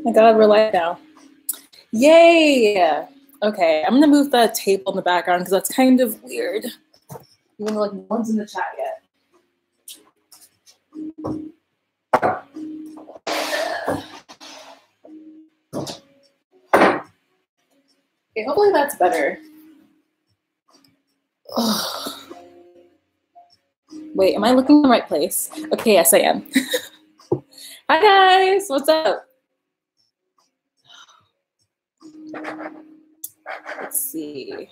my God, we're live now. Yay! Okay, I'm gonna move the table in the background because that's kind of weird. Even though like no one's in the chat yet. Okay, hopefully that's better. Ugh. Wait, am I looking in the right place? Okay, yes, I am. Hi guys, what's up? Let's see.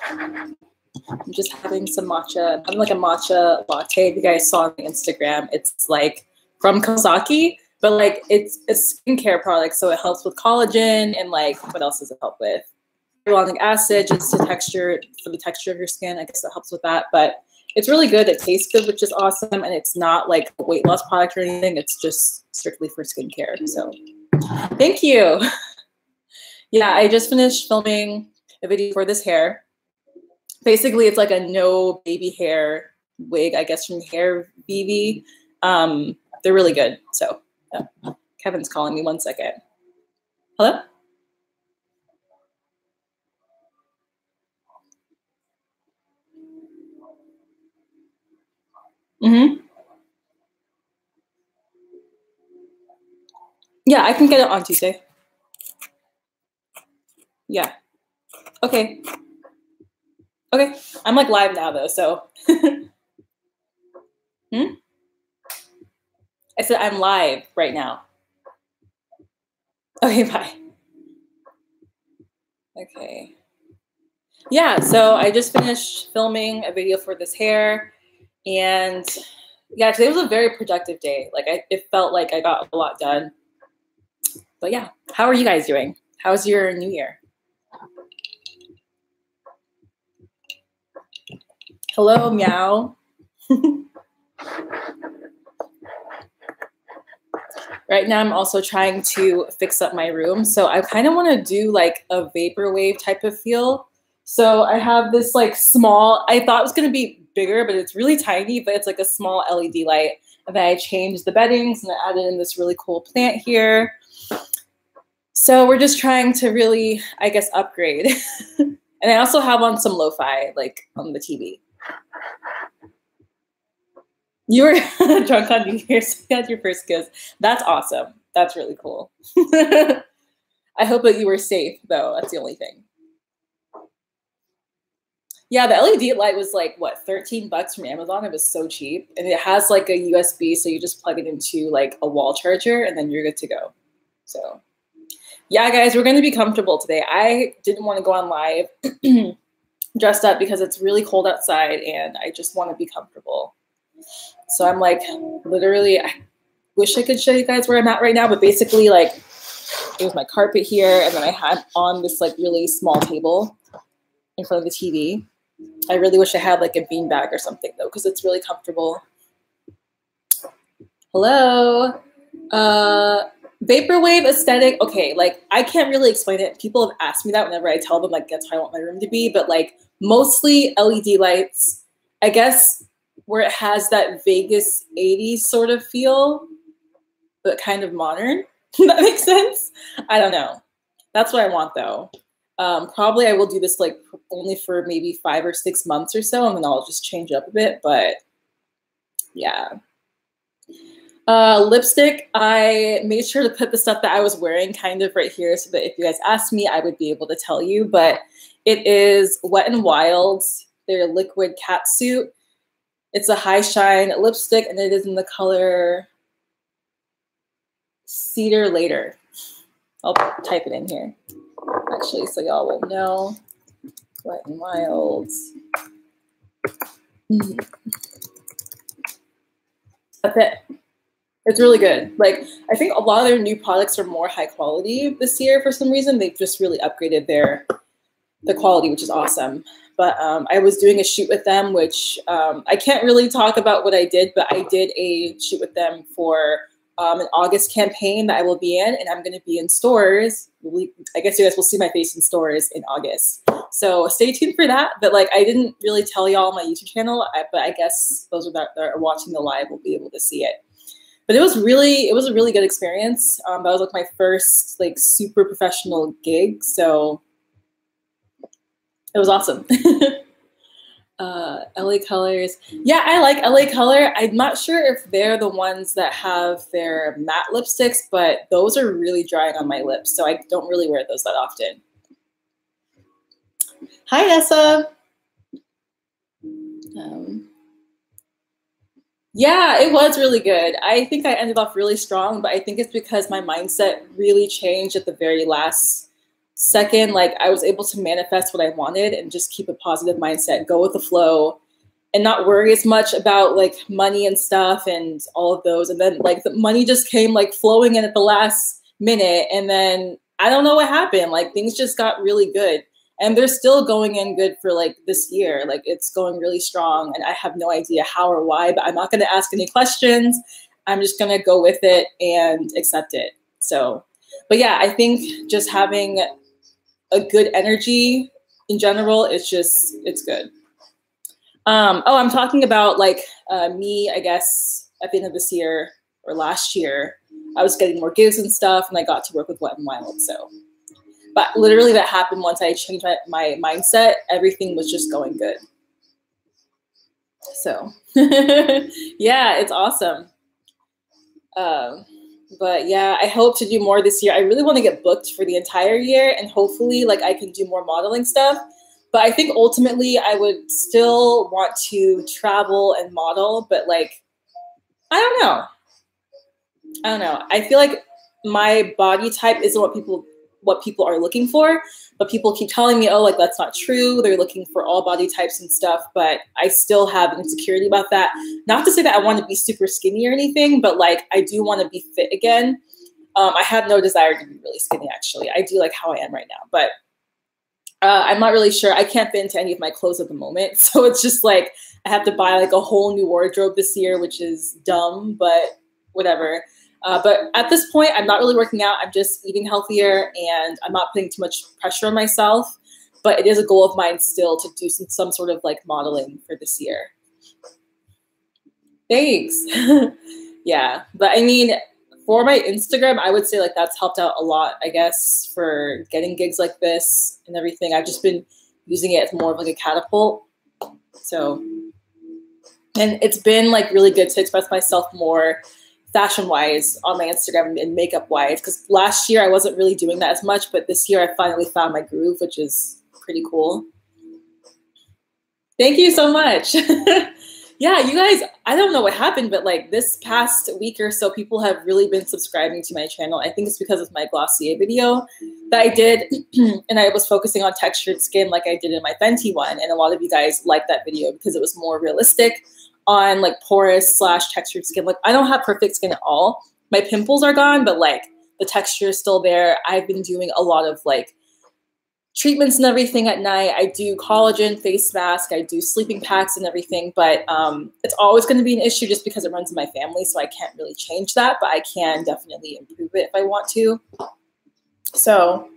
I'm just having some matcha. I'm like a matcha latte. If you guys saw on Instagram, it's like from Kawasaki, but like it's a skincare product, so it helps with collagen and like what else does it help with? Hyaluronic acid, just to texture for the texture of your skin. I guess that helps with that, but it's really good. It tastes good, which is awesome, and it's not like a weight loss product or anything. It's just strictly for skincare. So, thank you. Yeah, I just finished filming a video for this hair. Basically, it's like a no baby hair wig, I guess, from Hair BV. They're really good. So, Kevin's calling me 1 second. Hello? Mm-hmm. Yeah, I can get it on Tuesday. Yeah. Okay. Okay. I'm like live now though, so. Hmm? I said I'm live right now. Okay, bye. Okay. Yeah, so I just finished filming a video for this hair, and yeah, today was a very productive day. Like it felt like I got a lot done. But yeah, how are you guys doing? How's your new year? Hello, meow. Right now, I'm also trying to fix up my room. So I kind of want to do like a vaporwave type of feel. So I have this like small, I thought it was going to be bigger, but it's really tiny, but it's like a small LED light. And then I changed the beddings and I added in this really cool plant here. So we're just trying to really, I guess, upgrade. And I also have on some lo-fi, like on the TV. You were drunk on New Year's. You had your first kiss. That's awesome. That's really cool. I hope that you were safe, though. That's the only thing. Yeah, the LED light was like, what, $13 from Amazon? It was so cheap. And it has like a USB, so you just plug it into like a wall charger, and then you're good to go. So, yeah, guys, we're going to be comfortable today. I didn't want to go on live dressed up because it's really cold outside, and I just want to be comfortable. So I'm like, literally, I wish I could show you guys where I'm at right now, but basically like there's my carpet here, and then I had on this like really small table in front of the TV. I really wish I had like a beanbag or something though, because it's really comfortable. Hello. Vaporwave aesthetic. Okay, like I can't really explain it. People have asked me that whenever I tell them like that's how I want my room to be, but like mostly LED lights, I guess, where it has that Vegas 80s sort of feel, but kind of modern. That makes sense? I don't know. That's what I want though. Probably I will do this like only for maybe 5 or 6 months or so, and then I'll just change up a bit, but yeah. Lipstick, I made sure to put the stuff that I was wearing kind of right here so that if you guys asked me, I would be able to tell you, but it is Wet n Wild's, their liquid catsuit. It's a high shine lipstick, and it is in the color Cedar Later. I'll type it in here, actually, so y'all will know. Wet n Wild's. That's it. It's really good. Like, I think a lot of their new products are more high quality this year for some reason. They've just really upgraded the quality, which is awesome. But I was doing a shoot with them, which I can't really talk about what I did, but I did a shoot with them for an August campaign that I will be in, and I'm going to be in stores. I guess you guys will see my face in stores in August. So stay tuned for that. But like, I didn't really tell y'all on my YouTube channel, but I guess those that are watching the live will be able to see it. But it was a really good experience. That was like my first like super professional gig, so it was awesome. LA Colors. Yeah, I like LA Color. I'm not sure if they're the ones that have their matte lipsticks, but those are really drying on my lips, so I don't really wear those that often. Hi, Nessa. Yeah, it was really good. I think I ended off really strong, but I think it's because my mindset really changed at the very last second. Like I was able to manifest what I wanted and just keep a positive mindset, go with the flow, and not worry as much about like money and stuff and all of those. And then like the money just came like flowing in at the last minute. And then I don't know what happened. Like things just got really good. And they're still going in good for like this year. Like it's going really strong and I have no idea how or why, but I'm not going to ask any questions. I'm just going to go with it and accept it. So, but yeah, I think just having a good energy in general, it's good. Oh, I'm talking about like me, I guess, at the end of this year or last year, I was getting more gigs and stuff and I got to work with Wet n Wild. So, but literally that happened once I changed my mindset, everything was just going good. So yeah, it's awesome. But yeah, I hope to do more this year. I really want to get booked for the entire year and hopefully like I can do more modeling stuff. But I think ultimately I would still want to travel and model, but like, I don't know. I feel like my body type isn't what people are looking for, but people keep telling me, oh, like that's not true. They're looking for all body types and stuff, but I still have an insecurity about that. Not to say that I want to be super skinny or anything, but like I do want to be fit again. I have no desire to be really skinny, actually. I do like how I am right now, but I'm not really sure. I can't fit into any of my clothes at the moment. So it's just like I have to buy like a whole new wardrobe this year, which is dumb, but whatever. But at this point, I'm not really working out. I'm just eating healthier and I'm not putting too much pressure on myself. But it is a goal of mine still to do some sort of like modeling for this year. Thanks. Yeah. But I mean, for my Instagram, I would say like that's helped out a lot, I guess, for getting gigs like this and everything. I've just been using it as more of like a catapult. So, and it's been like really good to express myself more fashion-wise on my Instagram and makeup-wise, because last year I wasn't really doing that as much, but this year I finally found my groove, which is pretty cool. Thank you so much. Yeah, you guys, I don't know what happened, but like this past week or so, people have really been subscribing to my channel. I think it's because of my Glossier video that I did, and I was focusing on textured skin like I did in my Fenty one, and a lot of you guys liked that video because it was more realistic on like porous / textured skin. Like I don't have perfect skin at all. My pimples are gone, but like the texture is still there. I've been doing a lot of like treatments and everything at night. I do collagen face mask. I do sleeping packs and everything, but it's always going to be an issue just because it runs in my family. So I can't really change that, but I can definitely improve it if I want to. So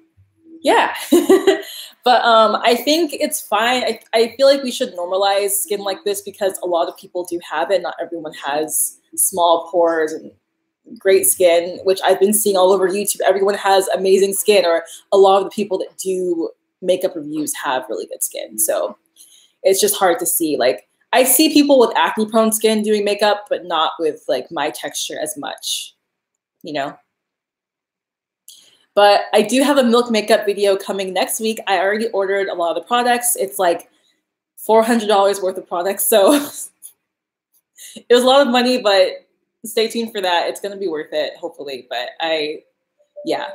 yeah. But I think it's fine. I feel like we should normalize skin like this because a lot of people do have it. Not everyone has small pores and great skin, which I've been seeing all over YouTube. Everyone has amazing skin, or a lot of the people that do makeup reviews have really good skin. So it's just hard to see. Like I see people with acne prone skin doing makeup, but not with like my texture as much, you know? But I do have a milk makeup video coming next week. I already ordered a lot of the products. It's like $400 worth of products. So it was a lot of money, but stay tuned for that. It's going to be worth it, hopefully. But yeah.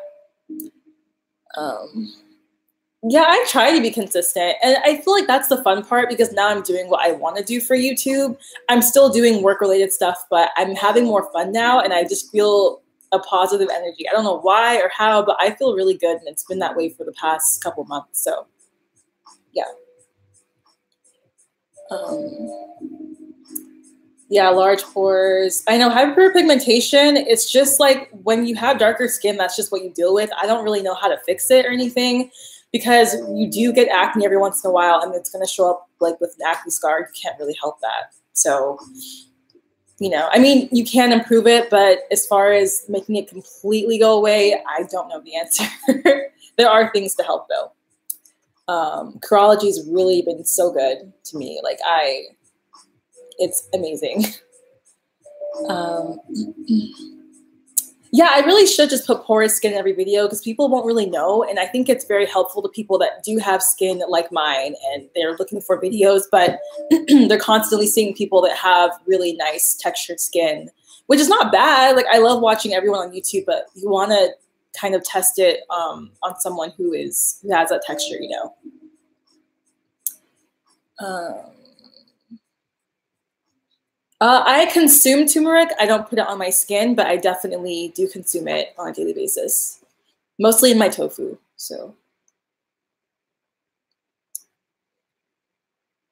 Yeah, I try to be consistent. And I feel like that's the fun part because now I'm doing what I want to do for YouTube. I'm still doing work-related stuff, but I'm having more fun now. And I just feel a positive energy. I don't know why or how, but I feel really good. And it's been that way for the past couple months. So yeah. Yeah, large pores. I know hyperpigmentation, it's just like when you have darker skin, that's just what you deal with. I don't really know how to fix it or anything because you do get acne every once in a while and it's going to show up like with an acne scar. You can't really help that. So you know, I mean, you can improve it, but as far as making it completely go away, I don't know the answer. There are things to help though. Curology's really been so good to me. Like it's amazing. Yeah, I really should just put porous skin in every video because people won't really know. And I think it's very helpful to people that do have skin like mine and they're looking for videos, but they're constantly seeing people that have really nice textured skin, which is not bad. Like I love watching everyone on YouTube, but you want to kind of test it on someone who has that texture, you know. I consume turmeric. I don't put it on my skin, but I definitely do consume it on a daily basis, mostly in my tofu. So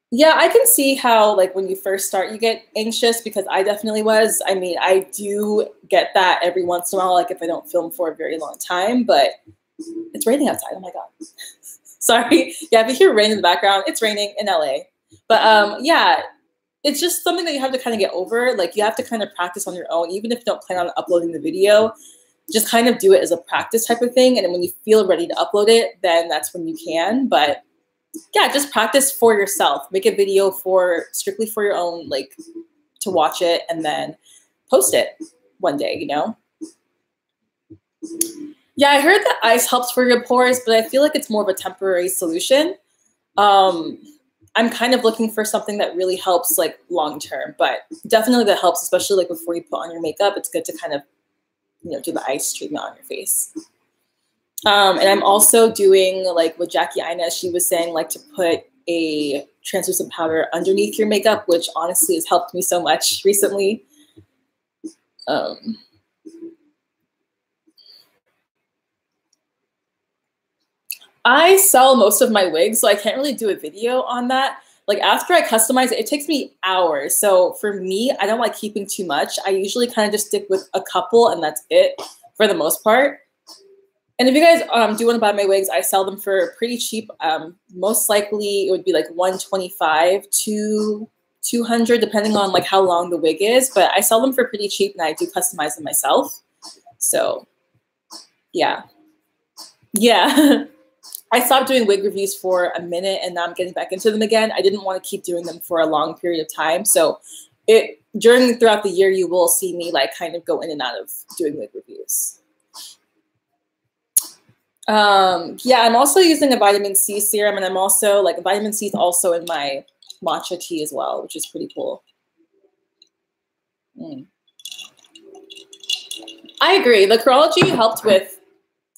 yeah, I can see how like when you first start, you get anxious because I definitely was. I mean, I do get that every once in a while, like if I don't film for a very long time, but it's raining outside. Oh my God. Sorry. Yeah, if you hear rain in the background, it's raining in LA. But yeah, it's just something that you have to kind of get over. Like you have to kind of practice on your own, even if you don't plan on uploading the video, just kind of do it as a practice type of thing. And then when you feel ready to upload it, then that's when you can. But yeah, just practice for yourself. Make a video strictly for your own, like to watch it and then post it one day, you know? Yeah, I heard that ice helps for your pores, but I feel like it's more of a temporary solution. I'm kind of looking for something that really helps like long term, but definitely that helps, especially like before you put on your makeup. It's good to kind of, you know, do the ice treatment on your face. And I'm also doing like what Jackie Ina, she was saying, like to put a translucent powder underneath your makeup, which honestly has helped me so much recently. I sell most of my wigs, so I can't really do a video on that. Like after I customize it, it takes me hours. So for me, I don't like keeping too much. I usually kind of just stick with a couple and that's it for the most part. And if you guys do want to buy my wigs, I sell them for pretty cheap. Most likely it would be like $125 to $200, depending on like how long the wig is. But I sell them for pretty cheap and I do customize them myself. So yeah. Yeah. I stopped doing wig reviews for a minute and now I'm getting back into them again. I didn't want to keep doing them for a long period of time. So throughout the year, you will see me like kind of go in and out of doing wig reviews. Yeah, I'm also using a vitamin C serum and I'm also like vitamin C is also in my matcha tea as well, which is pretty cool. I agree. The Curology helped with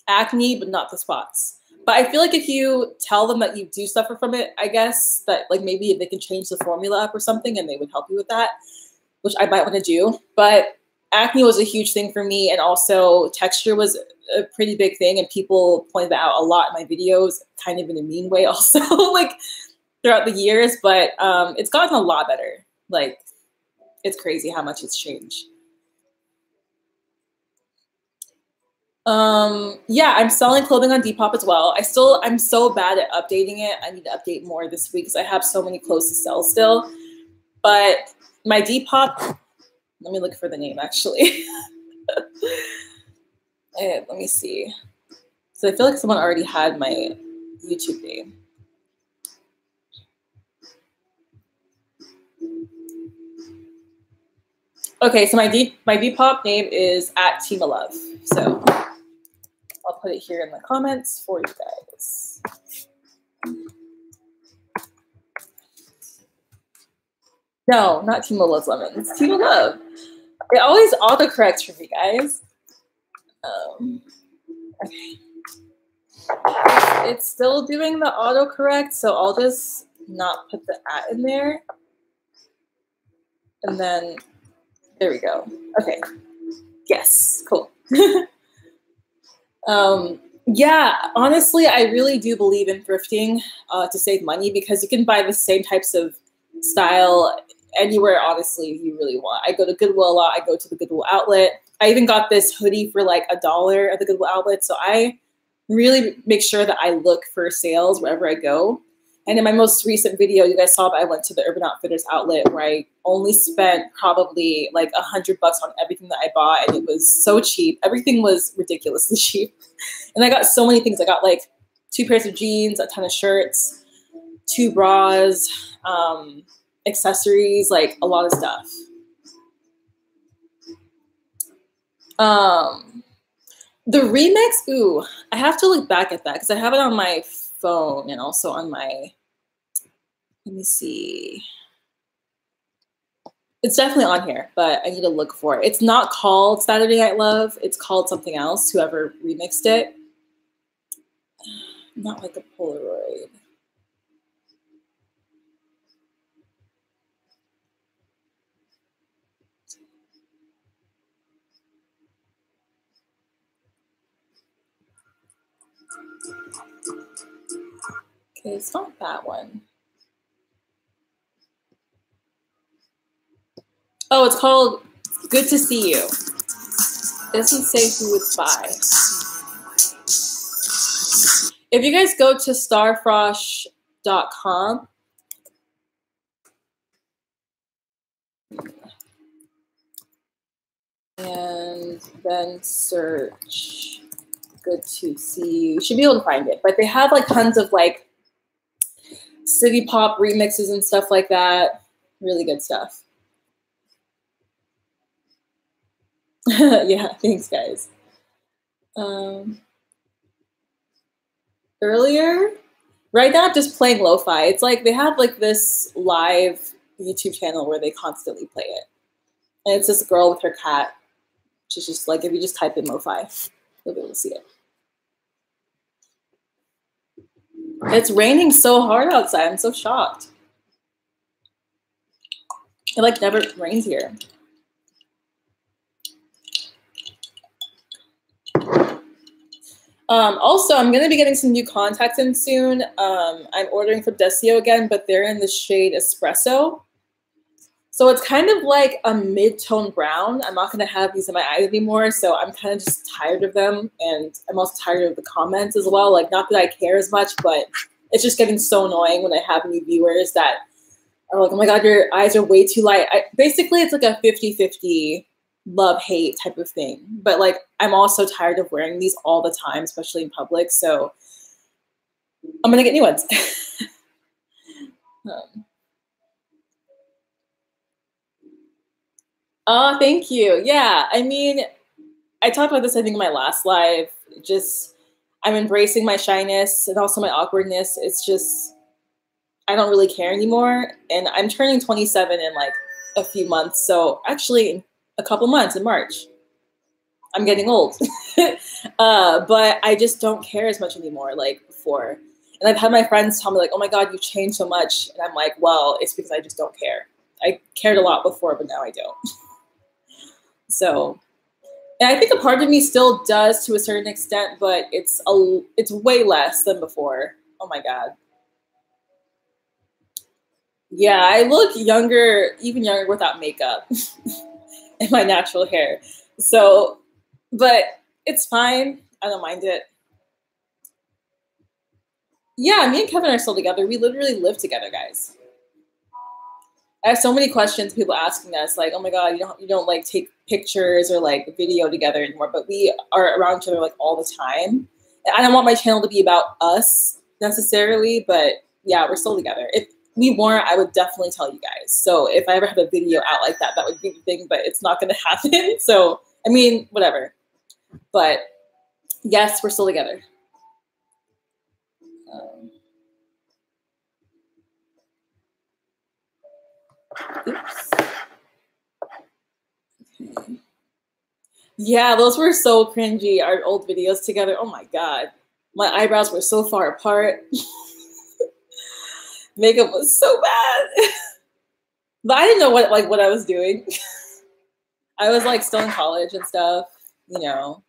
acne, but not the spots. But I feel like if you tell them that you do suffer from it, I guess that like maybe they can change the formula up or something and they would help you with that, which I might want to do. But acne was a huge thing for me. And also texture was a pretty big thing. And people pointed that out a lot in my videos, kind of in a mean way also, like throughout the years. But it's gotten a lot better. Like it's crazy how much it's changed. Yeah, I'm selling clothing on Depop as well. I'm so bad at updating it. I need to update more this week because I have so many clothes to sell still. But my Depop, let me look for the name actually. Let me see. So I feel like someone already had my YouTube name. Okay, so my Depop name is @TimaLove. So I'll put it here in the comments for you guys. No, not Tima Loves Lemon. It's Tima Love. It always autocorrects for me, guys. Okay. It's still doing the autocorrect, so I'll just not put the @ in there. And then, there we go. Okay. Yes, cool. Yeah, honestly, I really do believe in thrifting to save money because you can buy the same types of style anywhere, honestly, you really want. I go to Goodwill a lot. I go to the Goodwill outlet. I even got this hoodie for like $1 at the Goodwill outlet. So I really make sure that I look for sales wherever I go. And in my most recent video, you guys saw that I went to the Urban Outfitters outlet where I only spent probably like $100 on everything that I bought, and it was so cheap. Everything was ridiculously cheap. And I got so many things. I got like 2 pairs of jeans, a ton of shirts, 2 bras, accessories, like a lot of stuff. The remix, ooh, I have to look back at that because I have it on my phone and also on my, let me see. It's definitely on here, but I need to look for it. It's not called Saturday Night Love. It's called something else, whoever remixed it. Not like a Polaroid. Okay, it's not that one. Oh, it's called Good to See You. It doesn't say who it's by. If you guys go to starfrosh.com, and then search Good to See You, you should be able to find it. But they have like tons of like city pop remixes and stuff like that. Really good stuff. Yeah, thanks guys. Earlier, right now I'm just playing lo-fi. It's like they have like this live YouTube channel where they constantly play it. And it's this girl with her cat. She's just like, if you just type in lo-fi, you'll be able to see it. It's raining so hard outside. I'm so shocked. It like never rains here. Also, I'm going to be getting some new contacts in soon. I'm ordering from Desio again, but they're in the shade Espresso. So it's kind of like a mid-tone brown. I'm not going to have these in my eyes anymore, so I'm kind of just tired of them. And I'm also tired of the comments as well. Like, not that I care as much, but it's just getting so annoying when I have new viewers that are like, oh my God, your eyes are way too light. Basically, it's like a 50-50 love-hate type of thing. But like, I'm also tired of wearing these all the time, especially in public. So I'm gonna get new ones. Oh, thank you. Yeah, I mean, I talked about this, I think, in my last live. Just, I'm embracing my shyness and also my awkwardness. It's just, I don't really care anymore. And I'm turning 27 in like a few months. So actually, a couple months in March. I'm getting old. But I just don't care as much anymore like before. And I've had my friends tell me like, oh my God, you've changed so much. And I'm like, well, it's because I just don't care. I cared a lot before, but now I don't. So, and I think a part of me still does to a certain extent, but it's way less than before. Oh my God. Yeah, I look younger, even younger without makeup and my natural hair. So, but it's fine. I don't mind it. Yeah, me and Kevin are still together. We literally live together, guys. I have so many questions, people asking us, like, oh my God, you don't like take pictures or like video together anymore, but we are around each other like all the time. And I don't want my channel to be about us necessarily, but yeah, we're still together. If we weren't, I would definitely tell you guys. So if I ever have a video out like that, that would be the thing, but it's not going to happen. So, I mean, whatever. But yes, we're still together. Oops. Okay. Yeah, those were so cringy, our old videos together. Oh my God. My eyebrows were so far apart. Makeup was so bad. But I didn't know what I was doing. I was like still in college and stuff, you know.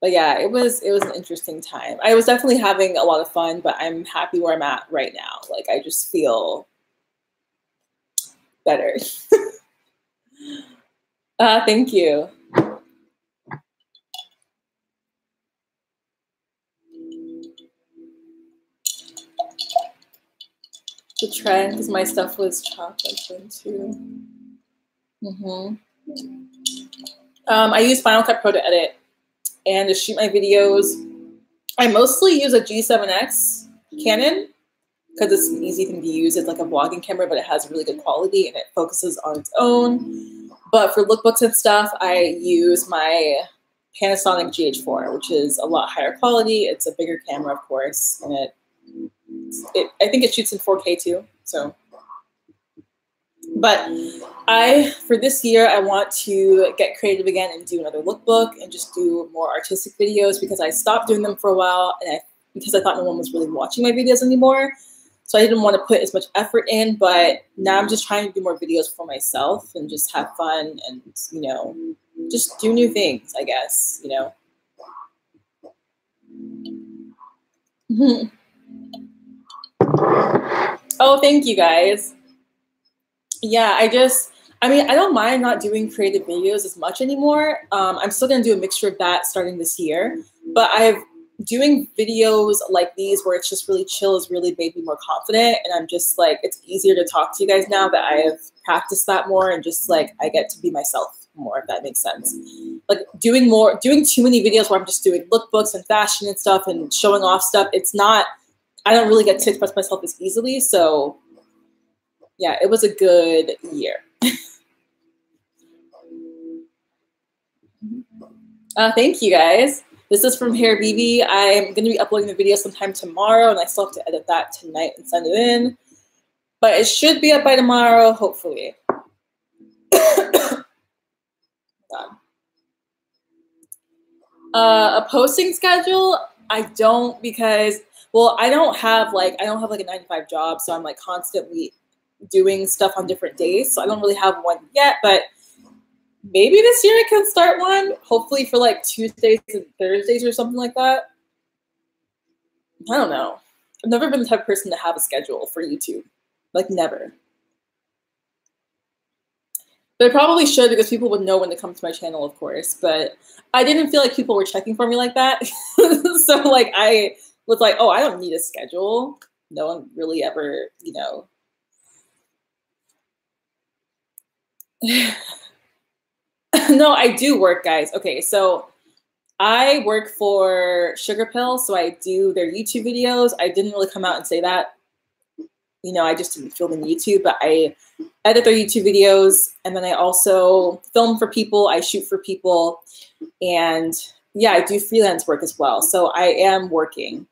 But yeah, it was an interesting time. I was definitely having a lot of fun, but I'm happy where I'm at right now. Like I just feel better. Thank you. trend because my stuff was chopped up then too. I use Final Cut Pro to edit and to shoot my videos. I mostly use a G7X Canon because it's an easy thing to use. It's like a vlogging camera, but it has really good quality and it focuses on its own. But for lookbooks and stuff, I use my Panasonic GH4, which is a lot higher quality. It's a bigger camera, of course, and I think it shoots in 4K too. So, but for this year, I want to get creative again and do another lookbook and just do more artistic videos because I stopped doing them for a while and because I thought no one was really watching my videos anymore. So I didn't want to put as much effort in, but now I'm just trying to do more videos for myself and just have fun and, you know, just do new things, I guess, you know. Oh, thank you guys. Yeah, I don't mind not doing creative videos as much anymore. I'm still going to do a mixture of that starting this year, but doing videos like these where it's just really chill has really made me more confident. And I'm just like, it's easier to talk to you guys now that I have practiced that more and just like, I get to be myself more, if that makes sense. Like doing too many videos where I'm just doing lookbooks and fashion and stuff and showing off stuff. I don't really get to express myself as easily. So yeah, it was a good year. Thank you guys. This is from Hair BB. I'm going to be uploading the video sometime tomorrow, and I still have to edit that tonight and send it in. But it should be up by tomorrow, hopefully. A posting schedule, I don't because, well, I don't have like a 9-to-5 job, so I'm like constantly doing stuff on different days. So I don't really have one yet, but maybe this year I can start one, hopefully for like Tuesdays and Thursdays or something like that. I don't know. I've never been the type of person to have a schedule for YouTube. Like never. But I probably should because people would know when to come to my channel, of course. But I didn't feel like people were checking for me like that. So like I was like, oh, I don't need a schedule. No one really ever, you know. No, I do work, guys. Okay, so I work for Sugar Pill, so I do their YouTube videos. I didn't really come out and say that. You know, I just didn't film in YouTube, but I edit their YouTube videos, and then I also film for people, I shoot for people, and yeah, I do freelance work as well. So I am working,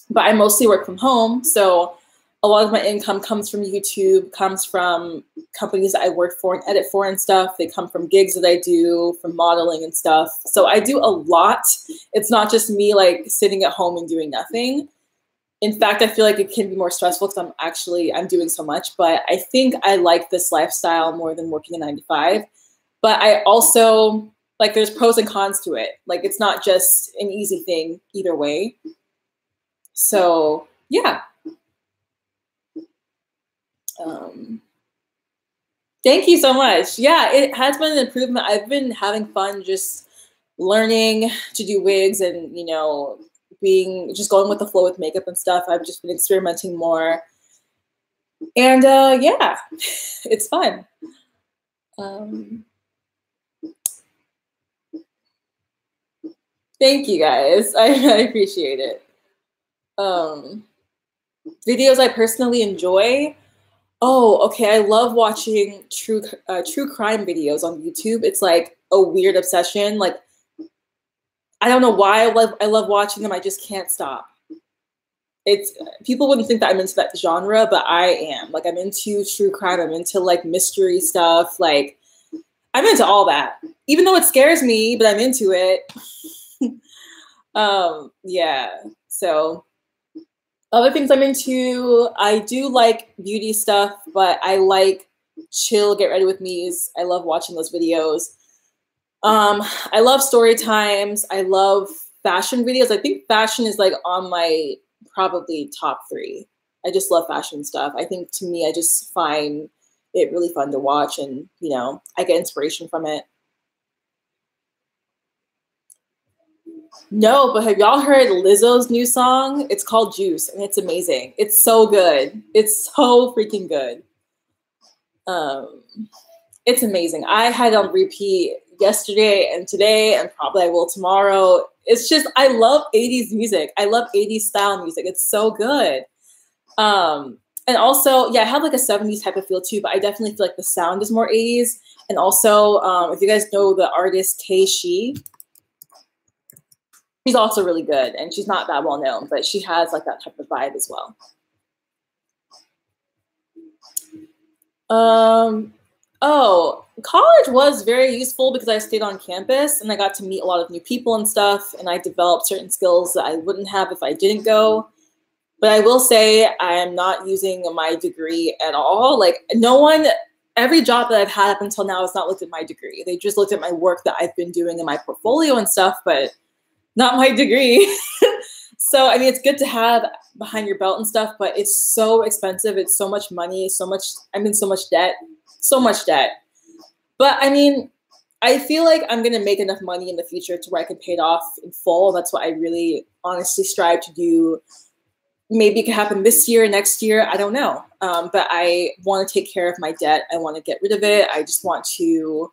but I mostly work from home. So a lot of my income comes from YouTube, comes from companies that I work for and edit for and stuff. They come from gigs that I do, from modeling and stuff. So I do a lot. It's not just me like sitting at home and doing nothing. In fact, I feel like it can be more stressful because I'm doing so much, but I think I like this lifestyle more than working a 9-to-5. But I also, like, there's pros and cons to it. Like, it's not just an easy thing either way. So, yeah. Thank you so much. Yeah, it has been an improvement. I've been having fun just learning to do wigs and, you know, just going with the flow with makeup and stuff. I've just been experimenting more. And yeah, it's fun. Thank you guys. I appreciate it. Videos I personally enjoy. Oh, okay. I love watching true crime videos on YouTube. It's like a weird obsession. Like, I don't know why I love watching them. I just can't stop. People wouldn't think that I'm into that genre, but I am. Like, I'm into true crime. I'm into like mystery stuff. Like, I'm into all that. Even though it scares me, but I'm into it. Yeah. So other things I'm into, I do like beauty stuff, but I like chill, get ready with me's. I love watching those videos. I love story times. I love fashion videos. I think fashion is like on my probably top 3. I just love fashion stuff. I think to me, I just find it really fun to watch and, you know, I get inspiration from it. No, but have y'all heard Lizzo's new song? It's called Juice, and it's amazing. It's so good. It's so freaking good. It's amazing. I had it on repeat yesterday and today, and probably I will tomorrow. It's just, I love 80s music. I love 80s style music. It's so good. And also, yeah, I have like a 70s type of feel too, but I definitely feel like the sound is more 80s. And also, if you guys know the artist Tay Shi, she's also really good, and she's not that well known, but she has like that type of vibe as well. Oh, college was very useful because I stayed on campus and I got to meet a lot of new people and stuff, and I developed certain skills that I wouldn't have if I didn't go. But I will say I am not using my degree at all. Like every job that I've had up until now has not looked at my degree. They just looked at my work that I've been doing in my portfolio and stuff, but not my degree. So, I mean, it's good to have behind your belt and stuff, but it's so expensive. It's so much money, so much debt. But I mean, I feel like I'm going to make enough money in the future to where I can pay it off in full. That's what I really honestly strive to do. Maybe it could happen this year, next year. I don't know. But I want to take care of my debt. I want to get rid of it. I just want to,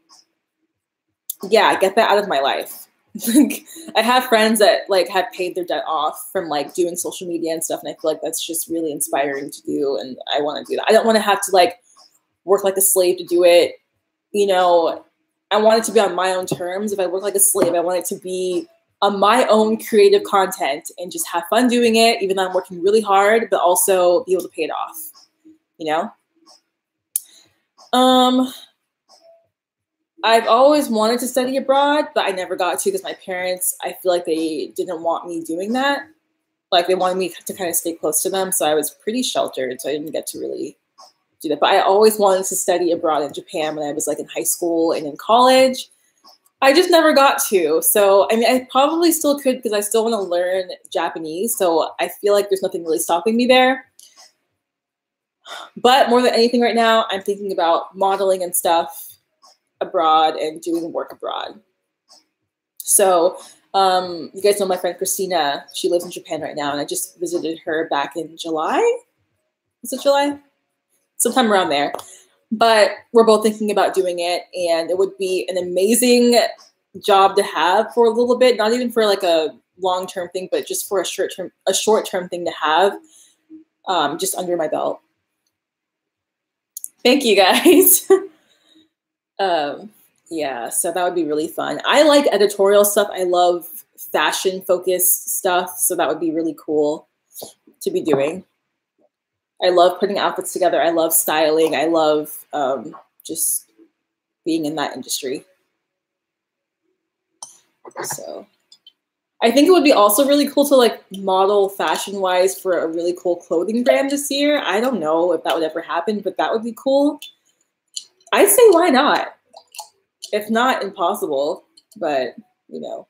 yeah, get that out of my life. Like, I have friends that like have paid their debt off from like doing social media and stuff, and I feel like that's just really inspiring to do, and I want to do that. I don't want to have to like work like a slave to do it. You know, I want it to be on my own terms. If I work like a slave, I want it to be on my own creative content and just have fun doing it, even though I'm working really hard, but also be able to pay it off, you know? I've always wanted to study abroad, but I never got to because my parents, I feel like they didn't want me doing that. Like they wanted me to kind of stay close to them. So I was pretty sheltered. So I didn't get to really do that. But I always wanted to study abroad in Japan when I was like in high school and in college. I just never got to. So, I mean, I probably still could because I still want to learn Japanese. So I feel like there's nothing really stopping me there. But more than anything right now, I'm thinking about modeling and stuff abroad and doing work abroad. So you guys know my friend Christina. She lives in Japan right now, and I just visited her back in July. Is it July? Sometime around there. But we're both thinking about doing it, and it would be an amazing job to have for a little bit, not even for like a long-term thing, but just for a short-term thing to have just under my belt. Thank you guys. Yeah, so that would be really fun. I like editorial stuff. I love fashion-focused stuff, so that would be really cool to be doing. I love putting outfits together. I love styling. I love just being in that industry. So I think it would be also really cool to like model fashion-wise for a really cool clothing brand this year. I don't know if that would ever happen, but that would be cool. I'd say why not? If not impossible, but you know.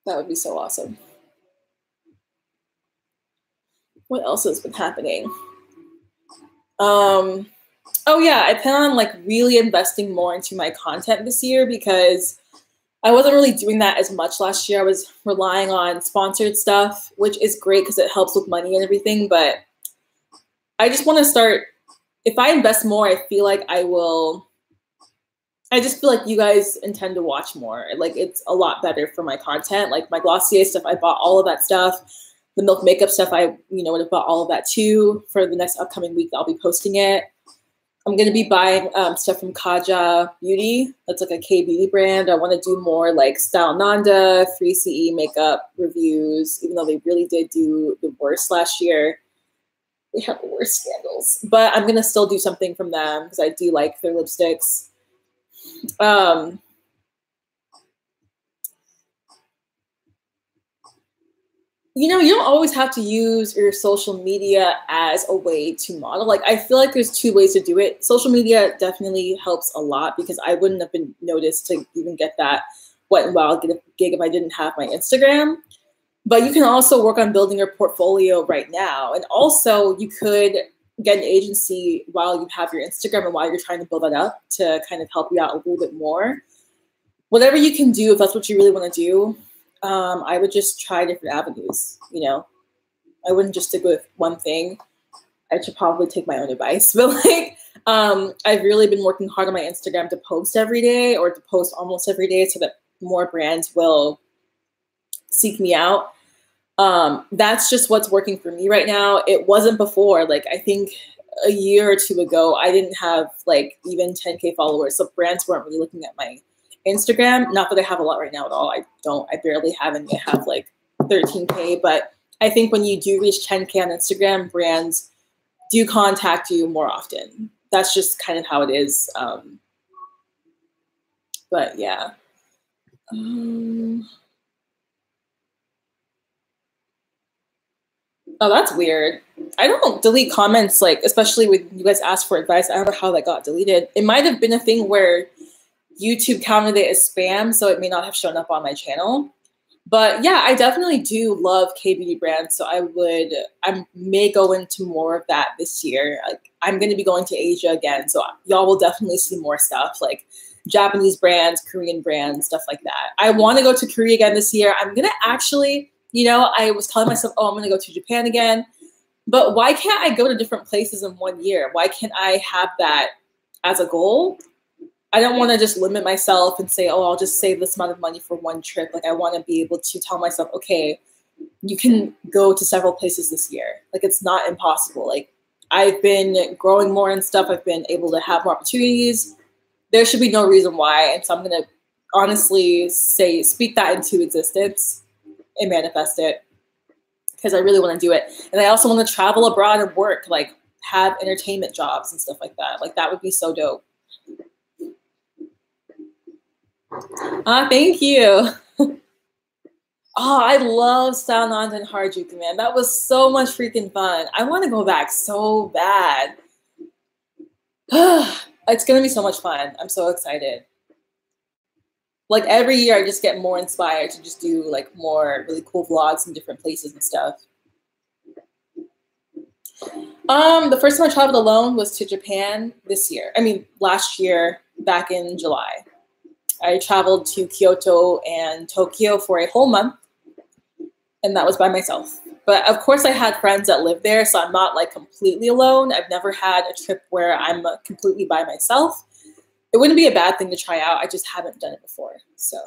That would be so awesome. What else has been happening? Oh yeah, I plan on like really investing more into my content this year because I wasn't really doing that as much last year. I was relying on sponsored stuff, which is great because it helps with money and everything, but I just want to start, if I invest more, I feel like I just feel like you guys intend to watch more. Like it's a lot better for my content. Like my Glossier stuff, I bought all of that stuff. The Milk makeup stuff, I would have bought all of that too. For the next upcoming week, I'll be posting it. I'm going to be buying stuff from Kaja Beauty. That's like a K-beauty brand. I want to do more like Style Nanda, 3CE makeup reviews, even though they really did do the worst last year. They have the worst scandals. But I'm going to still do something from them because I do like their lipsticks. You don't always have to use your social media as a way to model. Like, I feel like there's two ways to do it. Social media definitely helps a lot because I wouldn't have been noticed to even get that Wet n Wild gig if I didn't have my Instagram. But you can also work on building your portfolio right now. And also you could get an agency while you have your Instagram and while you're trying to build that up to kind of help you out a little bit more. whatever you can do, if that's what you really want to do, I would just try different avenues. You know, I wouldn't just stick with one thing. I should probably take my own advice, but like, I've really been working hard on my Instagram to post every day, or to post almost every day, so that more brands will seek me out. That's just what's working for me right now. It wasn't before. Like, I think a year or two ago, I didn't have like even 10K followers. So brands weren't really looking at my Instagram. Not that I have a lot right now at all. I barely have any. I have like 13K. But I think when you do reach 10K on Instagram, brands do contact you more often. That's just kind of how it is. But yeah. Oh, that's weird. I don't delete comments, like, especially when you guys ask for advice. I don't know how that got deleted. It might have been a thing where YouTube counted it as spam, so it may not have shown up on my channel. But yeah, I definitely do love K-beauty brands, so I may go into more of that this year. Like, I'm going to be going to Asia again, so y'all will definitely see more stuff, like Japanese brands, Korean brands, stuff like that. I want to go to Korea again this year. I'm going to actually, you know, I was telling myself, oh, I'm going to go to Japan again. But why can't I go to different places in 1 year? Why can't I have that as a goal? I don't want to just limit myself and say, oh, I'll just save this amount of money for one trip. Like, I want to be able to tell myself, okay, you can go to several places this year. Like, it's not impossible. Like, I've been growing more and stuff. I've been able to have more opportunities. There should be no reason why. And so I'm going to honestly speak that into existence and manifest it, because I really want to do it. And I also want to travel abroad and work, like have entertainment jobs and stuff like that. Like, that would be so dope. Thank you. Oh, I love Salon and Harajuku, man. That was so much freaking fun. I want to go back so bad. It's going to be so much fun. I'm so excited. Like, every year I just get more inspired to just do like more really cool vlogs in different places and stuff. The first time I traveled alone was to Japan last year, back in July. I traveled to Kyoto and Tokyo for a whole month, and that was by myself. But of course I had friends that live there, so I'm not like completely alone. I've never had a trip where I'm completely by myself. It wouldn't be a bad thing to try out. I just haven't done it before, so.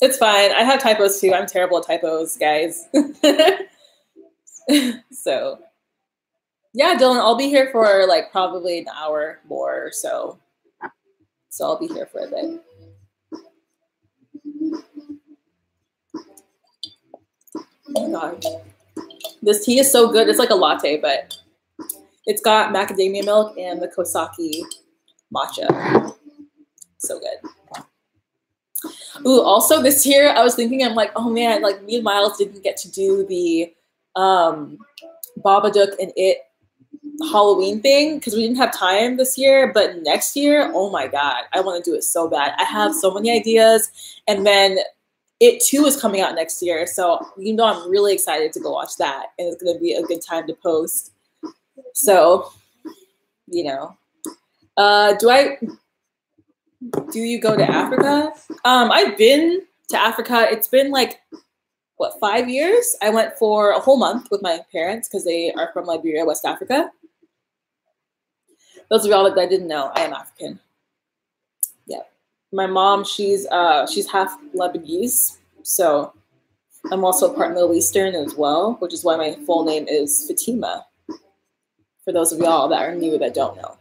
It's fine. I have typos too. I'm terrible at typos, guys. So. Yeah, Dylan, I'll be here for like probably an hour more or so. So I'll be here for a bit. Oh my God. This tea is so good. It's like a latte, but it's got macadamia milk and the Kosaki matcha. So good. Ooh, also this year I was thinking, I'm like, oh man, like me and Miles didn't get to do the Babadook and It Halloween thing because we didn't have time this year. But next year, oh my God, I want to do it so bad. I have so many ideas. And then It too is coming out next year. So, you know, I'm really excited to go watch that. And it's going to be a good time to post. So, you know, do you go to Africa? I've been to Africa. It's been like, what, 5 years? I went for a whole month with my parents because they are from Liberia, West Africa. Those of y'all that didn't know, I am African. Yeah. My mom, she's half Lebanese. So I'm also part Middle Eastern as well, which is why my full name is Fatima. For those of y'all that are new that don't know.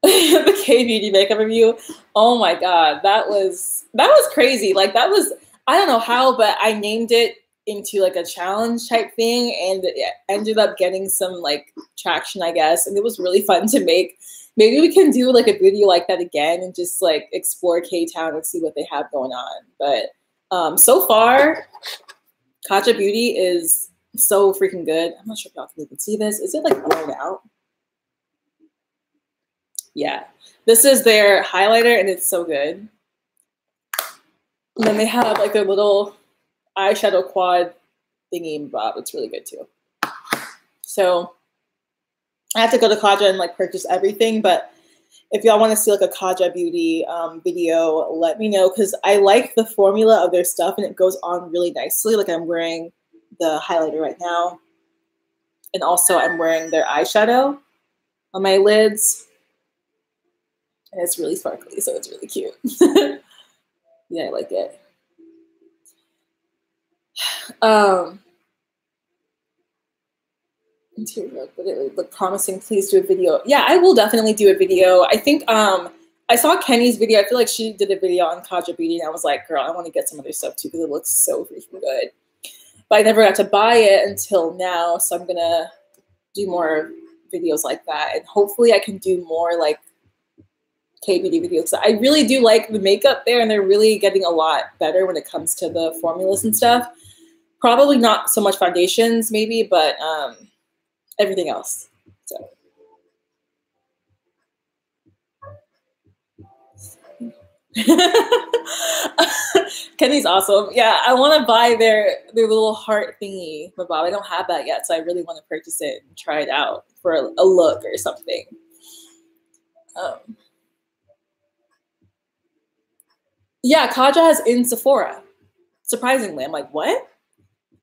The K-beauty makeup review. Oh my God, that was crazy. Like that was, I don't know how, but I named it into like a challenge type thing, and it ended up getting some like traction, I guess. And it was really fun to make. Maybe we can do like a video like that again and just like explore K-Town and see what they have going on. But so far, Kacha Beauty is so freaking good. I'm not sure if y'all can even see this. Is it like blurred out? Yeah, this is their highlighter and it's so good. And then they have like their little eyeshadow quad thingy bob. It's really good too. So I have to go to Kaja and like purchase everything, but if y'all want to see like a Kaja Beauty video, let me know, because I like the formula of their stuff and it goes on really nicely. Like I'm wearing the highlighter right now, and also I'm wearing their eyeshadow on my lids, and it's really sparkly, so it's really cute. Yeah, I like it. Interior look, but it would look promising. Please do a video. Yeah, I will definitely do a video. I think I saw Kenny's video. I feel like she did a video on Kaja Beauty, and I was like, girl, I want to get some of their stuff too because it looks so freaking good. But I never got to buy it until now, so I'm gonna do more videos like that, and hopefully I can do more like K-beauty videos. So I really do like the makeup there, and they're really getting a lot better when it comes to the formulas and stuff. Probably not so much foundations, maybe, but everything else. So. Kenny's awesome. Yeah, I want to buy their little heart thingy, but Bob, I don't have that yet, so I really want to purchase it and try it out for a look or something. Yeah, Kaja has in Sephora. Surprisingly, I'm like, what?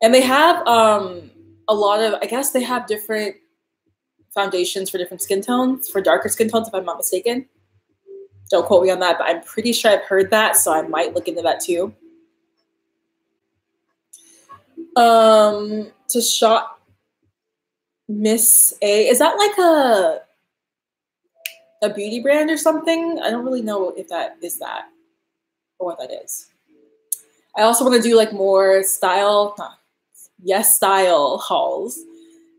And they have a lot of, I guess they have different foundations for different skin tones, for darker skin tones, if I'm not mistaken. Don't quote me on that, but I'm pretty sure I've heard that, so I might look into that too. To shop Miss A, is that like a beauty brand or something? I don't really know if that is that or what that is. I also want to do like more style hauls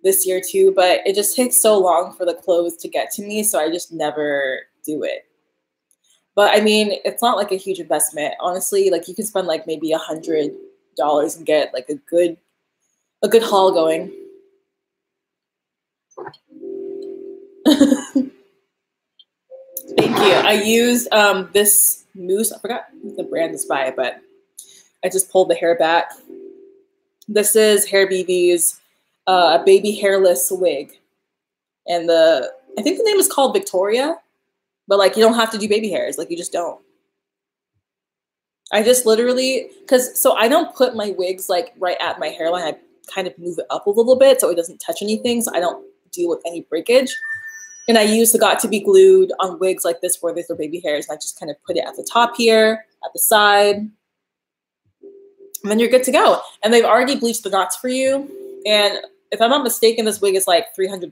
this year too, but it just takes so long for the clothes to get to me, so I just never do it. But I mean, it's not like a huge investment. Honestly, like you can spend like maybe $100 and get like a good haul going. Thank you. I used this mousse. I forgot the brand is by, but I just pulled the hair back. This is Hair BB's baby hairless wig. And I think the name is called Victoria, but like you don't have to do baby hairs. Like you just don't. I just literally, so I don't put my wigs like right at my hairline. I kind of move it up a little bit so it doesn't touch anything, so I don't deal with any breakage. And I use the Got to Be Glued on wigs like this where there's no baby hairs, and I just kind of put it at the top here, at the side, and then you're good to go. And they've already bleached the knots for you. And if I'm not mistaken, this wig is like $300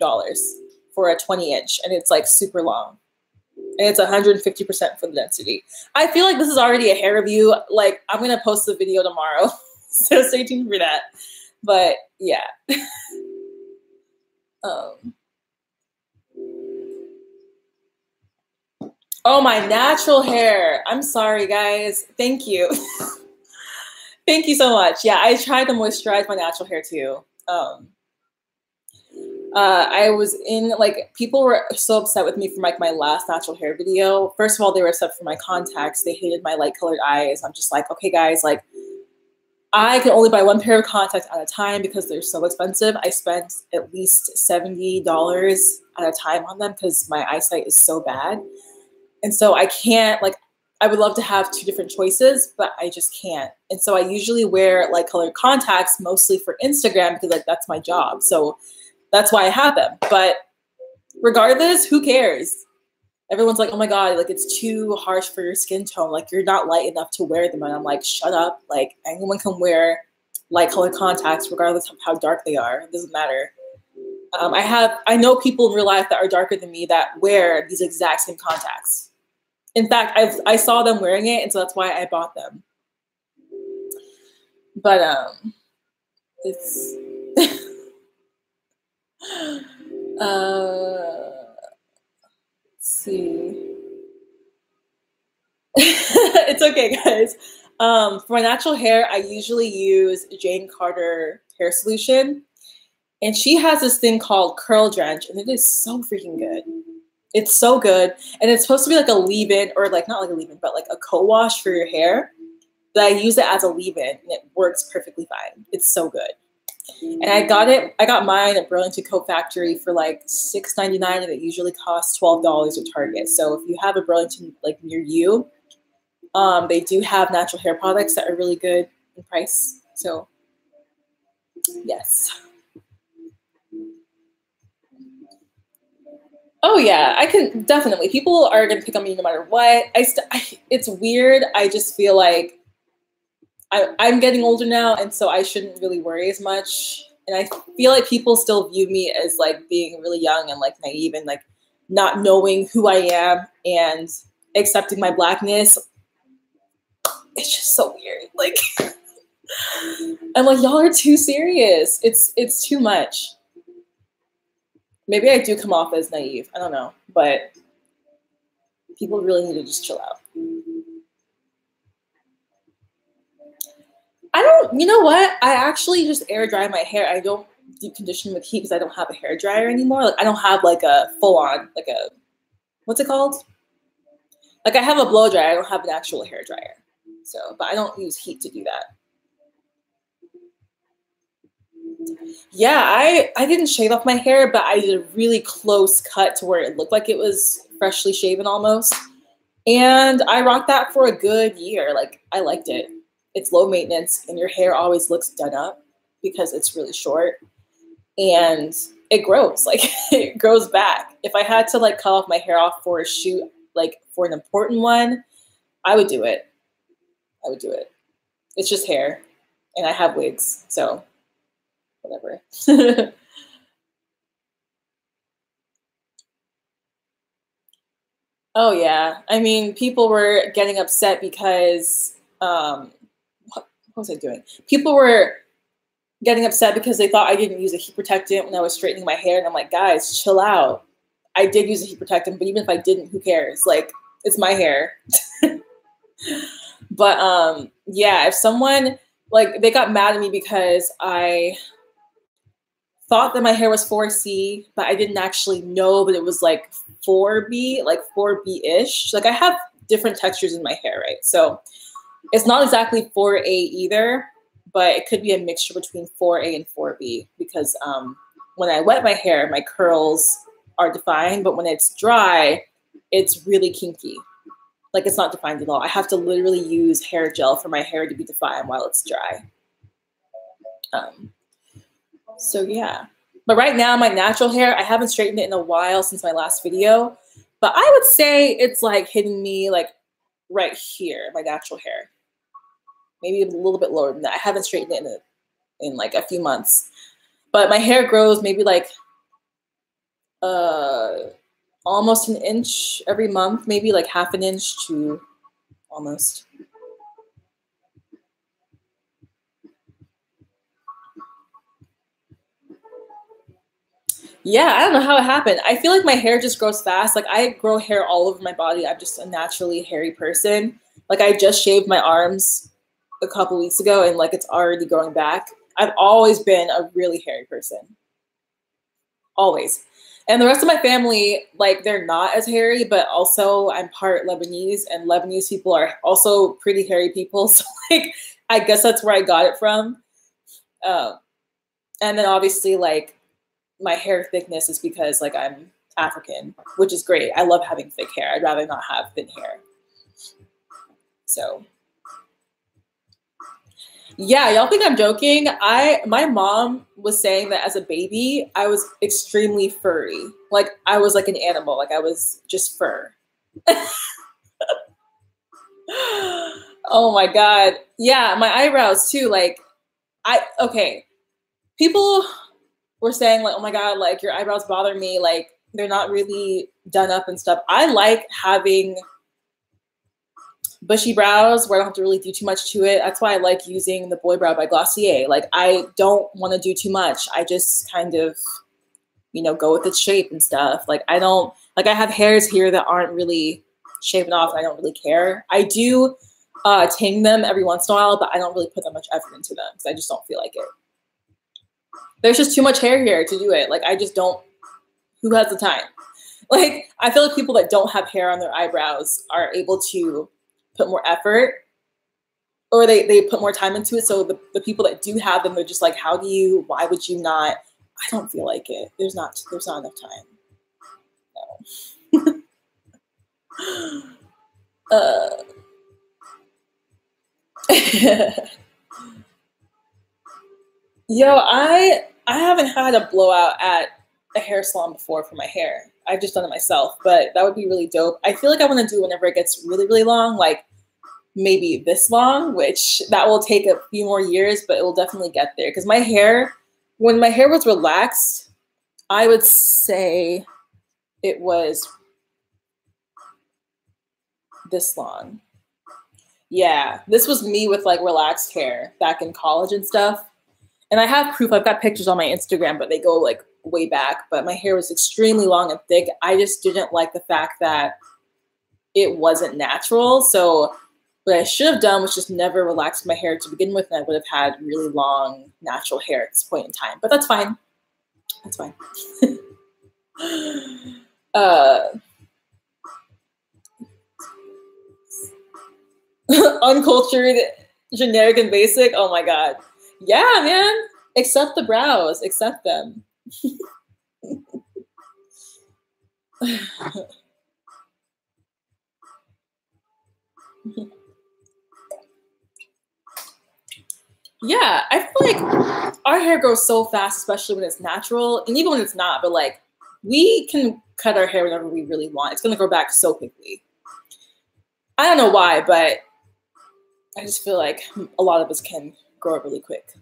for a 20-inch, and it's like super long. And it's 150% for the density. I feel like this is already a hair review. Like, I'm going to post the video tomorrow, so stay tuned for that. But, yeah. Oh, my natural hair. I'm sorry, guys. Thank you. Thank you so much. Yeah, I tried to moisturize my natural hair, too. I was in, like, people were so upset with me for like my last natural hair video. First of all, they were upset for my contacts. They hated my light colored eyes. I'm just like, okay, guys, like, I can only buy one pair of contacts at a time because they're so expensive. I spent at least $70 at a time on them because my eyesight is so bad. And so I can't, like, I would love to have two different choices, but I just can't. And so I usually wear light colored contacts mostly for Instagram because like that's my job. So that's why I have them. But regardless, who cares? Everyone's like, oh my God, like it's too harsh for your skin tone. Like you're not light enough to wear them. And I'm like, shut up. Like anyone can wear light colored contacts regardless of how dark they are. It doesn't matter. I know people in real life that are darker than me that wear these exact same contacts. In fact, I saw them wearing it, and so that's why I bought them. But it's let's see. It's okay, guys. For my natural hair, I usually use Jane Carter hair solution, and she has this thing called Curl Drench, and it is so freaking good. It's so good. And it's supposed to be like a leave-in, or like not like a leave-in, but like a co-wash for your hair. But I use it as a leave-in and it works perfectly fine. It's so good. And I got mine at Burlington Coat Factory for like $6.99, and it usually costs $12 at Target. So if you have a Burlington like near you, they do have natural hair products that are really good in price. So yes. Oh yeah, I can definitely. People are gonna pick on me no matter what. It's weird. I just feel like I'm getting older now, and so I shouldn't really worry as much. And I feel like people still view me as like being really young and like naive and like not knowing who I am and accepting my blackness. It's just so weird. Like I'm like, y'all are too serious. It's too much. Maybe I do come off as naive. I don't know, but people really need to just chill out. You know what? I actually just air dry my hair. I don't deep condition with heat because I don't have a hair dryer anymore. Like I don't have like a full on, like a, what's it called? Like I have a blow dryer. I don't have an actual hair dryer. So, but I don't use heat to do that. Yeah, I didn't shave off my hair, but I did a really close cut to where it looked like it was freshly shaven almost. And I rocked that for a good year. Like I liked it. It's low maintenance and your hair always looks done up because it's really short and it grows, like it grows back. If I had to like cut off my hair off for a shoot, like for an important one, I would do it. I would do it. It's just hair and I have wigs, so whatever. Oh yeah. I mean, people were getting upset because, what was I doing? People were getting upset because they thought I didn't use a heat protectant when I was straightening my hair. And I'm like, guys, chill out. I did use a heat protectant, but even if I didn't, who cares? Like, it's my hair. But yeah, if someone, like, they got mad at me because I thought that my hair was 4C, but I didn't actually know that it was like 4B, like 4B-ish. Like, I have different textures in my hair, right? So it's not exactly 4A either, but it could be a mixture between 4A and 4B because when I wet my hair, my curls are defined, but when it's dry, it's really kinky. Like it's not defined at all. I have to literally use hair gel for my hair to be defined while it's dry. So yeah. But right now, my natural hair, I haven't straightened it in a while since my last video, but I would say it's like hitting me like right here, my natural hair. Maybe a little bit lower than that. I haven't straightened it in like a few months. But my hair grows maybe like almost an inch every month, maybe like half an inch to almost. Yeah, I don't know how it happened. I feel like my hair just grows fast. Like I grow hair all over my body. I'm just a naturally hairy person. Like I just shaved my arms a couple weeks ago and like it's already growing back. I've always been a really hairy person. Always. And the rest of my family, like they're not as hairy, but also I'm part Lebanese and Lebanese people are also pretty hairy people. So like, I guess that's where I got it from. And then obviously like my hair thickness is because like I'm African, which is great. I love having thick hair. I'd rather not have thin hair. So yeah, y'all think I'm joking. My mom was saying that as a baby, I was extremely furry. Like I was like an animal. Like I was just fur. Oh my God. Yeah, my eyebrows too. Like okay. People were saying like, oh my God, like your eyebrows bother me. Like they're not really done up and stuff. I like having bushy brows where I don't have to really do too much to it. That's why I like using the Boy Brow by Glossier. Like I don't want to do too much. I just kind of, you know, go with its shape and stuff. Like I don't, like I have hairs here that aren't really shaven off and I don't really care. I do ting them every once in a while, but I don't really put that much effort into them because I just don't feel like it. There's just too much hair here to do it. Like I just don't, who has the time? Like I feel like people that don't have hair on their eyebrows are able to put more effort. or they put more time into it. So the people that do have them, they're just like, why would you not? I don't feel like it. There's not enough time. No. Yo, I haven't had a blowout at a hair salon before for my hair. I've just done it myself, but that would be really dope. I feel like I want to do it whenever it gets really, really long, like maybe this long, which that will take a few more years, but it will definitely get there. Because my hair, when my hair was relaxed, I would say it was this long. Yeah, this was me with like relaxed hair back in college and stuff. And I have proof, I've got pictures on my Instagram, but they go like way back. But my hair was extremely long and thick. I just didn't like the fact that it wasn't natural. So what I should have done was just never relaxed my hair to begin with, and I would have had really long natural hair at this point in time. But that's fine. That's fine. Uncultured, generic, and basic. Oh my God. Yeah, man. Accept the brows. Accept them. Yeah, I feel like our hair grows so fast, especially when it's natural, and even when it's not, but like we can cut our hair whenever we really want. It's gonna grow back so quickly. I don't know why, but I just feel like a lot of us can grow it really quick.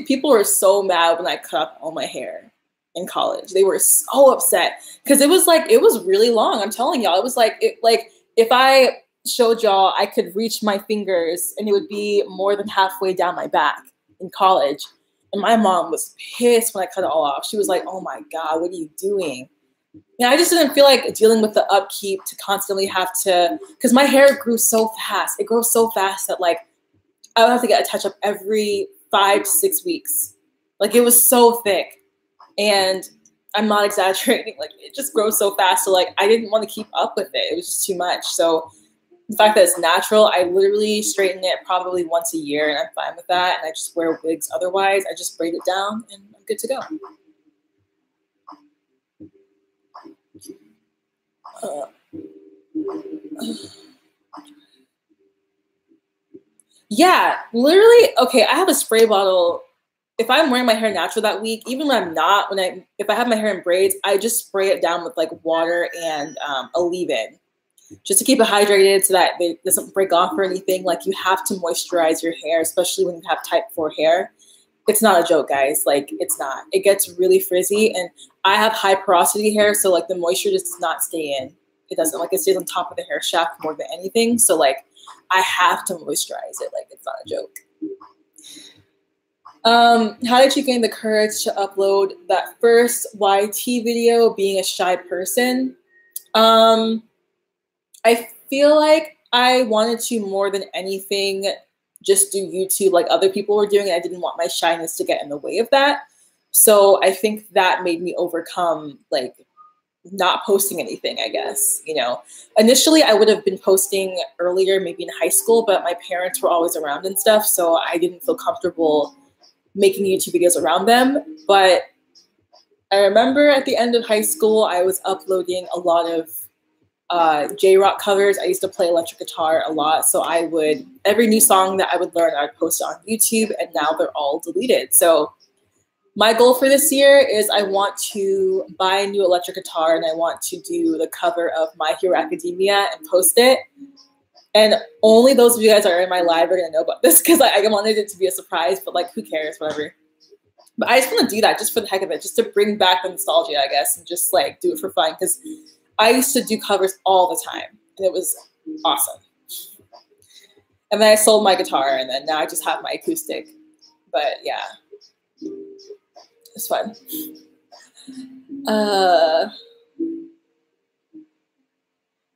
People were so mad when I cut off all my hair in college. They were so upset because it was really long. I'm telling y'all, it was like if I showed y'all, I could reach my fingers and it would be more than halfway down my back in college. And my mom was pissed when I cut it all off. She was like, "Oh my God, what are you doing?" And I just didn't feel like dealing with the upkeep to constantly have to, because my hair grew so fast. It grows so fast that like I would have to get a touch up every 5 to 6 weeks. Like it was so thick. And I'm not exaggerating. Like it just grows so fast. So like I didn't want to keep up with it. It was just too much. So the fact that it's natural, I literally straighten it probably once a year and I'm fine with that. And I just wear wigs otherwise. I just braid it down and I'm good to go. Yeah, literally. Okay, I have a spray bottle. If I'm wearing my hair natural that week, even when I'm not, if I have my hair in braids, I just spray it down with like water and a leave-in, just to keep it hydrated so that it doesn't break off or anything. Like you have to moisturize your hair, especially when you have type 4 hair. It's not a joke, guys. Like it's not. It gets really frizzy, and I have high porosity hair, so like the moisture just does not stay in. It doesn't. Like it stays on top of the hair shaft more than anything. So like I have to moisturize it. Like it's not a joke. How did you gain the courage to upload that first YT video, being a shy person? I feel like I wanted to, more than anything, just do YouTube like other people were doing, and I didn't want my shyness to get in the way of that. So I think that made me overcome like not posting anything, I guess. You know, initially I would have been posting earlier, maybe in high school, but my parents were always around and stuff, so I didn't feel comfortable making YouTube videos around them. But I remember at the end of high school, I was uploading a lot of J-rock covers. I used to play electric guitar a lot, so I would, every new song that I would learn, I would post it on YouTube, and now they're all deleted. So my goal for this year is I want to buy a new electric guitar, and I want to do the cover of My Hero Academia and post it. And only those of you guys that are in my live are gonna know about this, because I wanted it to be a surprise, but like who cares, whatever. But I just want to do that just for the heck of it, just to bring back the nostalgia, I guess, and just like do it for fun, because I used to do covers all the time, and it was awesome. And then I sold my guitar, and then now I just have my acoustic. But yeah, it's fun.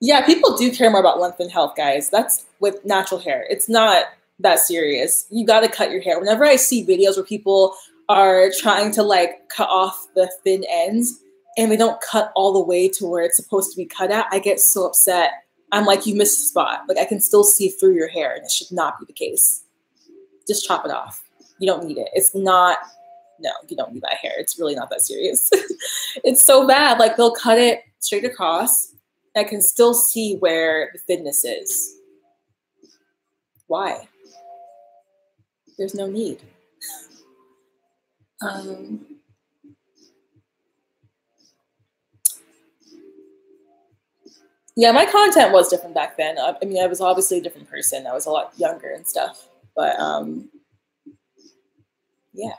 Yeah, people do care more about length and health, guys. That's with natural hair. It's not that serious. You got to cut your hair. Whenever I see videos where people are trying to like cut off the thin ends, and they don't cut all the way to where it's supposed to be cut at, I get so upset. I'm like, you missed the spot. Like, I can still see through your hair, and it should not be the case. Just chop it off. You don't need it. It's not, no, you don't need that hair. It's really not that serious. It's so bad. Like, they'll cut it straight across. I can still see where the thinness is. Why? There's no need. Yeah, my content was different back then. I mean, I was obviously a different person. I was a lot younger and stuff. But yeah.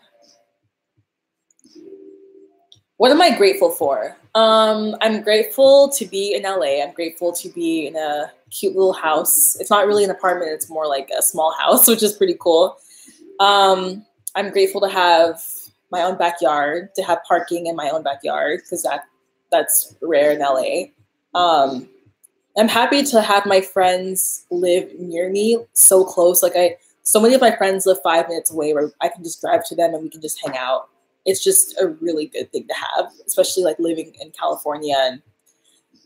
What am I grateful for? I'm grateful to be in LA. I'm grateful to be in a cute little house. It's not really an apartment. It's more like a small house, which is pretty cool. I'm grateful to have my own backyard, to have parking in my own backyard, because that's rare in LA. I'm happy to have my friends live near me, so close. Like so many of my friends live 5 minutes away, where I can just drive to them and we can just hang out. It's just a really good thing to have, especially like living in California and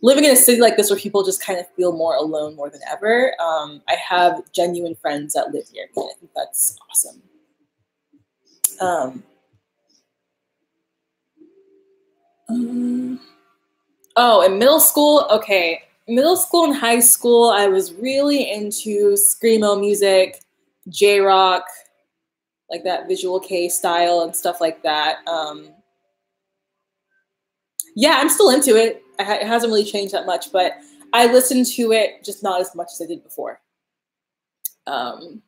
living in a city like this where people just kind of feel more alone more than ever. I have genuine friends that live near me. I think that's awesome. Oh, in middle school, okay. Middle school and high school, I was really into screamo music, J-rock, like that Visual K style and stuff like that. Yeah, I'm still into it. It hasn't really changed that much, but I listen to it just not as much as I did before. And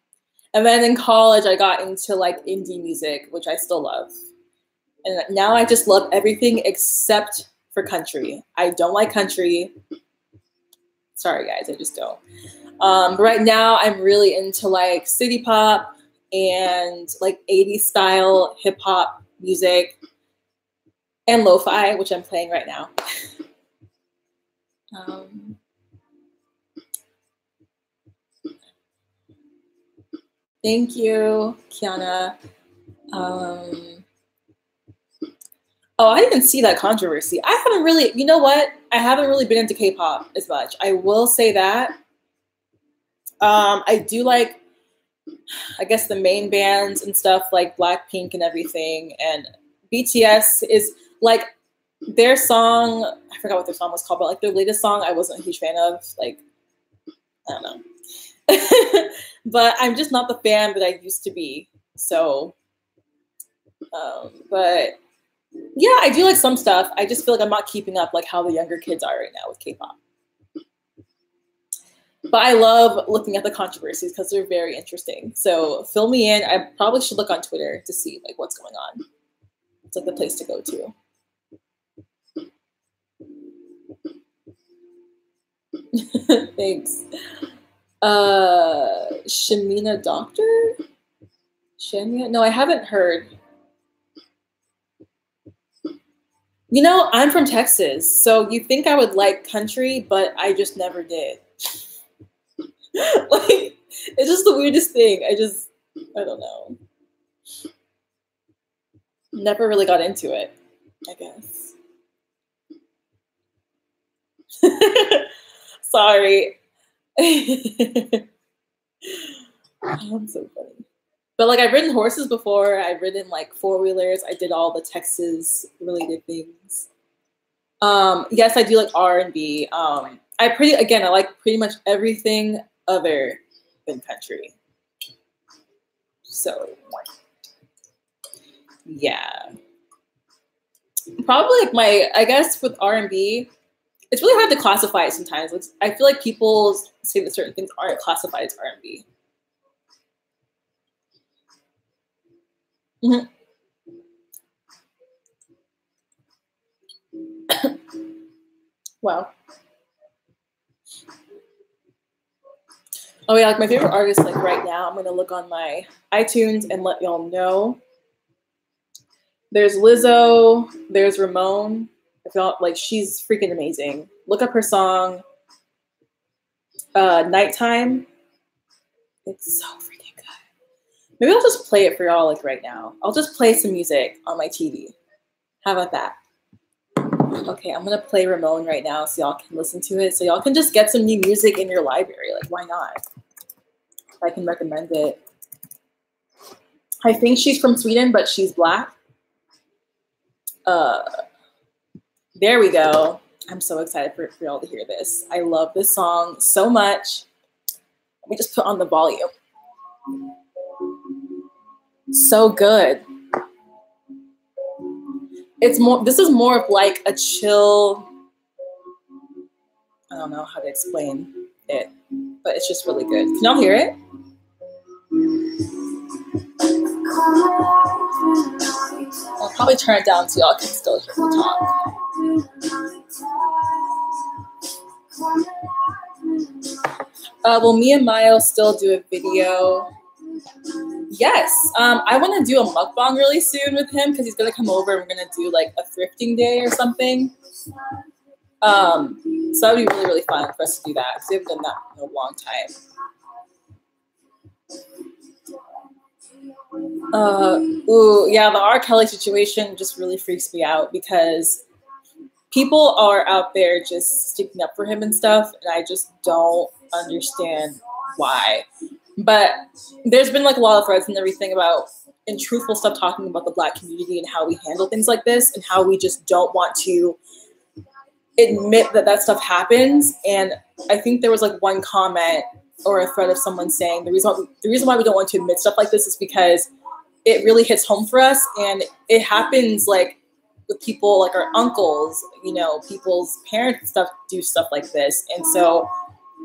then in college, I got into like indie music, which I still love. And now I just love everything except for country. I don't like country. Sorry, guys, I just don't. But right now, I'm really into like city pop and like 80s style hip hop music and lo-fi, which I'm playing right now. Thank you, Kiana. Oh, I didn't see that controversy. I haven't really, you know what? I haven't really been into K-pop as much. I will say that. I do like, I guess, the main bands and stuff like Blackpink and everything. And BTS is like their song, I forgot what their song was called, but like their latest song, I wasn't a huge fan of. Like, I don't know. But I'm just not the fan that I used to be. So, but yeah, I do like some stuff. I just feel like I'm not keeping up like how the younger kids are right now with K-pop. But I love looking at the controversies because they're very interesting. So fill me in. I probably should look on Twitter to see like what's going on. It's like the place to go to. Thanks. Shamina Doctor? Shamia? No, I haven't heard. You know, I'm from Texas, so you think I would like country, but I just never did. Like, it's just the weirdest thing. I don't know. Never really got into it, I guess. Sorry. I'm so funny. But like, I've ridden horses before. I've ridden like 4-wheelers. I did all the Texas related things. Yes, I do like R&B. I like pretty much everything other than country. So yeah, probably like I guess with R&B, it's really hard to classify it sometimes. I feel like people say that certain things aren't classified as R&B. Mm-hmm. Wow. Oh yeah, like my favorite artist, like right now, I'm gonna look on my iTunes and let y'all know. There's Lizzo, there's Ramon. If y'all like, she's freaking amazing. Look up her song, Nighttime. It's so freaking good. Maybe I'll just play it for y'all like right now. I'll just play some music on my TV. How about that? Okay, I'm gonna play Ramon right now so y'all can listen to it. So y'all can just get some new music in your library. Like, why not? I can recommend it. I think she's from Sweden, but she's Black. There we go. I'm so excited for y'all to hear this. I love this song so much. Let me just put on the volume. So good. It's more, this is more of like a chill, I don't know how to explain it, but it's just really good. Can y'all hear it? I'll probably turn it down so y'all can still hear me talk. Will me and Miles still do a video? Yes. I want to do a mukbang really soon with him because he's going to come over and we're going to do like a thrifting day or something. So that would be really, really fun for us to do that because we haven't done that in a long time. Yeah, the R. Kelly situation just really freaks me out because people are out there just sticking up for him and stuff, and I just don't understand why. But there's been like a lot of threads and everything about and truthful stuff talking about the Black community and how we handle things like this and how we just don't want to admit that that stuff happens. And I think there was like one comment or a thread of someone saying the reason why we don't want to admit stuff like this is because it really hits home for us, and it happens like with people like our uncles, you know, people's parents and stuff do stuff like this. And so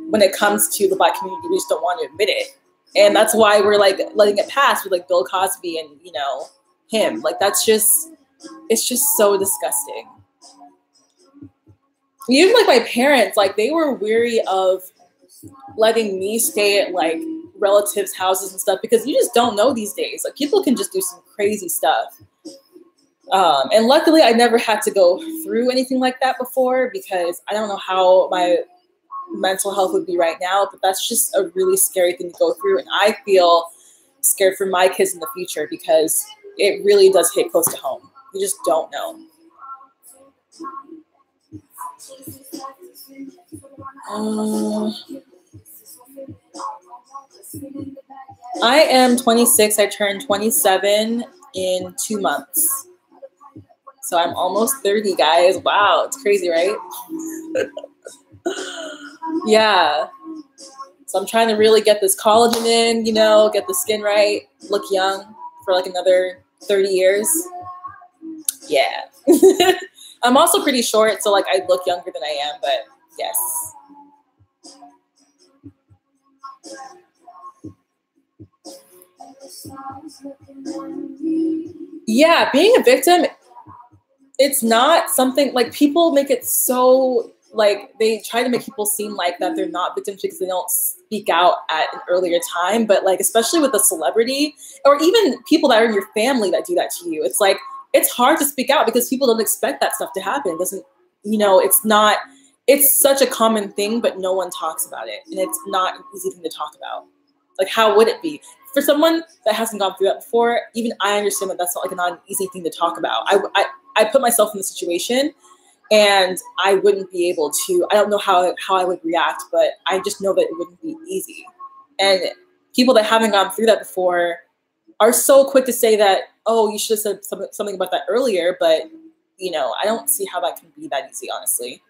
when it comes to the Black community, we just don't want to admit it. And that's why we're like letting it pass with like Bill Cosby and, you know, him. Like that's just, it's just so disgusting. Even like my parents, like they were weary of letting me stay at like relatives' houses and stuff because you just don't know these days. Like people can just do some crazy stuff. And luckily I never had to go through anything like that before because I don't know how my mental health would be right now, but that's just a really scary thing to go through. And I feel scared for my kids in the future because it really does hit close to home. You just don't know. I am 26. I turned 27 in 2 months. So I'm almost 30, guys. Wow, it's crazy, right? Yeah. So I'm trying to really get this collagen in, you know, get the skin right, look young for like another 30 years. Yeah. I'm also pretty short, so like I look younger than I am, but yes. Yeah, being a victim, it's not something like people make it so like they try to make people seem like that they're not victims because they don't speak out at an earlier time. But like, especially with a celebrity or even people that are in your family that do that to you, it's like, it's hard to speak out because people don't expect that stuff to happen. It doesn't, you know, it's such a common thing, but no one talks about it. And it's not an easy thing to talk about. Like, how would it be? For someone that hasn't gone through that before, even I understand that that's not an easy thing to talk about. I put myself in the situation and I wouldn't be able to, I don't know how I would react, but I just know that it wouldn't be easy. And people that haven't gone through that before are so quick to say that, oh, you should have said something about that earlier. But, you know, I don't see how that can be that easy, honestly.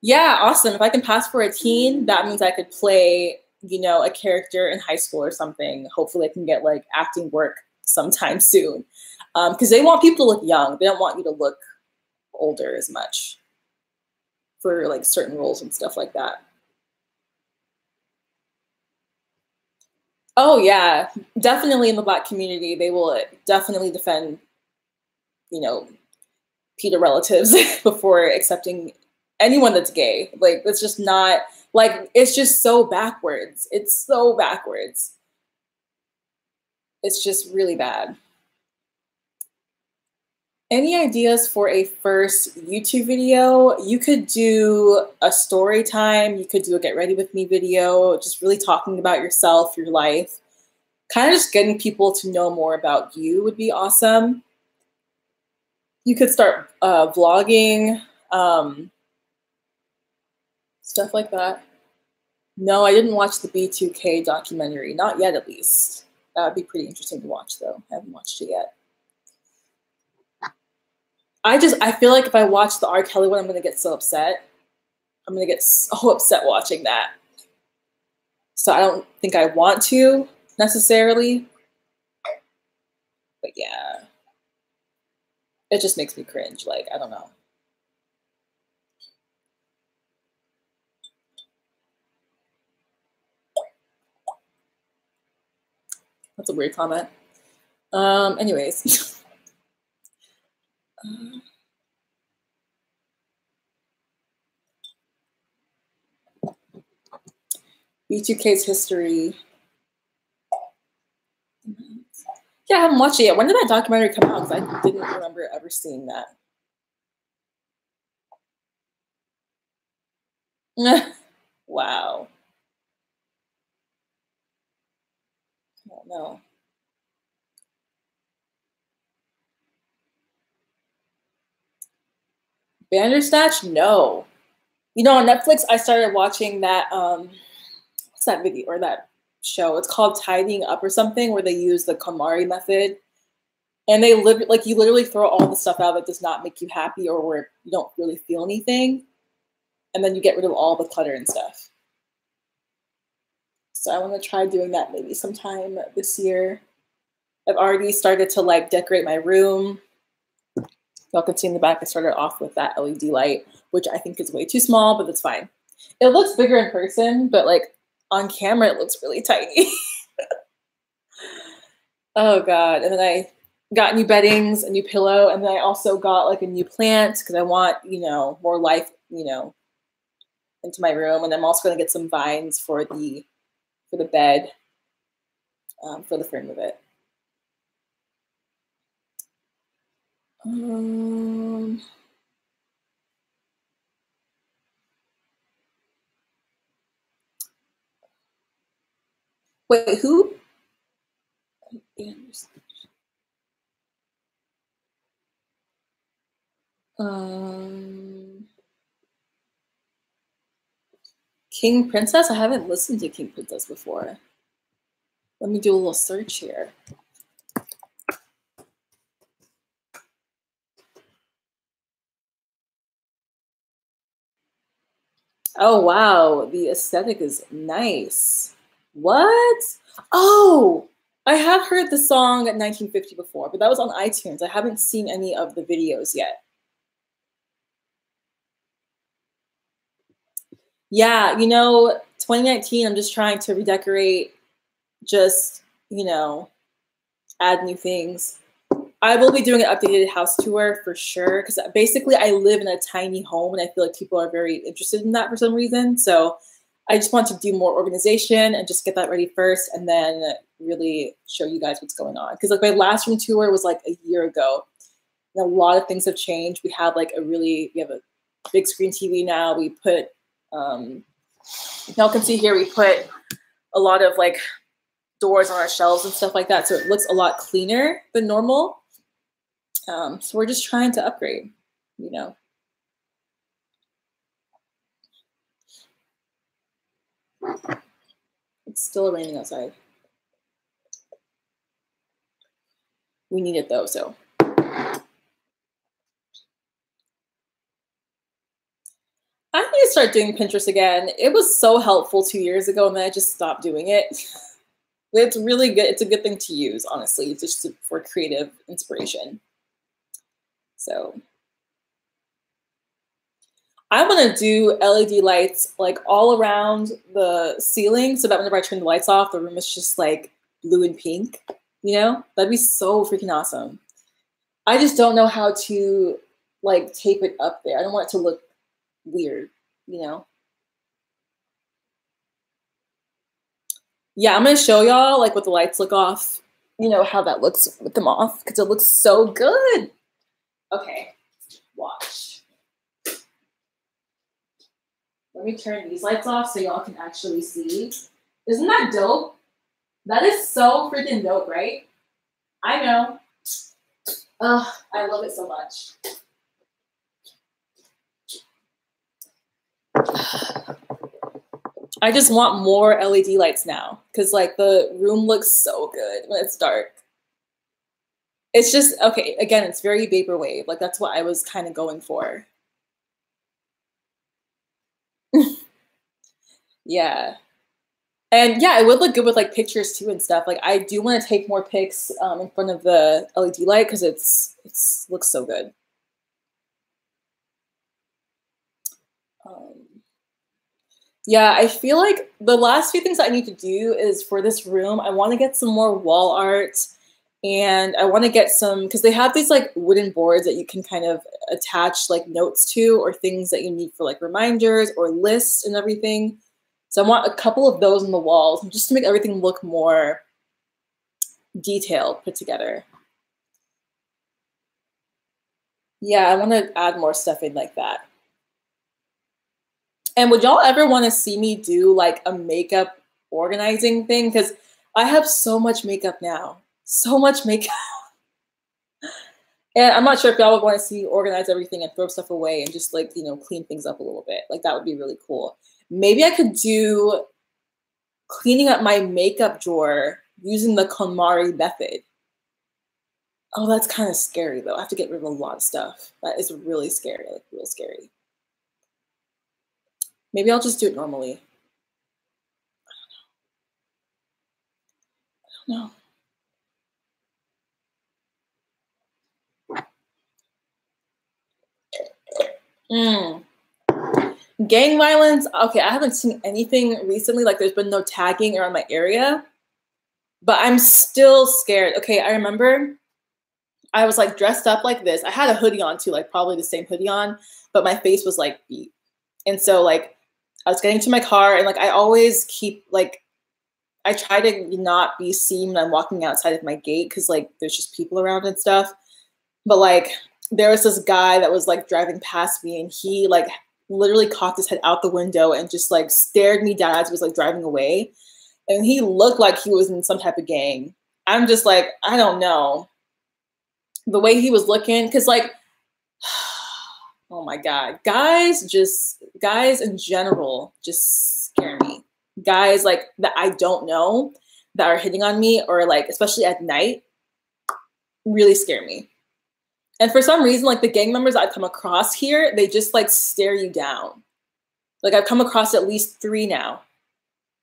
Yeah, awesome. If I can pass for a teen, that means I could play, you know, a character in high school or something. Hopefully I can get like acting work sometime soon. Because they want people to look young. They don't want you to look older as much for like certain roles and stuff like that. Oh yeah, definitely in the Black community, they will definitely defend, you know, PETA relatives before accepting anyone that's gay. Like, it's just not, like, it's just so backwards. It's so backwards. It's just really bad. Any ideas for a first YouTube video? You could do a story time. You could do a get ready with me video, just really talking about yourself, your life. Kind of just getting people to know more about you would be awesome. you could start vlogging, stuff like that. No, I didn't watch the B2K documentary. Not yet, at least. That would be pretty interesting to watch, though. I haven't watched it yet. I feel like if I watch the R. Kelly one, I'm going to get so upset. I'm going to get so upset watching that. So I don't think I want to necessarily. But yeah. It just makes me cringe. Like, I don't know. That's a weird comment. Anyways. B2K's history. Yeah, I haven't watched it yet. When did that documentary come out? Because I didn't remember ever seeing that. Wow. I don't know. Bandersnatch? No. You know, on Netflix, I started watching that, what's that video or that show? It's called Tidying Up or something, where they use the KonMari method. And they live, like, you literally throw all the stuff out that does not make you happy or where you don't really feel anything. And then you get rid of all the clutter and stuff. So I want to try doing that maybe sometime this year. I've already started to like decorate my room. Y'all can see in the back, I started off with that LED light, which I think is way too small, but that's fine. It looks bigger in person, but like on camera, it looks really tiny. Oh God. And then I got new beddings, a new pillow, and then I also got like a new plant because I want, you know, more life, you know, into my room. And I'm also going to get some vines for the bed, for the frame of it. Wait, who? King Princess? I haven't listened to King Princess before. Let me do a little search here. Oh, wow. The aesthetic is nice. What? Oh, I have heard the song 1950 before, but that was on iTunes. I haven't seen any of the videos yet. Yeah, you know, 2019, I'm just trying to redecorate, just, you know, add new things. I will be doing an updated house tour for sure, because basically I live in a tiny home and I feel like people are very interested in that for some reason. So I just want to do more organization and just get that ready first and then really show you guys what's going on. Because like my last room tour was like a year ago. And a lot of things have changed. We have we have a big screen TV now. We put, y'all can see here, we put a lot of like doors on our shelves and stuff like that. So it looks a lot cleaner than normal. So we're just trying to upgrade, you know. It's still raining outside. We need it though, so. I need to start doing Pinterest again. It was so helpful 2 years ago and then I just stopped doing it. It's really good. It's a good thing to use, honestly, just for creative inspiration. So I want to do LED lights like all around the ceiling so that whenever I turn the lights off, the room is just like blue and pink, you know? That'd be so freaking awesome. I just don't know how to like tape it up there. I don't want it to look weird, you know? Yeah, I'm going to show y'all like what the lights look off, you know, how that looks with them off because it looks so good. Okay, watch. Let me turn these lights off so y'all can actually see. Isn't that dope? That is so freaking dope, right? I know. I love it so much. I just want more LED lights now because like the room looks so good when it's dark. It's just, okay, again, it's very vaporwave. Like that's what I was kind of going for. Yeah. And yeah, it would look good with like pictures too and stuff. Like I do want to take more pics in front of the LED light because it's looks so good. Yeah, I feel like the last few things I need to do is for this room, I want to get some more wall art and I want to get some, because they have these like wooden boards that you can kind of attach like notes to or things that you need for like reminders or lists and everything. So I want a couple of those on the walls just to make everything look more detailed, put together. Yeah, I want to add more stuff in like that. And would y'all ever want to see me do like a makeup organizing thing? Because I have so much makeup now, so much makeup. And I'm not sure if y'all would want to see me organize everything and throw stuff away and just like, you know, clean things up a little bit. Like that would be really cool. Maybe I could do cleaning up my makeup drawer using the KonMari method. Oh, that's kind of scary though. I have to get rid of a lot of stuff. That is really scary, like real scary. Maybe I'll just do it normally. I don't know. Gang violence. Okay, I haven't seen anything recently. Like there's been no tagging around my area, but I'm still scared. Okay, I remember I was like dressed up like this. I had a hoodie on too, like probably the same hoodie on, but my face was like beat. And so like I was getting to my car and like I always keep like, I try to not be seen when I'm walking outside of my gate because like there's just people around and stuff. But like there was this guy that was like driving past me and he like literally cocked his head out the window and just like stared me down as he was like driving away. And he looked like he was in some type of gang. I'm just like, I don't know. The way he was looking, because like, oh my God, guys in general just scare me. Guys like that I don't know that are hitting on me or like, especially at night, really scare me. And for some reason, like the gang members I've come across here, they just like stare you down. Like I've come across at least three now,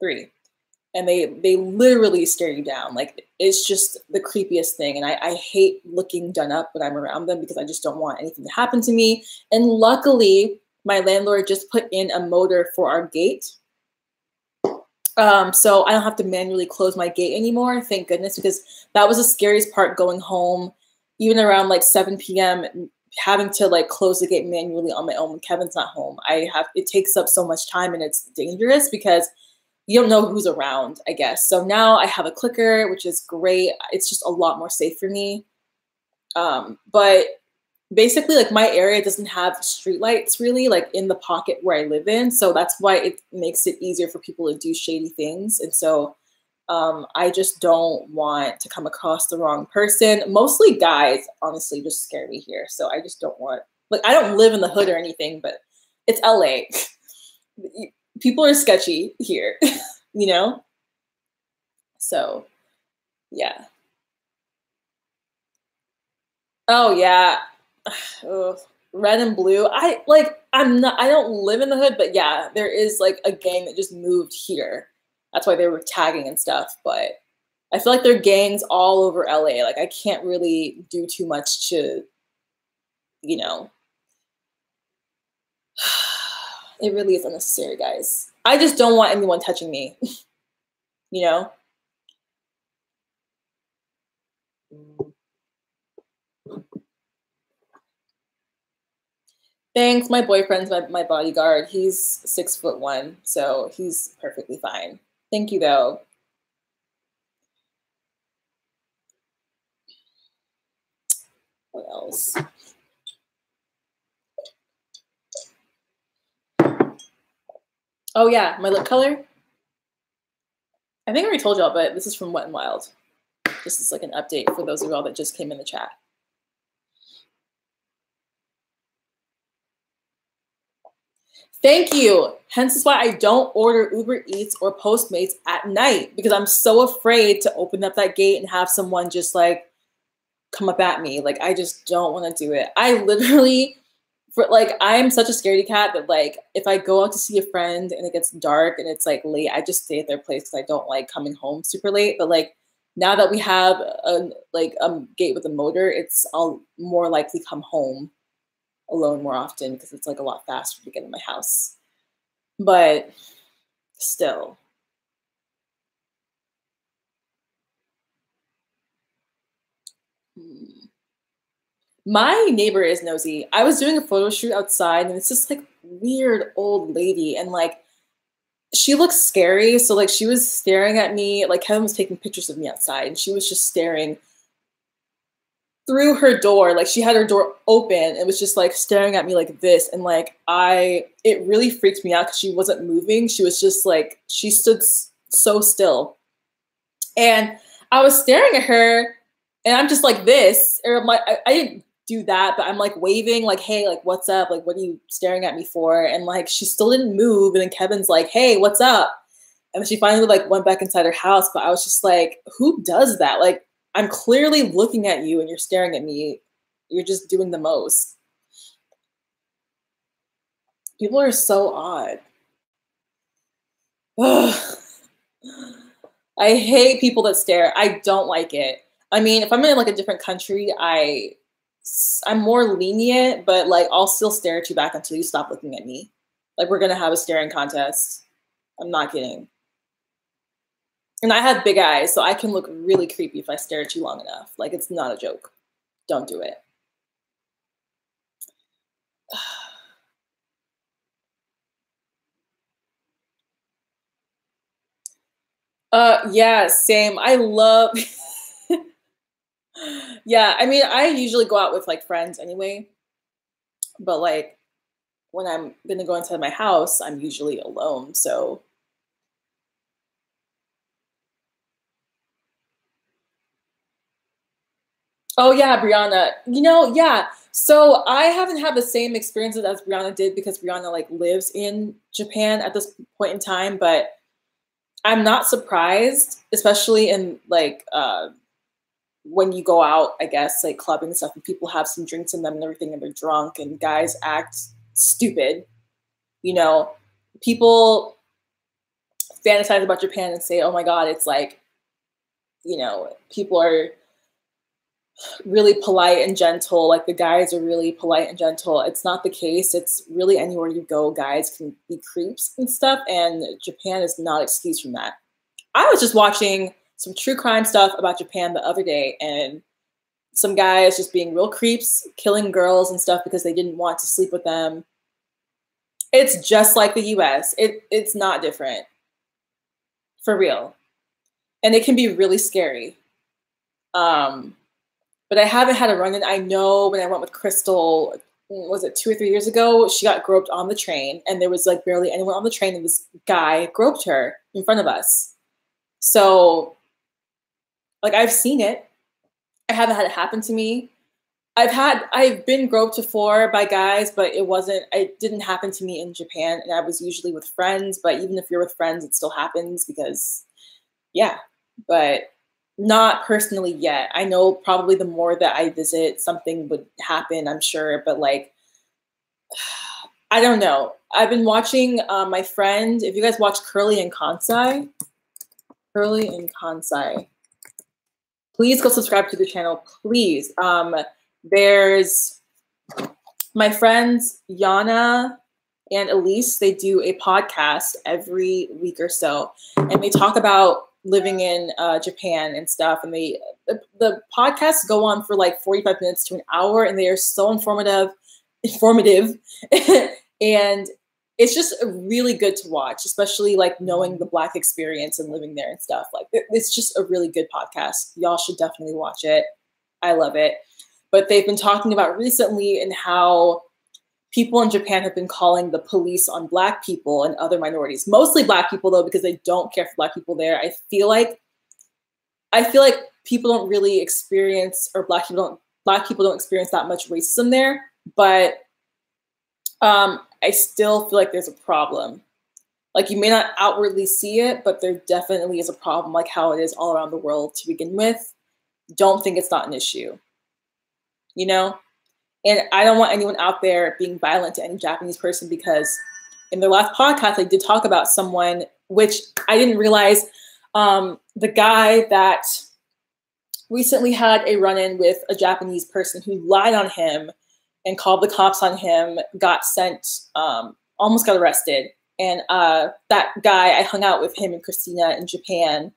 and they literally stare you down. Like it's just the creepiest thing. And I hate looking done up when I'm around them because I just don't want anything to happen to me. And luckily, my landlord just put in a motor for our gate. So I don't have to manually close my gate anymore. Thank goodness, because that was the scariest part going home, even around like 7 p.m., having to like close the gate manually on my own when Kevin's not home. It takes up so much time and it's dangerous because you don't know who's around, I guess. So now I have a clicker, which is great. It's just a lot more safe for me. But basically like my area doesn't have street lights really like in the pocket where I live in. So that's why it makes it easier for people to do shady things. And so I just don't want to come across the wrong person. Mostly guys, honestly, just scare me here. So I just don't want, like, I don't live in the hood or anything, but it's LA. People are sketchy here, you know? So, yeah. Oh, yeah. Ugh. Red and blue. I don't live in the hood, but yeah, there is like a gang that just moved here. That's why they were tagging and stuff. But I feel like there are gangs all over LA. Like I can't really do too much to, you know, it really is unnecessary, guys. I just don't want anyone touching me, you know? Thanks. My boyfriend's my bodyguard. He's 6'1", so he's perfectly fine. Thank you, though. What else? Oh yeah, my lip color. I think I already told y'all, but this is from Wet n Wild. This is like an update for those of y'all that just came in the chat. Thank you. Hence is why I don't order Uber Eats or Postmates at night, because I'm so afraid to open up that gate and have someone just like come up at me. Like, I just don't want to do it. I literally, I am such a scaredy cat that like, if I go out to see a friend and it gets dark and it's like late, I just stay at their place because I don't like coming home super late. But like, now that we have a gate with a motor, I'll more likely come home alone more often because it's like a lot faster to get in my house. But still. My neighbor is nosy. I was doing a photo shoot outside and it's this like weird old lady, and like she looks scary. So like she was staring at me, like Kevin was taking pictures of me outside and she was just staring through her door. Like she had her door open and was just like staring at me like this. And like it really freaked me out because she wasn't moving. She was just like, she stood so still. And I was staring at her and I'm just like this, or I'm like, I didn't do that, but I'm like waving like, hey, like, what's up? Like, what are you staring at me for? And like, she still didn't move. And then Kevin's like, hey, what's up? And then she finally like went back inside her house. But I was just like, who does that? Like, I'm clearly looking at you and you're staring at me. You're just doing the most. People are so odd. Ugh. I hate people that stare. I don't like it. I mean, if I'm in like a different country, I'm more lenient, but like I'll still stare at you back until you stop looking at me. Like we're gonna have a staring contest. I'm not kidding. And I have big eyes, so I can look really creepy if I stare at you long enough. Like, it's not a joke. Don't do it. Yeah, same. I love Yeah, I mean, I usually go out with like friends anyway, but like when I'm gonna go inside my house, I'm usually alone. So oh yeah, Brianna. Yeah. So I haven't had the same experiences as Brianna did because Brianna like lives in Japan at this point in time, but I'm not surprised, especially in like when you go out, I guess, like clubbing and stuff, and people have some drinks in them and everything, and they're drunk, and guys act stupid. You know, people fantasize about Japan and say, "Oh my God, it's like, people are really polite and gentle. Like the guys are really polite and gentle." It's not the case. It's really anywhere you go, guys can be creeps and stuff, and Japan is not excused from that. I was just watching some true crime stuff about Japan the other day, and some guys just being real creeps, killing girls and stuff because they didn't want to sleep with them. It's just like the US. It's not different. For real. And it can be really scary. But I haven't had a run-in. I know when I went with Crystal, was it 2 or 3 years ago, she got groped on the train and there was like barely anyone on the train and this guy groped her in front of us. So like I've seen it. I haven't had it happen to me. I've been groped before by guys, but it didn't happen to me in Japan. And I was usually with friends, but even if you're with friends, it still happens because yeah, but not personally yet. I know probably the more that I visit, something would happen, I'm sure, but like, I don't know. I've been watching my friend, if you guys watch Curly and Kansai, please go subscribe to the channel, please. There's my friends Yana and Elise. They do a podcast every week or so, and they talk about living in Japan and stuff. And the podcasts go on for like 45 minutes to an hour, and they are so informative, and it's just really good to watch, especially like knowing the Black experience and living there and stuff. Like it's just a really good podcast. Y'all should definitely watch it. I love it. But they've been talking about recently and how people in Japan have been calling the police on Black people and other minorities, mostly Black people though, because they don't care for Black people there. I feel like people don't really experience, or Black people don't experience that much racism there. But I still feel like there's a problem. Like, you may not outwardly see it, but there definitely is a problem, like how it is all around the world to begin with. Don't think it's not an issue, you know? And I don't want anyone out there being violent to any Japanese person, because in their last podcast, I did talk about someone, which I didn't realize, the guy that recently had a run-in with a Japanese person who lied on him and called the cops on him, got sent, almost got arrested. And that guy, I hung out with him and Christina in Japan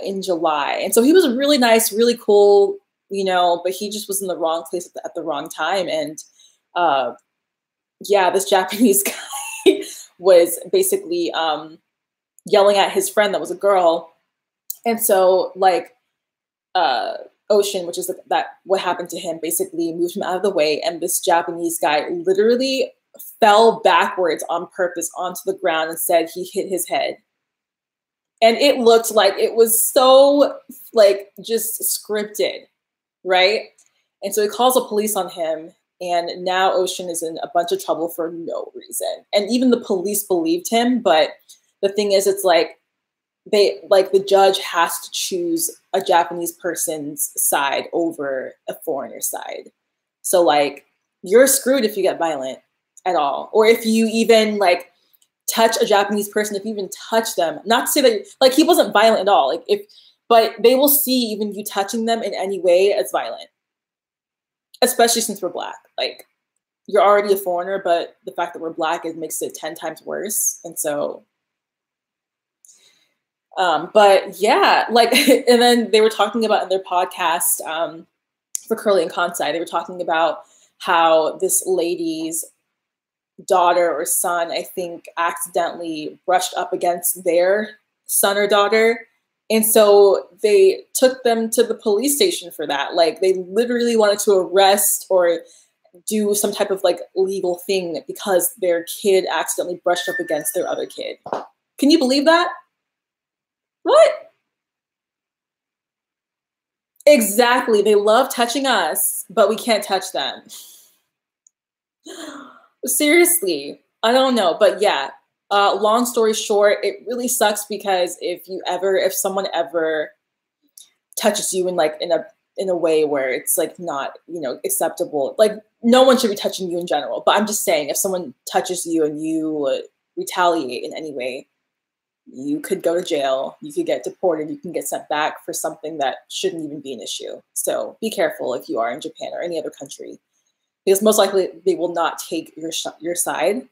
in July. And so he was really nice, really cool, you know, but he just was in the wrong place at the wrong time. And yeah, this Japanese guy was basically yelling at his friend that was a girl. And so, like, Ocean, which is that what happened to him, basically moved him out of the way. And this Japanese guy literally fell backwards on purpose onto the ground and said he hit his head. And it looked like it was so, like, just scripted, right? And so he calls the police on him, and now Ocean is in a bunch of trouble for no reason. And even the police believed him, but the thing is, it's like, the judge has to choose a Japanese person's side over a foreigner side. So, like, you're screwed if you get violent at all, or if you even, like, touch a Japanese person, if you even touch them. Not to say that, like, he wasn't violent at all, like, but they will see even you touching them in any way as violent, especially since we're Black. Like, you're already a foreigner, but the fact that we're Black, it makes it 10 times worse. And so, but yeah, like, and then they were talking about in their podcast, for Curly and Kansai, they were talking about how this lady's daughter or son, I think, accidentally brushed up against their son or daughter. And so they took them to the police station for that. Like, they literally wanted to arrest or do some type of, like, legal thing because their kid accidentally brushed up against their other kid. Can you believe that? What? Exactly. They love touching us, but we can't touch them. Seriously, I don't know, but yeah. Long story short, it really sucks because if someone ever touches you in, like, in a way where it's, like, not, you know, acceptable, like, no one should be touching you in general. But I'm just saying, if someone touches you and you retaliate in any way, you could go to jail, you could get deported, you can get sent back for something that shouldn't even be an issue. So be careful if you are in Japan or any other country, because most likely they will not take your side.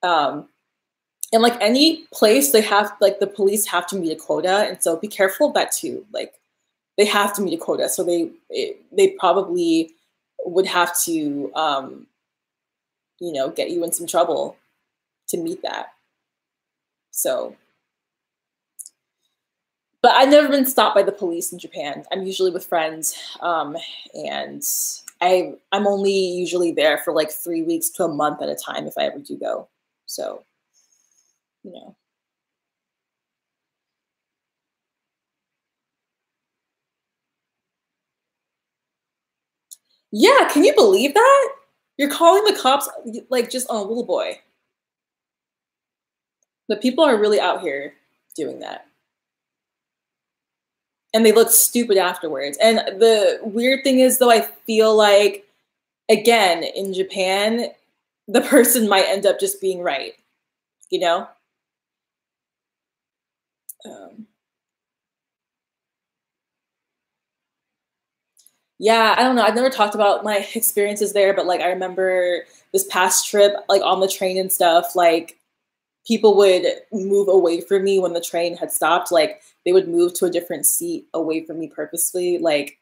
And, like, any place, they have, like, the police have to meet a quota, and so be careful of that too. Like, they have to meet a quota, so they probably would have to, you know, get you in some trouble to meet that. So, but I've never been stopped by the police in Japan. I'm usually with friends, and I'm only usually there for, like, 3 weeks to a month at a time if I ever do go. So, you know. Yeah, can you believe that? You're calling the cops, like, just on a little boy. The people are really out here doing that. And they look stupid afterwards. And the weird thing is, though, I feel like, again, in Japan, the person might end up just being right, you know? Yeah, I don't know. I've never talked about my experiences there, but, like, I remember this past trip, like, on the train and stuff, like, people would move away from me when the train had stopped. Like, they would move to a different seat away from me purposely. Like,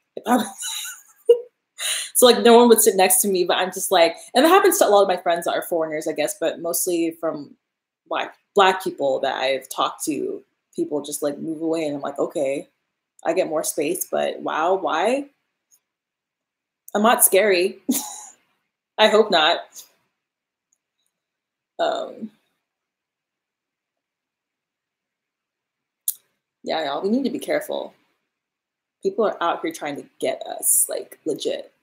so, like, no one would sit next to me, but I'm just like, and that happens to a lot of my friends that are foreigners, I guess, but mostly from black people that I've talked to, people just, like, move away, and I'm like, okay, I get more space, but wow, why? I'm not scary. I hope not. Um, yeah, y'all, we need to be careful. People are out here trying to get us, like, legit.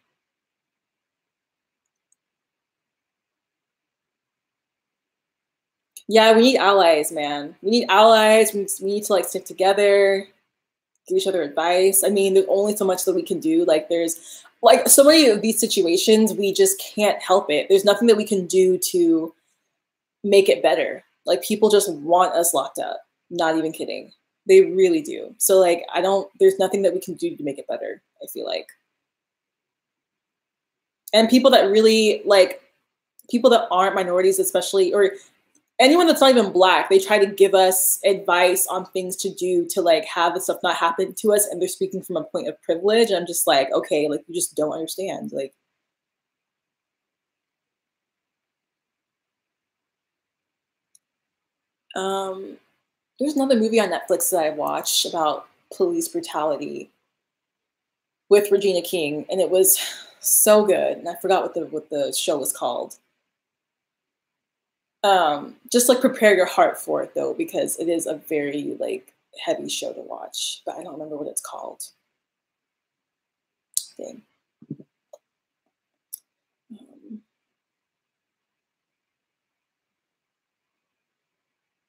Yeah, we need allies, man. We need allies. We need to like stick together, give each other advice. I mean, there's only so much that we can do. Like there's like so many of these situations, we just can't help it. There's nothing that we can do to make it better. Like people just want us locked up. Not even kidding. They really do. So like I don't there's nothing that we can do to make it better, I feel like. And people that really like people that aren't minorities especially or anyone that's not even black, they try to give us advice on things to do to like have the stuff not happen to us, and they're speaking from a point of privilege. And I'm just like, okay, like you just don't understand. Like, um, there's another movie on Netflix that I watched about police brutality with Regina King, and it was so good. And I forgot what the show was called. Just like prepare your heart for it though, because it is a very like heavy show to watch. But I don't remember what it's called. Dang. Um,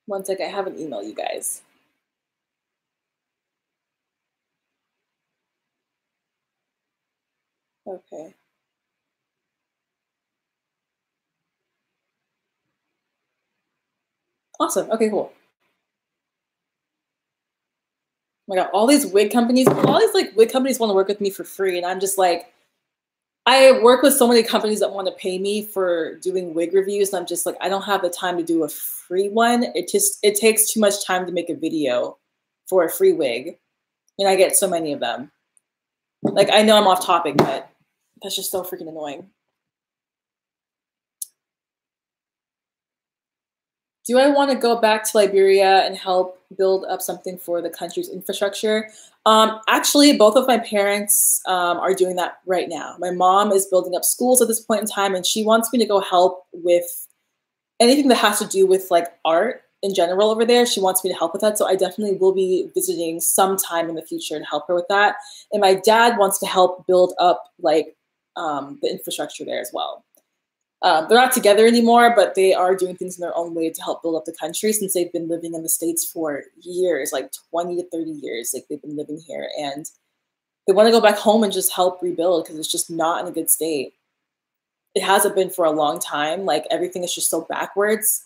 One sec, I have an email, you guys. Okay. Awesome. Okay, cool. Oh my God, all these like wig companies want to work with me for free, and I'm just like, I work with so many companies that want to pay me for doing wig reviews, and I'm just like, I don't have the time to do a free one. It takes too much time to make a video for a free wig, and I get so many of them. Like I know I'm off topic, but that's just so freaking annoying. Do I want to go back to Liberia and help build up something for the country's infrastructure? Actually, both of my parents are doing that right now. My mom is building up schools at this point in time, and she wants me to go help with anything that has to do with like art in general over there. She wants me to help with that. So I definitely will be visiting sometime in the future to help her with that. And my dad wants to help build up like the infrastructure there as well. They're not together anymore, but they are doing things in their own way to help build up the country since they've been living in the States for years, like 20 to 30 years. Like they've been living here and they want to go back home and just help rebuild because it's just not in a good state. It hasn't been for a long time. Like everything is just so backwards.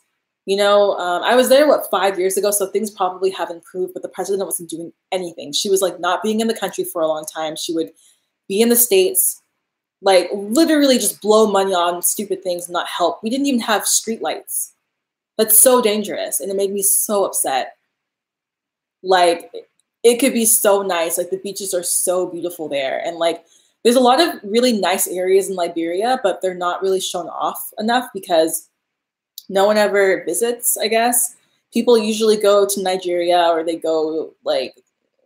I was there, 5 years ago, so things probably have improved, but the president wasn't doing anything. She was like not being in the country for a long time. She would be in the States, like literally just blow money on stupid things and not help. We didn't even have street lights. That's so dangerous. And it made me so upset. Like it could be so nice. Like the beaches are so beautiful there. And like there's a lot of really nice areas in Liberia, but they're not really shown off enough because no one ever visits, I guess. People usually go to Nigeria or they go like,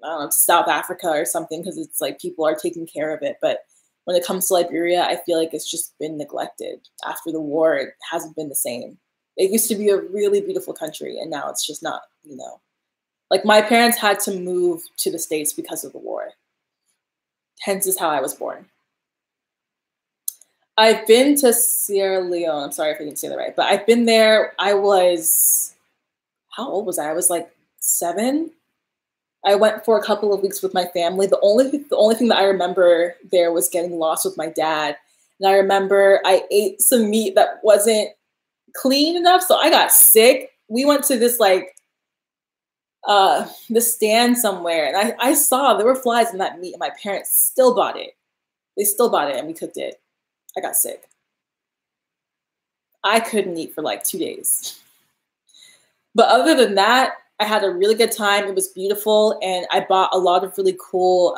I don't know, to South Africa or something because it's like people are taking care of it. But when it comes to Liberia, I feel like it's just been neglected. After the war, it hasn't been the same. It used to be a really beautiful country, and now it's just not. Like my parents had to move to the States because of the war. Hence is how I was born. I've been to Sierra Leone. I'm sorry if I didn't say that right, but I've been there. How old was I? I was like 7. I went for a couple of weeks with my family. The only thing that I remember there was getting lost with my dad. And I remember I ate some meat that wasn't clean enough, so I got sick. We went to this like the stand somewhere, and I saw there were flies in that meat, and my parents still bought it. They still bought it, and we cooked it. I got sick. I couldn't eat for like 2 days. But other than that, I had a really good time. It was beautiful, and I bought a lot of really cool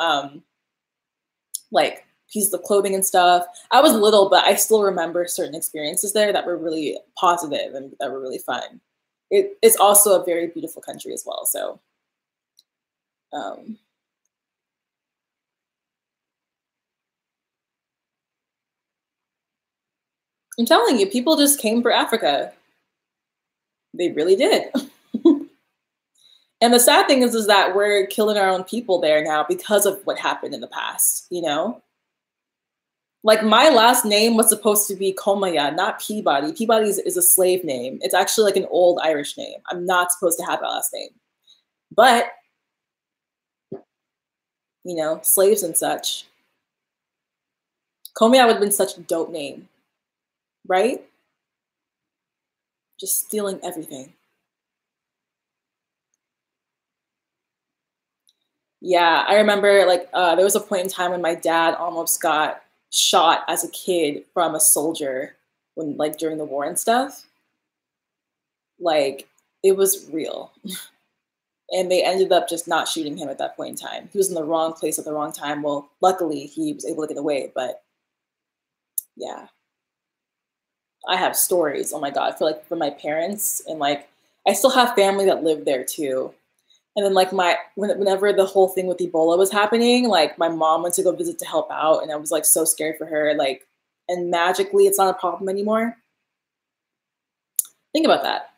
like pieces of clothing and stuff. I was little, but I still remember certain experiences there that were really positive and that were really fun. It's also a very beautiful country as well. So um, I'm telling you, people just came for Africa. They really did. And the sad thing is that we're killing our own people there now because of what happened in the past, Like my last name was supposed to be Komaya, not Peabody. Peabody is a slave name. It's actually like an old Irish name. I'm not supposed to have that last name. But, you know, slaves and such. Komaya would have been such a dope name, right? Just stealing everything. Yeah, I remember like there was a point in time when my dad almost got shot as a kid from a soldier when like during the war and stuff. Like it was real. And they ended up just not shooting him at that point in time. He was in the wrong place at the wrong time. Well, luckily he was able to get away, but yeah. I have stories, oh my God, for like from my parents, and like I still have family that live there too. And then like whenever the whole thing with Ebola was happening, like my mom went to go visit to help out, and I was like so scared for her. Like, and magically it's not a problem anymore. Think about that.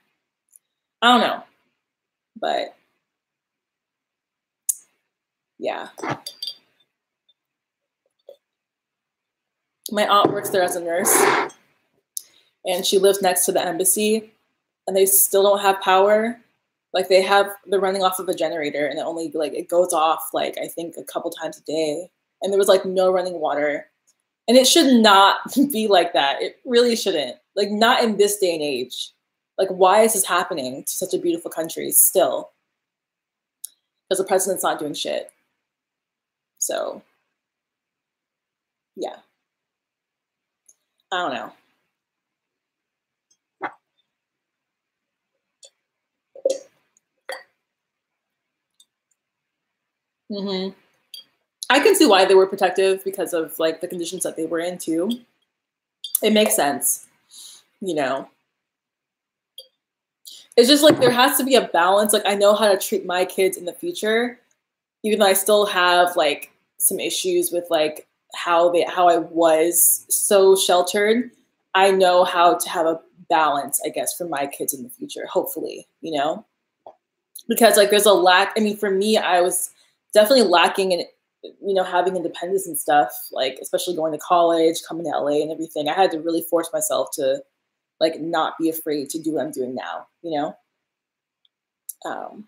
I don't know, but yeah. My aunt works there as a nurse, and she lives next to the embassy, and they still don't have power. Like they're running off of a generator, and it goes off like I think a couple times a day, and there was like no running water, and it should not be like that. It really shouldn't. Like not in this day and age. Like why is this happening to such a beautiful country still? Because the president's not doing shit. So yeah, I don't know. Mm-hmm. I can see why they were protective because of like the conditions that they were in too. It makes sense, you know. It's just like there has to be a balance. Like I know how to treat my kids in the future, even though I still have like some issues with like how I was so sheltered. I know how to have a balance, I guess, for my kids in the future, hopefully, you know? Because like there's a lack. I mean, for me, I was definitely lacking in, you know, having independence and stuff, like especially going to college, coming to LA and everything. I had to really force myself to like not be afraid to do what I'm doing now, you know? Um,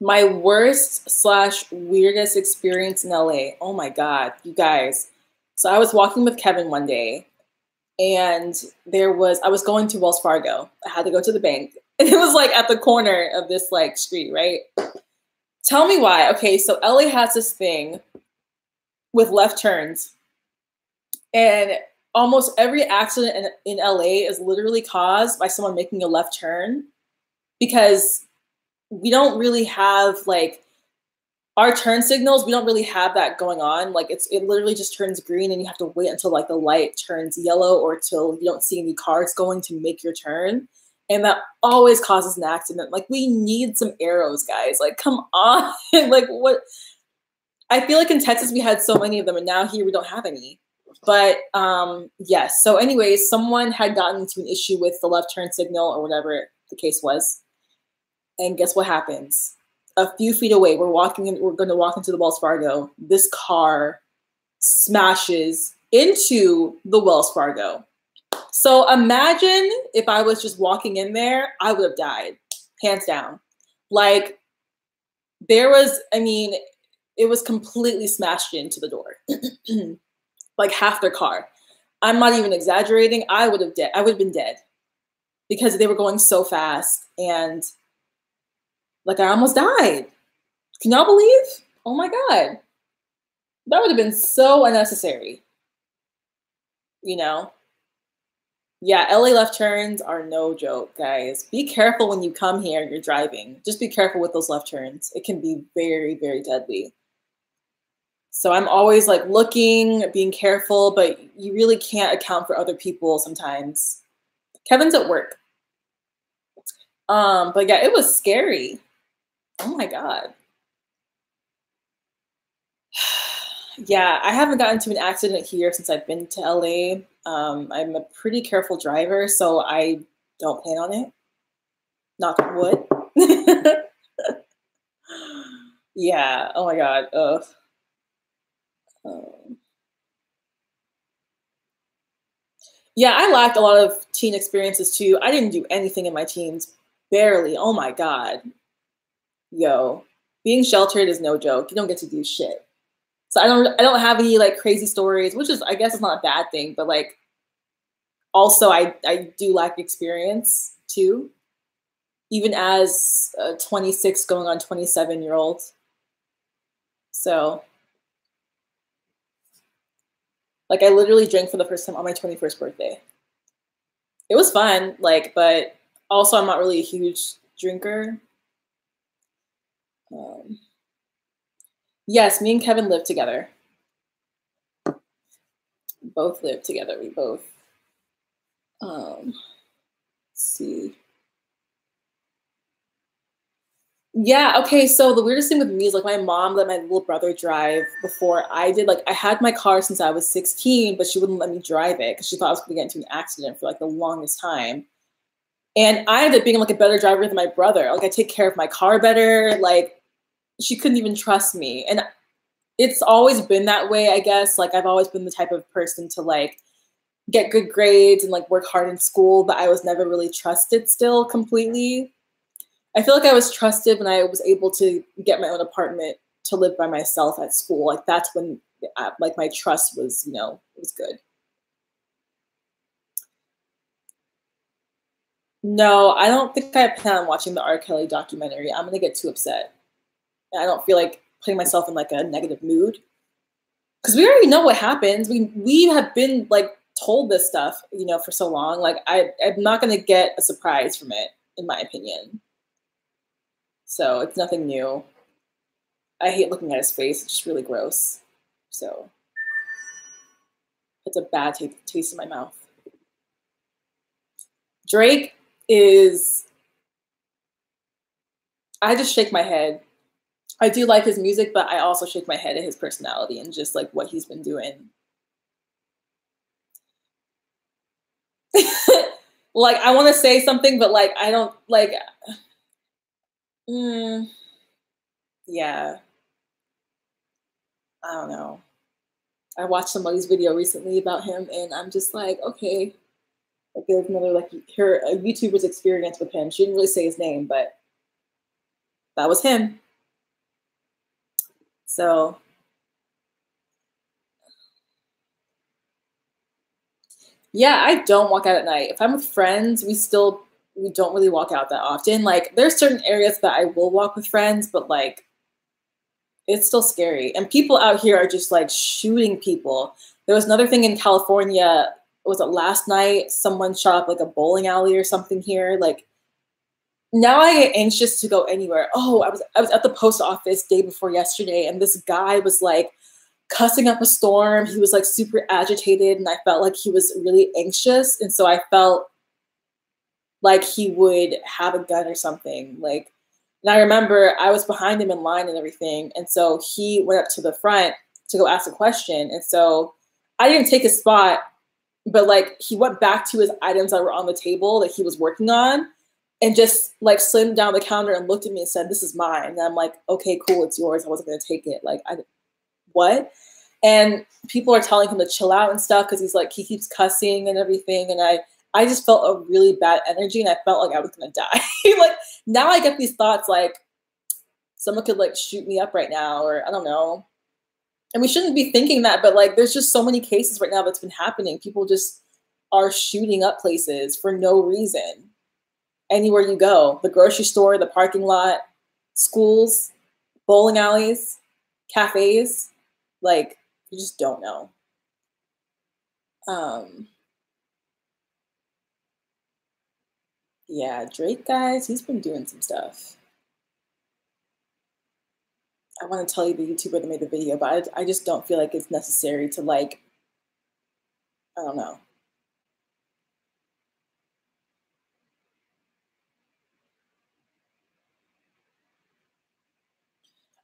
my worst slash weirdest experience in LA. Oh my God, you guys. So I was walking with Kevin one day, and I was going to Wells Fargo. I had to go to the bank. And it was like at the corner of this like street, right? Tell me why. Okay, so LA has this thing with left turns, and almost every accident in LA is literally caused by someone making a left turn, because we don't really have like our turn signals. We don't really have that going on. Like it literally just turns green, and you have to wait until like the light turns yellow or till you don't see any cars going to make your turn. And that always causes an accident. Like we need some arrows, guys. Like come on. Like what? I feel like in Texas we had so many of them, and now here we don't have any. But yes. So anyways, someone had gotten into an issue with the left turn signal or whatever the case was. And guess what happens? A few feet away, we're going to walk into the Wells Fargo. This car smashes into the Wells Fargo. So imagine if I was just walking in there, I would have died, hands down. Like it was completely smashed into the door, like half their car. I'm not even exaggerating. I would have been dead because they were going so fast, and like I almost died. Can y'all believe? Oh my God. That would have been so unnecessary. You know? Yeah, LA left turns are no joke, guys. Be careful when you come here and you're driving. Just be careful with those left turns. It can be very, very deadly. So I'm always like looking, being careful, but you really can't account for other people sometimes. Kevin's at work. But yeah, it was scary. Oh my God. Yeah, I haven't gotten into an accident here since I've been to LA. I'm a pretty careful driver, so I don't plan on it. Knock on wood. Yeah, oh my God. Ugh. Um, yeah, I lacked a lot of teen experiences too. I didn't do anything in my teens, barely. Oh my god, yo, being sheltered is no joke. You don't get to do shit. So I don't have any like crazy stories, which is I guess it's not a bad thing, but like also I do lack experience too, even as a 26 going on 27-year-old. So like I literally drank for the first time on my 21st birthday. It was fun, like, but also I'm not really a huge drinker. Um, yes, me and Kevin lived together. Both lived together. We both. Let's see. Yeah, okay, so the weirdest thing with me is like my mom let my little brother drive before I did. Like I had my car since I was 16, but she wouldn't let me drive it because she thought I was gonna get into an accident for like the longest time. And I ended up being like a better driver than my brother. Like I take care of my car better. Like she couldn't even trust me. And it's always been that way, I guess. Like I've always been the type of person to like get good grades and like work hard in school, but I was never really trusted still completely. I feel like I was trusted when I was able to get my own apartment to live by myself at school. Like that's when like my trust was, was good. No, I don't think I plan on watching the R. Kelly documentary. I'm gonna get too upset. And I don't feel like putting myself in like a negative mood because we already know what happens. We have been like told this stuff, for so long. Like I'm not gonna get a surprise from it, in my opinion. So it's nothing new. I hate looking at his face. It's just really gross. So it's a bad taste in my mouth. Drake is, I just shake my head. I do like his music, but I also shake my head at his personality and just like what he's been doing. Like I want to say something, but like I don't like. Mm, yeah, I don't know. I watched somebody's video recently about him, and I'm just like, okay, like there's another like her a YouTuber's experience with him. She didn't really say his name, but that was him. So yeah, I don't walk out at night. If I'm with friends, we don't really walk out that often. Like there's certain areas that I will walk with friends, but like it's still scary. And people out here are just like shooting people. There was another thing in California. Was it last night? Someone shot up like a bowling alley or something here. Like now I get anxious to go anywhere. Oh, I was at the post office day before yesterday, and this guy was like cussing up a storm. He was like super agitated, and I felt like he was really anxious. And so I felt like he would have a gun or something. Like, and I remember I was behind him in line and everything. And so he went up to the front to go ask a question. And so I didn't take his spot, but like he went back to his items that were on the table that he was working on and just like slammed down the counter and looked at me and said, "This is mine." And I'm like, "Okay, cool. It's yours. I wasn't going to take it." Like, what? And people are telling him to chill out and stuff because he's like he keeps cussing and everything. And I just felt a really bad energy, and I felt like I was gonna die. Like now I get these thoughts like someone could like shoot me up right now, or I don't know. And we shouldn't be thinking that, but like there's just so many cases right now that's been happening. People just are shooting up places for no reason. Anywhere you go, the grocery store, the parking lot, schools, bowling alleys, cafes, like you just don't know. Um, yeah, Drake, guys, he's been doing some stuff. I want to tell you the YouTuber that made the video, but I just don't feel like it's necessary to like, I don't know.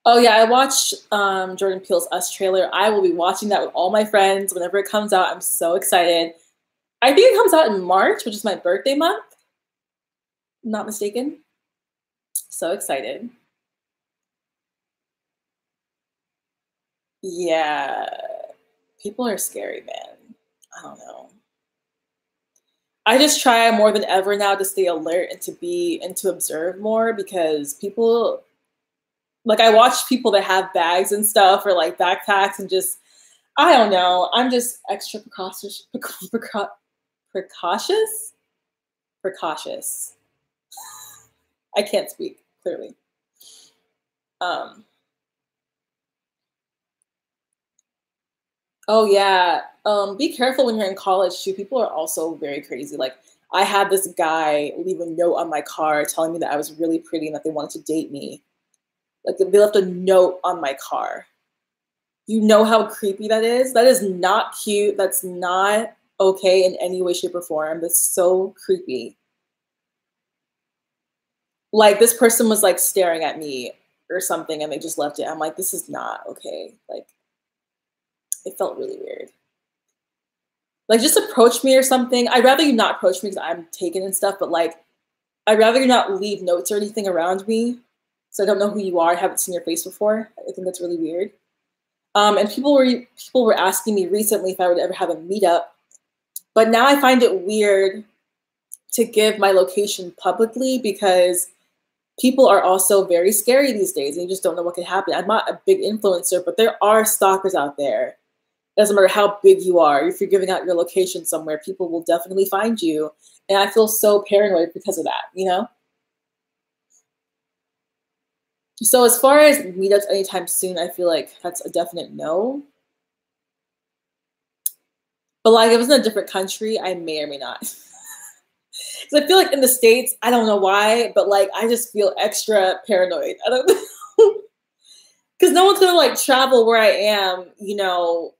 Oh yeah, I watched Jordan Peele's Us trailer. I will be watching that with all my friends whenever it comes out. I'm so excited. I think it comes out in March, which is my birthday month. I'm not mistaken. So excited. Yeah. People are scary, man. I don't know. I just try more than ever now to stay alert and to observe more because people, like, I watch people that have bags and stuff or like backpacks and just, I don't know. I'm just extra precautious. Precautious. I can't speak clearly. Um, oh yeah. Be careful when you're in college too. People are also very crazy. Like I had this guy leave a note on my car telling me that I was really pretty and that they wanted to date me. Like they left a note on my car. You know how creepy that is? That is not cute. That's not okay in any way, shape, or form. That's so creepy. Like this person was like staring at me or something and they just left it. I'm like, this is not okay. Like it felt really weird. Like just approach me or something. I'd rather you not approach me because I'm taken and stuff, but like I'd rather you not leave notes or anything around me. So I don't know who you are. I haven't seen your face before. I think that's really weird. And people were asking me recently if I would ever have a meetup, but now I find it weird to give my location publicly because people are also very scary these days and you just don't know what could happen. I'm not a big influencer, but there are stalkers out there. It doesn't matter how big you are. If you're giving out your location somewhere, people will definitely find you. And I feel so paranoid because of that, you know? So as far as meetups anytime soon, I feel like that's a definite no. But like if it's in a different country, I may or may not. Because I feel like in the States, I don't know why, but like I just feel extra paranoid. I don't know. Because no one's gonna like travel where I am, you know.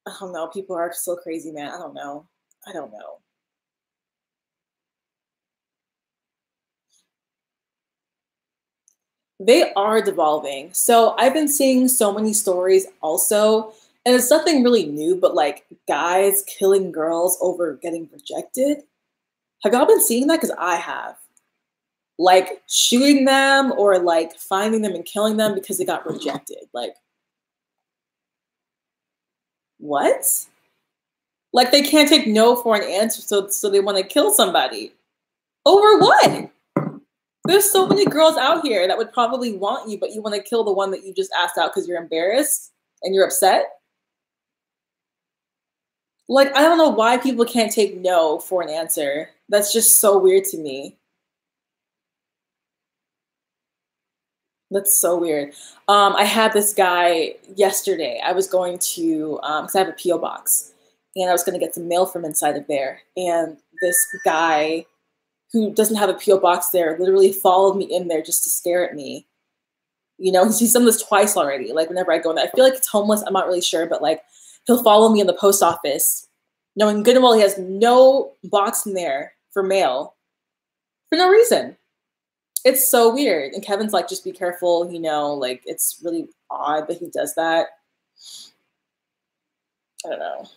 I don't know. People are so crazy, man. I don't know. I don't know. They are devolving. So I've been seeing so many stories also, and it's nothing really new, but like guys killing girls over getting rejected. Have y'all been seeing that? Because I have. Like shooting them or like finding them and killing them because they got rejected. Like, what? Like they can't take no for an answer, so they want to kill somebody. Over what? There's so many girls out here that would probably want you, but you want to kill the one that you just asked out because you're embarrassed and you're upset. Like, I don't know why people can't take no for an answer. That's just so weird to me. That's so weird. I had this guy yesterday. I was going to, because I have a P.O. box, and I was going to get some mail from inside of there. And this guy who doesn't have a P.O. box there literally followed me in there just to stare at me. You know, he's done this twice already. Like whenever I go in there, I feel like it's homeless. I'm not really sure, but like he'll follow me in the post office, knowing good and well he has no box in there for mail for no reason. It's so weird. And Kevin's like, just be careful, you know, like it's really odd that he does that. I don't know.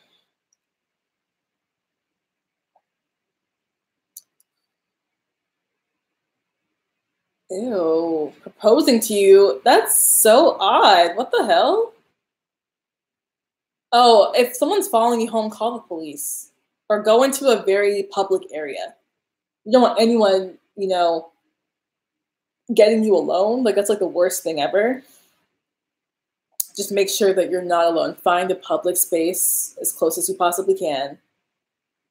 Ew, proposing to you? That's so odd. What the hell? Oh, if someone's following you home, call the police or go into a very public area. You don't want anyone, you know, getting you alone. Like that's like the worst thing ever. Just make sure that you're not alone. Find a public space as close as you possibly can.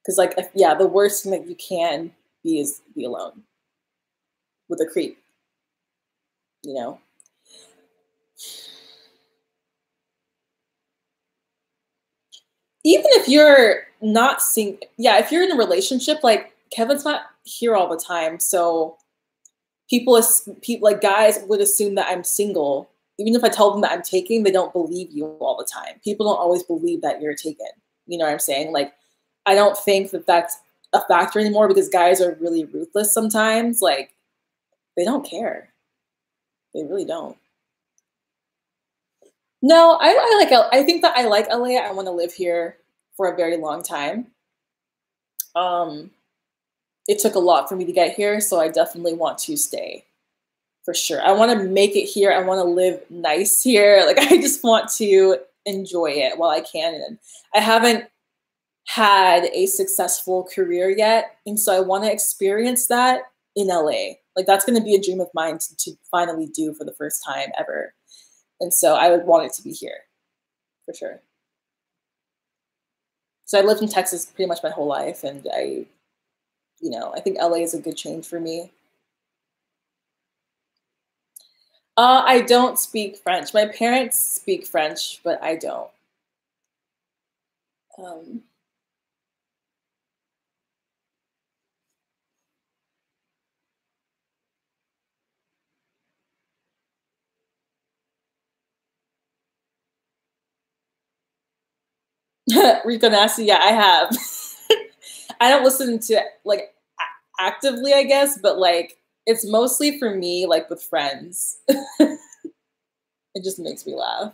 Because like, yeah, the worst thing that you can be is be alone with a creep, you know? Even if you're not seeing, yeah, if you're in a relationship, like Kevin's not here all the time. So people like guys would assume that I'm single. Even if I tell them that I'm taking, they don't believe you all the time. People don't always believe that you're taken. You know what I'm saying? Like, I don't think that that's a factor anymore because guys are really ruthless sometimes. Like, they don't care. They really don't. No, I like. I think that I like LA. I want to live here for a very long time. Um, it took a lot for me to get here, so I definitely want to stay for sure. I want to make it here. I want to live nice here. Like I just want to enjoy it while I can. And I haven't had a successful career yet. And so I want to experience that in LA. Like that's going to be a dream of mine to finally do for the first time ever. And so I would want it to be here for sure. So I lived in Texas pretty much my whole life, and I think LA is a good change for me. I don't speak French. My parents speak French, but I don't. Um, Rico Nasty, yeah, I have. I don't listen to like actively, I guess, but like it's mostly for me, like with friends. It just makes me laugh.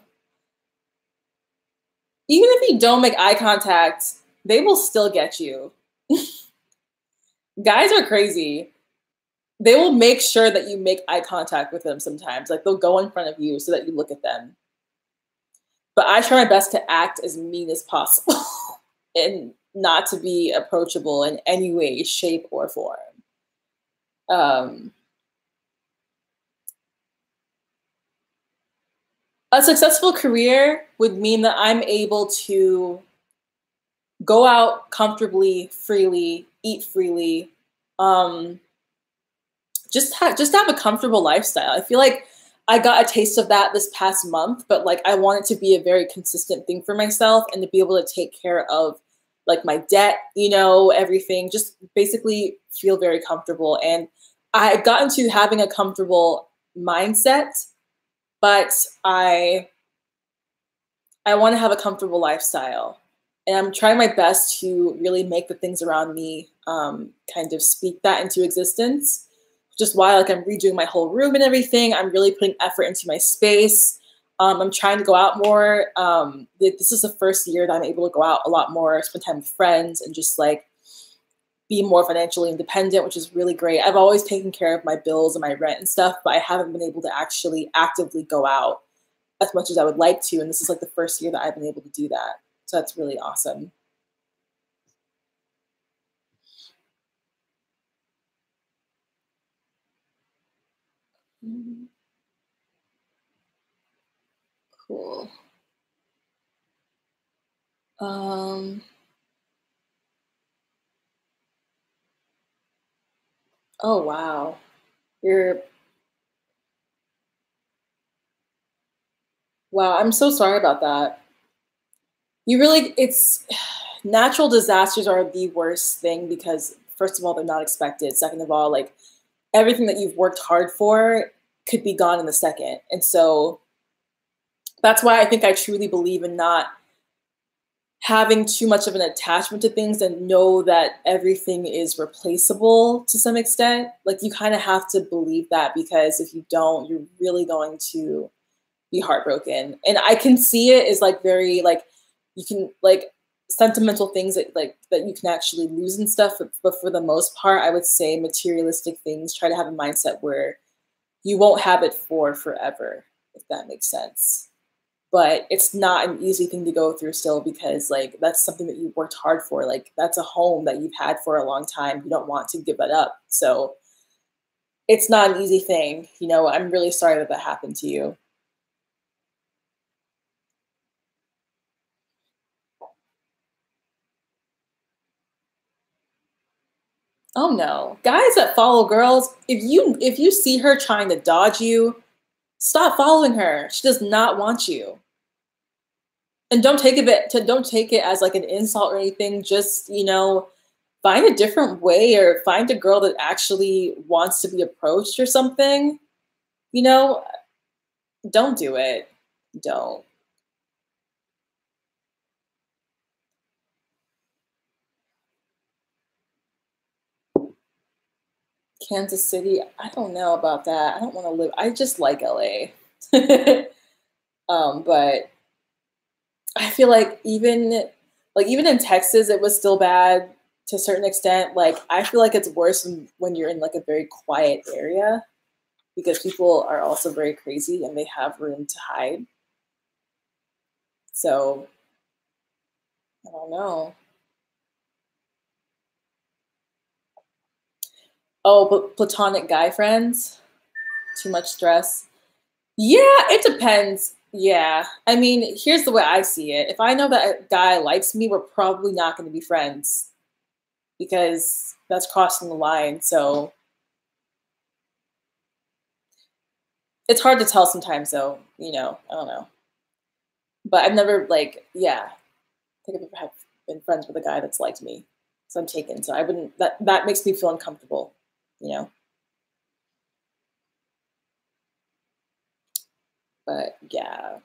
Even if you don't make eye contact, they will still get you. Guys are crazy. They will make sure that you make eye contact with them sometimes. Like they'll go in front of you so that you look at them. But I try my best to act as mean as possible and not to be approachable in any way, shape, or form. Um, a successful career would mean that I'm able to go out comfortably, freely, eat freely, um, just have a comfortable lifestyle. I feel like I got a taste of that this past month, but like I want it to be a very consistent thing for myself and to be able to take care of like my debt, everything, just basically feel very comfortable. And I've gotten to having a comfortable mindset, but I want to have a comfortable lifestyle. And I'm trying my best to really make the things around me kind of speak that into existence. Just while like I'm redoing my whole room and everything, I'm really putting effort into my space. I'm trying to go out more. This is the first year that I'm able to go out a lot more, spend time with friends, and just like be more financially independent, which is really great. I've always taken care of my bills and my rent and stuff, but I haven't been able to actually actively go out as much as I would like to. And this is like the first year that I've been able to do that. So that's really awesome. Cool. Um, oh wow. You're Wow, I'm so sorry about that. It's natural disasters are the worst thing because first of all, they're not expected. Second of all, like everything that you've worked hard for could be gone in a second. And so that's why I think I truly believe in not having too much of an attachment to things and know that everything is replaceable to some extent. Like you kind of have to believe that because if you don't, you're really going to be heartbroken. And I can see it as like very like you can like sentimental things that you can actually lose and stuff. But for the most part, I would say materialistic things, try to have a mindset where you won't have it for forever, if that makes sense. But it's not an easy thing to go through still because like that's something that you worked hard for. Like that's a home that you've had for a long time. You don't want to give that up. So it's not an easy thing. I'm really sorry that that happened to you. Oh no. Guys that follow girls, if you see her trying to dodge you, stop following her. She does not want you. And don't take it as like an insult or anything. Just, find a different way or find a girl that actually wants to be approached or something. You know, don't do it. Don't. Kansas City, I don't know about that. I don't want to live. I just like LA. But I feel like even in Texas, it was still bad to a certain extent. Like I feel like it's worse when you're in like a very quiet area because people are also very crazy and they have room to hide. So I don't know. Oh, but platonic guy friends? Too much stress? Yeah, it depends. Yeah. I mean, here's the way I see it. If I know that a guy likes me, we're probably not going to be friends because that's crossing the line. So it's hard to tell sometimes, though. You know, I don't know. But I've never, like, yeah, I think I've ever been friends with a guy that's liked me. So I'm taken. So I wouldn't, that makes me feel uncomfortable, you know? But yeah.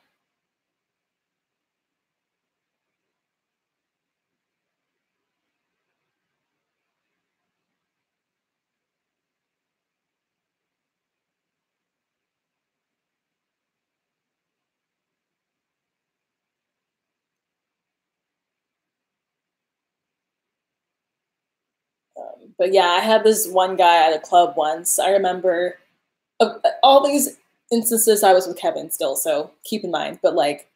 But yeah, I had this one guy at a club once. I remember all these instances I was with Kevin still, so keep in mind. But like,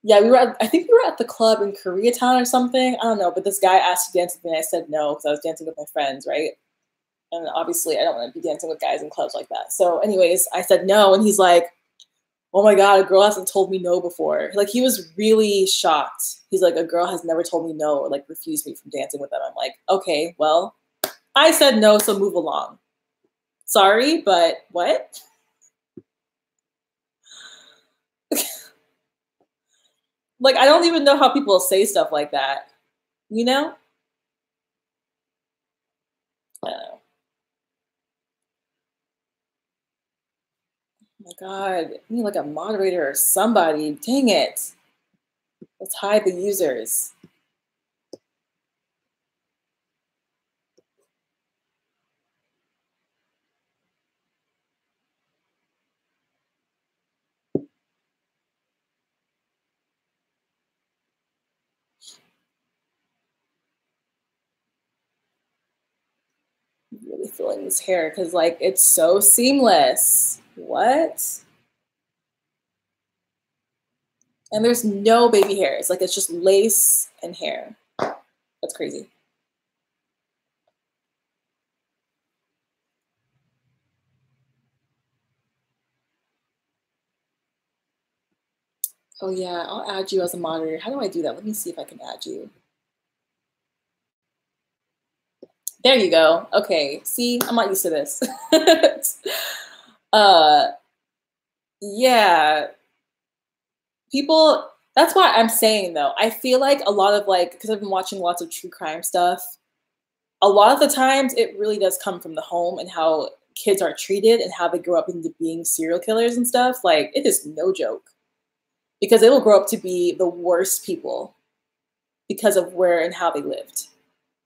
yeah, I think we were at the club in Koreatown or something. I don't know, but this guy asked to dance with me and I said no because I was dancing with my friends, right? And obviously I don't want to be dancing with guys in clubs like that. So anyways, I said no and he's like, oh my God, a girl hasn't told me no before. Like he was really shocked. He's like, a girl has never told me no or like refused me from dancing with them. I'm like, okay, well, I said no, so move along. Sorry, but what? Like, I don't even know how people say stuff like that, you know? I don't know. Oh my God, I need like a moderator or somebody. Dang it. Let's hide the users. I'm really feeling this hair because like it's so seamless. What? And there's no baby hairs. Like it's just lace and hair. That's crazy. Oh yeah, I'll add you as a moderator. How do I do that? Let me see if I can add you. There you go. Okay. See, I'm not used to this. uh yeah. People, that's why I'm saying though. I feel like a lot of like, because I've been watching lots of true crime stuff, a lot of the times it really does come from the home and how kids are treated and how they grow up into being serial killers and stuff. Like it is no joke. Because they will grow up to be the worst people because of where and how they lived.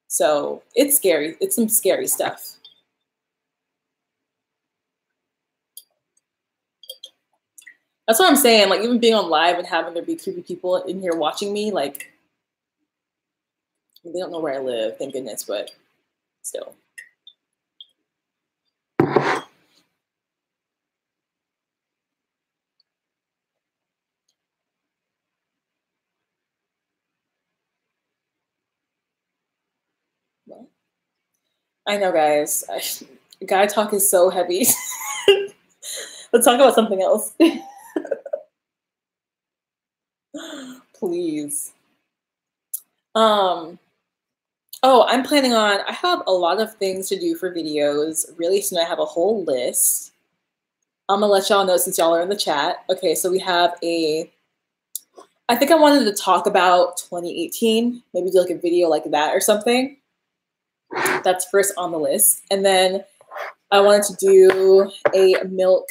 So it's scary. It's some scary stuff. That's what I'm saying. Like even being on live and having there be creepy people in here watching me, like they don't know where I live, thank goodness, but still. Well, I know, guys. Guy talk is so heavy. Let's talk about something else. Please. Oh, I'm planning on, I have a lot of things to do for videos. Really soon I have a whole list. I'm gonna let y'all know since y'all are in the chat. Okay, so we have I think I wanted to talk about 2018, maybe do like a video like that or something. That's first on the list. And then I wanted to do a milk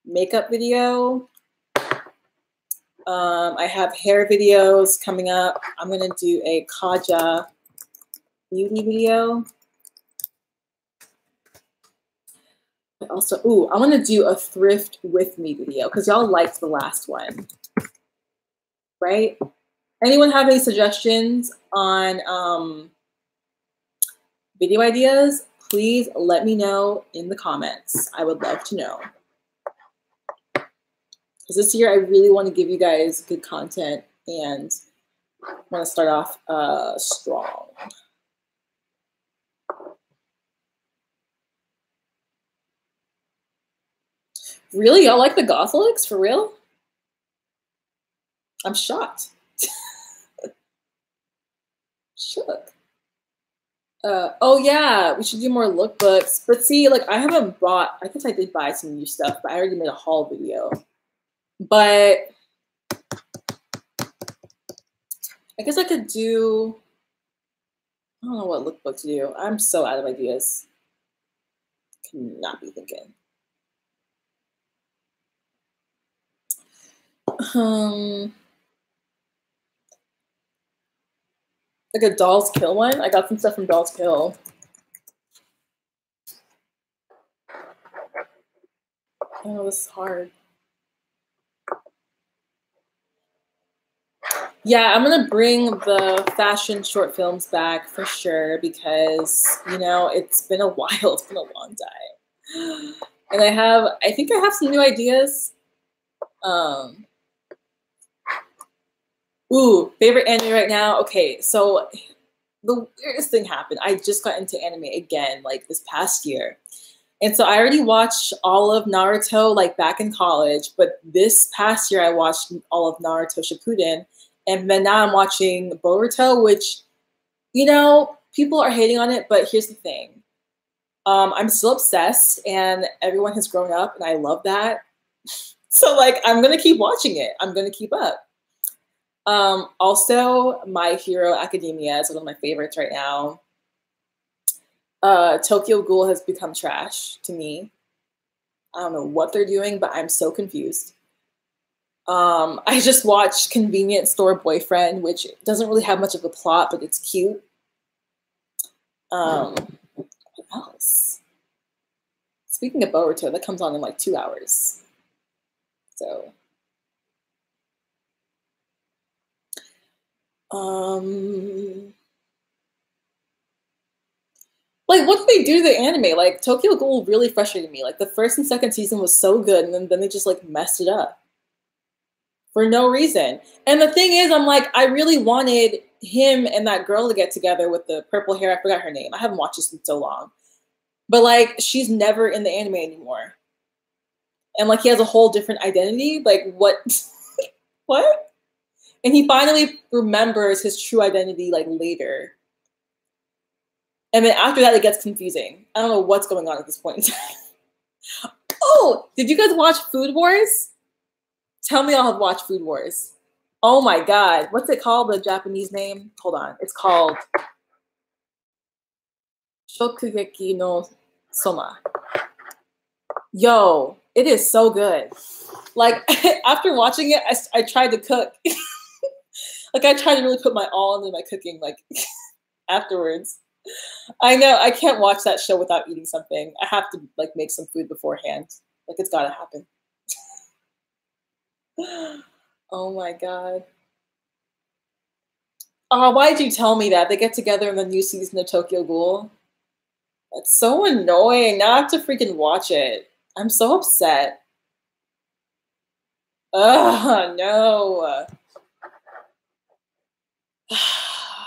makeup video. I have hair videos coming up. I'm gonna do a Kaja beauty video. Also, ooh, I want to do a thrift with me video because y'all liked the last one, right? Anyone have any suggestions on video ideas? Please let me know in the comments. I would love to know. Because this year I really want to give you guys good content and I want to start off strong. Really? Y'all like the goth looks? For real? I'm shocked. Shook. Oh yeah, we should do more lookbooks. But see, like I haven't bought, I guess I did buy some new stuff, but I already made a haul video. But I guess I could do, I don't know what lookbook to do. I'm so out of ideas. Cannot be thinking. Like a Dolls Kill one. I got some stuff from Dolls Kill. Oh, this is hard. Yeah, I'm gonna bring the fashion short films back for sure because, you know, it's been a while. It's been a long time. And I think I have some new ideas. Ooh, favorite anime right now? Okay, so the weirdest thing happened. I just got into anime again, like this past year. And so I already watched all of Naruto like back in college, but this past year I watched all of Naruto Shippuden. And then now I'm watching Boruto, which, you know, people are hating on it, but here's the thing. I'm still obsessed and everyone has grown up and I love that. So like, I'm going to keep watching it. I'm going to keep up. Also, My Hero Academia is one of my favorites right now. Tokyo Ghoul has become trash to me. I don't know what they're doing, but I'm so confused. I just watched Convenience Store Boyfriend, which doesn't really have much of a plot, but it's cute. What else? Speaking of Boruto, that comes on in like 2 hours. So, like, what did they do to the anime? Like, Tokyo Ghoul really frustrated me. Like, the first and second season was so good, and then they just, like, messed it up. For no reason. And the thing is, I'm like, I really wanted him and that girl to get together with the purple hair. I forgot her name. I haven't watched this in so long. But, like, she's never in the anime anymore. And, like, he has a whole different identity. Like, what? What? And he finally remembers his true identity, like, later. And then after that, it gets confusing. I don't know what's going on at this point in time. Oh, did you guys watch Food Wars? Tell me y'all have watched Food Wars. Oh my God. What's it called? The Japanese name? Hold on. It's called Shokugeki no Soma. Yo, it is so good. Like, after watching it, I tried to cook. Like, I tried to really put my all into my cooking, like, afterwards. I know, I can't watch that show without eating something. I have to, like, make some food beforehand. Like, it's gotta happen. Oh my God. Oh, why did you tell me that? They get together in the new season of Tokyo Ghoul. That's so annoying. Now I have to freaking watch it. I'm so upset. Ugh, no.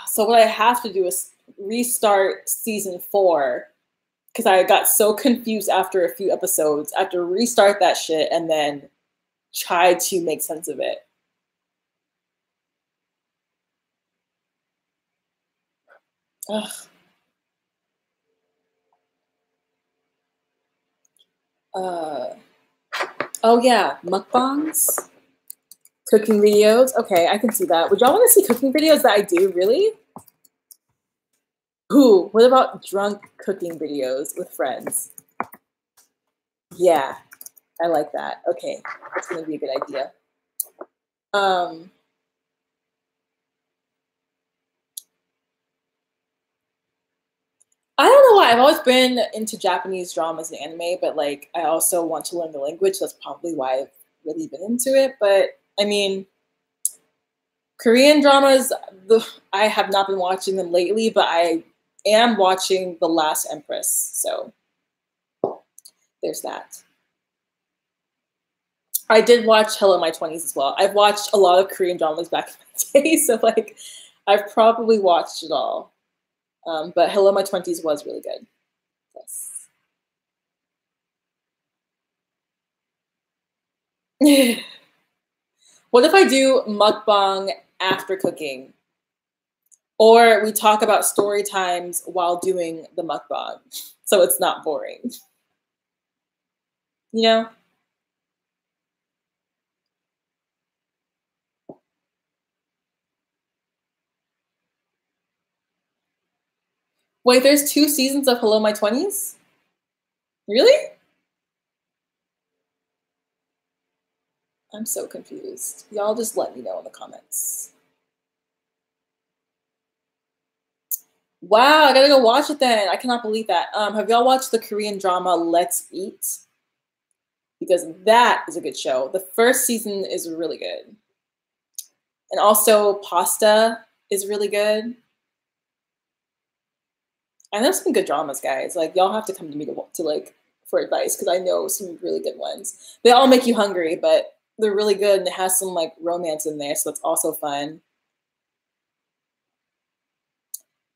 So what I have to do is restart season 4 because I got so confused after a few episodes. I have to restart that shit and then try to make sense of it. Ugh. Oh yeah, mukbangs, cooking videos. Okay, I can see that. Would y'all want to see cooking videos that I do? Really? Ooh, what about drunk cooking videos with friends? Yeah, I like that. Okay, that's gonna be a good idea. I don't know why. I've always been into Japanese dramas and anime, but like I also want to learn the language. That's probably why I've really been into it. But I mean, Korean dramas, I have not been watching them lately, but I am watching The Last Empress. So there's that. I did watch Hello My 20s as well. I've watched a lot of Korean dramas back in my day, so like I've probably watched it all. But Hello My 20s was really good. Yes. What if I do mukbang after cooking? Or we talk about story times while doing the mukbang, so it's not boring. You know? Wait, there's 2 seasons of Hello My 20s? Really? I'm so confused. Y'all just let me know in the comments. Wow, I gotta go watch it then. I cannot believe that. Have y'all watched the Korean drama Let's Eat? Because that is a good show. The first season is really good. And also Pasta is really good. I know some good dramas, guys. Like y'all have to come to me to like for advice because I know some really good ones. They all make you hungry, but they're really good and it has some like romance in there, so that's also fun.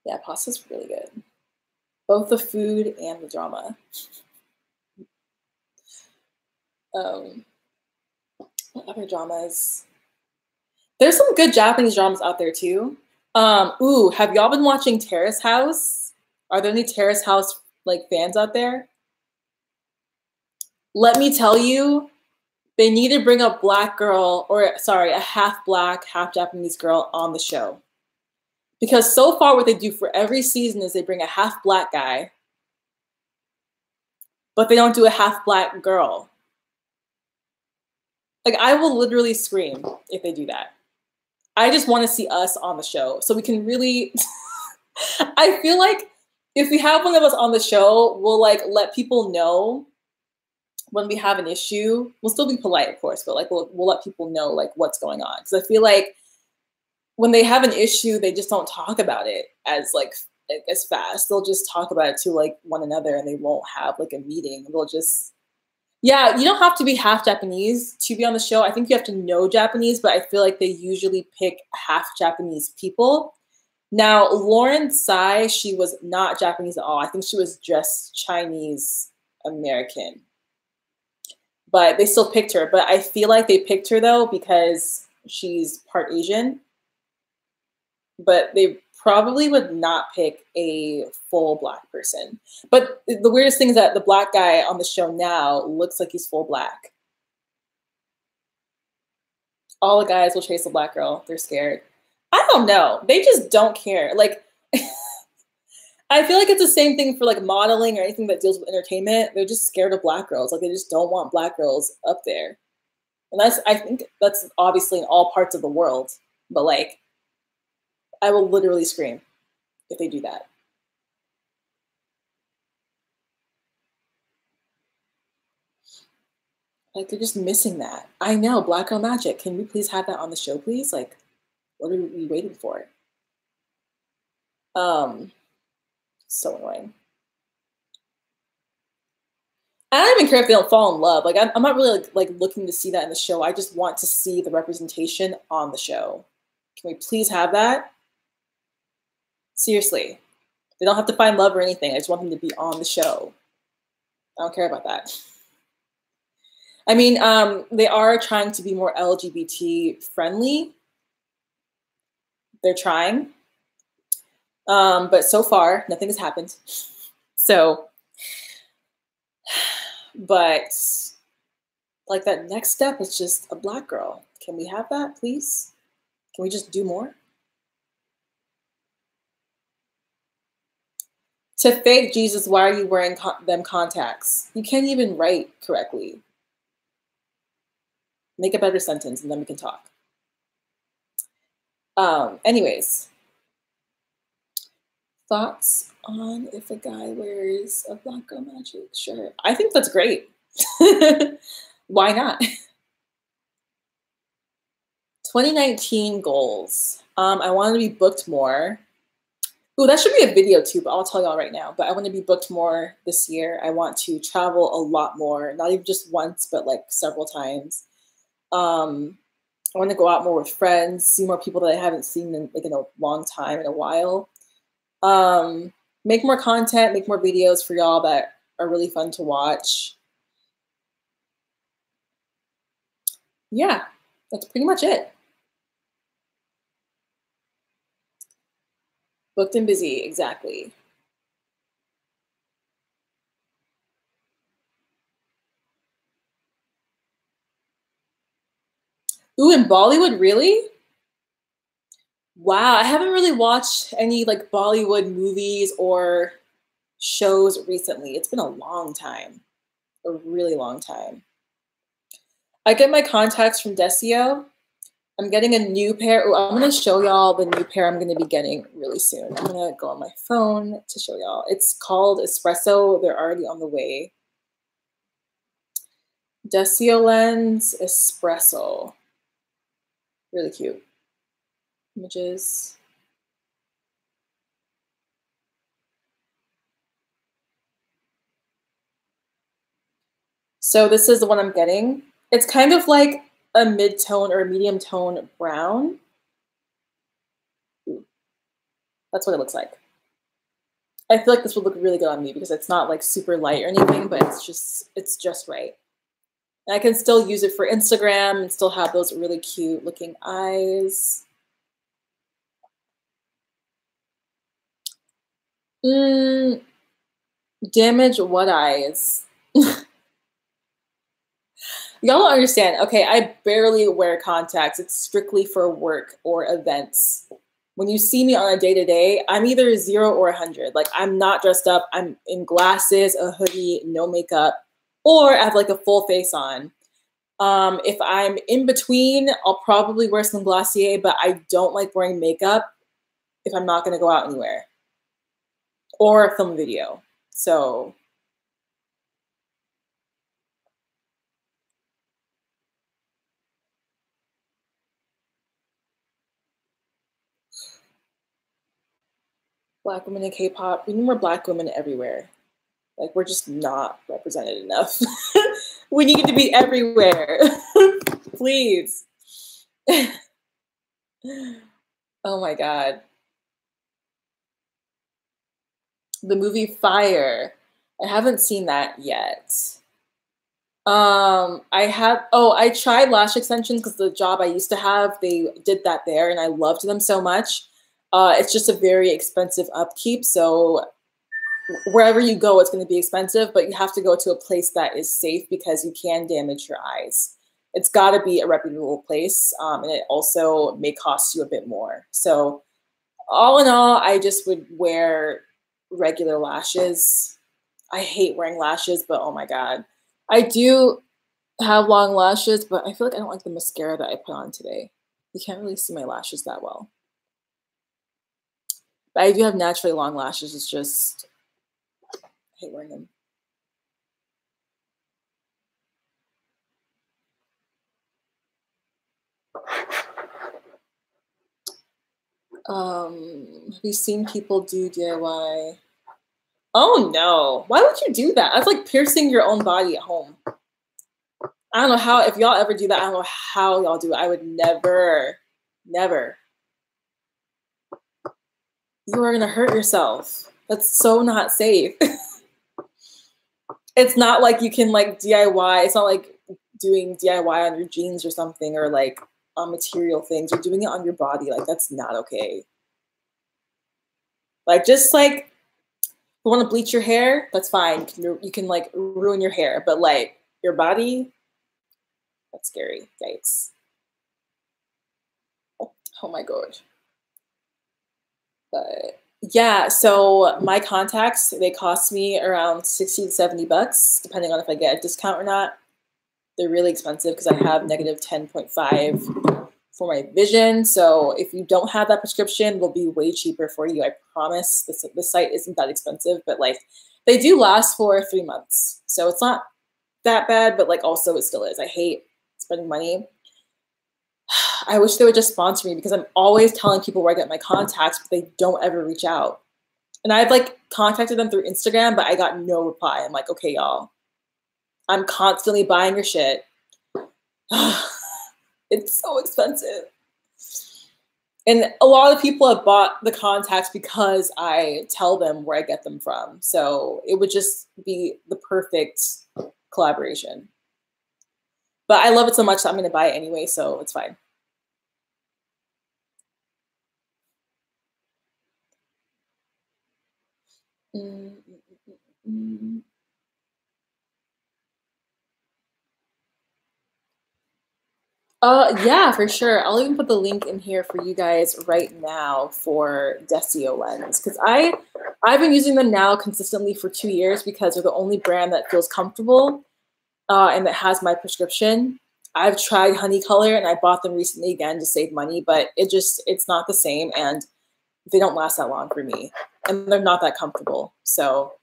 Yeah, Pasta's really good. Both the food and the drama. What other dramas? There's some good Japanese dramas out there too. Ooh, have y'all been watching Terrace House? Are there any Terrace House like fans out there? Let me tell you, they need to bring a black girl, or sorry, a half black, half Japanese girl on the show. Because so far what they do for every season is they bring a half black guy, but they don't do a half black girl. Like I will literally scream if they do that. I just want to see us on the show so we can really I feel like if we have one of us on the show, we'll like let people know when we have an issue. We'll still be polite, of course, but like we'll let people know like what's going on. Because I feel like when they have an issue, they just don't talk about it as like as fast. They'll just talk about it to like one another, and they won't have like a meeting. They'll just yeah. You don't have to be half Japanese to be on the show. I think you have to know Japanese, but I feel like they usually pick half Japanese people. Now, Lauren Tsai, she was not Japanese at all. I think she was just Chinese American. But they still picked her. But I feel like they picked her, though, because she's part Asian. But they probably would not pick a full black person. But the weirdest thing is that the black guy on the show now looks like he's full black. All the guys will chase a black girl. They're scared. I don't know. They just don't care. Like, I feel like it's the same thing for like modeling or anything that deals with entertainment. They're just scared of black girls. Like they just don't want black girls up there. And I think that's obviously in all parts of the world. But like, I will literally scream if they do that. Like they're just missing that. I know, Black Girl Magic. Can we please have that on the show, please? Like, what are we waiting for? So annoying. I don't even care if they don't fall in love. Like I'm not really like looking to see that in the show. I just want to see the representation on the show. Can we please have that? Seriously. They don't have to find love or anything. I just want them to be on the show. I don't care about that. I mean, they are trying to be more LGBT friendly. They're trying. But so far, nothing has happened. So, but like that next step is just a black girl. Can we have that, please? Can we just do more? To fake Jesus, why are you wearing them contacts? You can't even write correctly. Make a better sentence and then we can talk. Anyways, thoughts on if a guy wears a Black Girl Magic shirt? I think that's great. Why not? 2019 goals. I want to be booked more. Ooh, that should be a video too, but I'll tell y'all right now. But I want to be booked more this year. I want to travel a lot more, not even just once, but like several times. I want to go out more with friends, see more people that I haven't seen in like in a long time, in a while. Make more content, make more videos for y'all that are really fun to watch. Yeah, that's pretty much it. Booked and busy, exactly. Ooh, in Bollywood, really? Wow, I haven't really watched any like Bollywood movies or shows recently. It's been a long time, a really long time. I get my contacts from Desio. I'm getting a new pair. Oh, I'm going to show y'all the new pair I'm going to be getting really soon. I'm going to go on my phone to show y'all. It's called Espresso. They're already on the way. Desio Lens Espresso. Really cute. Images. So this is the one I'm getting. It's kind of like a mid-tone or a medium tone brown. Ooh, that's what it looks like. I feel like this would look really good on me because it's not like super light or anything, but it's just right. And I can still use it for Instagram and still have those really cute looking eyes. Damage what eyes? Y'all don't understand. Okay, I barely wear contacts. It's strictly for work or events. When you see me on a day-to-day, I'm either 0 or 100. Like, I'm not dressed up. I'm in glasses, a hoodie, no makeup, or I have like a full face on. If I'm in between, I'll probably wear some Glacier, but I don't like wearing makeup if I'm not going to go out anywhere or film a video. So Black women in K-pop, we need more Black women everywhere. Like, we're just not represented enough. We need to be everywhere. Please. Oh my God. The movie Fire. I haven't seen that yet. I tried lash extensions because the job I used to have, they did that there and I loved them so much. It's just a very expensive upkeep. So wherever you go, it's going to be expensive, but you have to go to a place that is safe because you can damage your eyes. It's got to be a reputable place, and it also may cost you a bit more. So all in all, I just would wear regular lashes. I hate wearing lashes, but oh my God. I do have long lashes, but I feel like I don't like the mascara that I put on today. You can't really see my lashes that well. But I do have naturally long lashes. It's just, I hate wearing them. Have you seen people do DIY? Oh no, why would you do that? That's like piercing your own body at home. I don't know how, if y'all ever do that, I don't know how y'all do it. I would never, never. You are gonna hurt yourself. That's so not safe. It's not like you can like DIY. It's not like doing DIY on your jeans or something or like on material things. You're doing it on your body. Like, that's not okay. Like, just like, you want to bleach your hair? That's fine. You can like ruin your hair, but like your body, that's scary. Yikes. Oh my God. But yeah, so my contacts, they cost me around 60 to 70 bucks, depending on if I get a discount or not. They're really expensive because I have negative 10.5 for my vision. So if you don't have that prescription, they'll be way cheaper for you. I promise. The site isn't that expensive, but like they do last for 3 months. So it's not that bad, but like also it still is. I hate spending money. I wish they would just sponsor me because I'm always telling people where I get my contacts, but they don't ever reach out. And I've like contacted them through Instagram, but I got no reply. I'm like, okay, y'all, I'm constantly buying your shit. It's so expensive. And a lot of people have bought the contacts because I tell them where I get them from. So it would just be the perfect collaboration. But I love it so much that I'm going to buy it anyway, so it's fine. Yeah, for sure. I'll even put the link in here for you guys right now for Desio lens because I've been using them now consistently for 2 years because they're the only brand that feels comfortable and that has my prescription. I've tried honey color and I bought them recently again to save money, but it's not the same and they don't last that long for me and they're not that comfortable. So,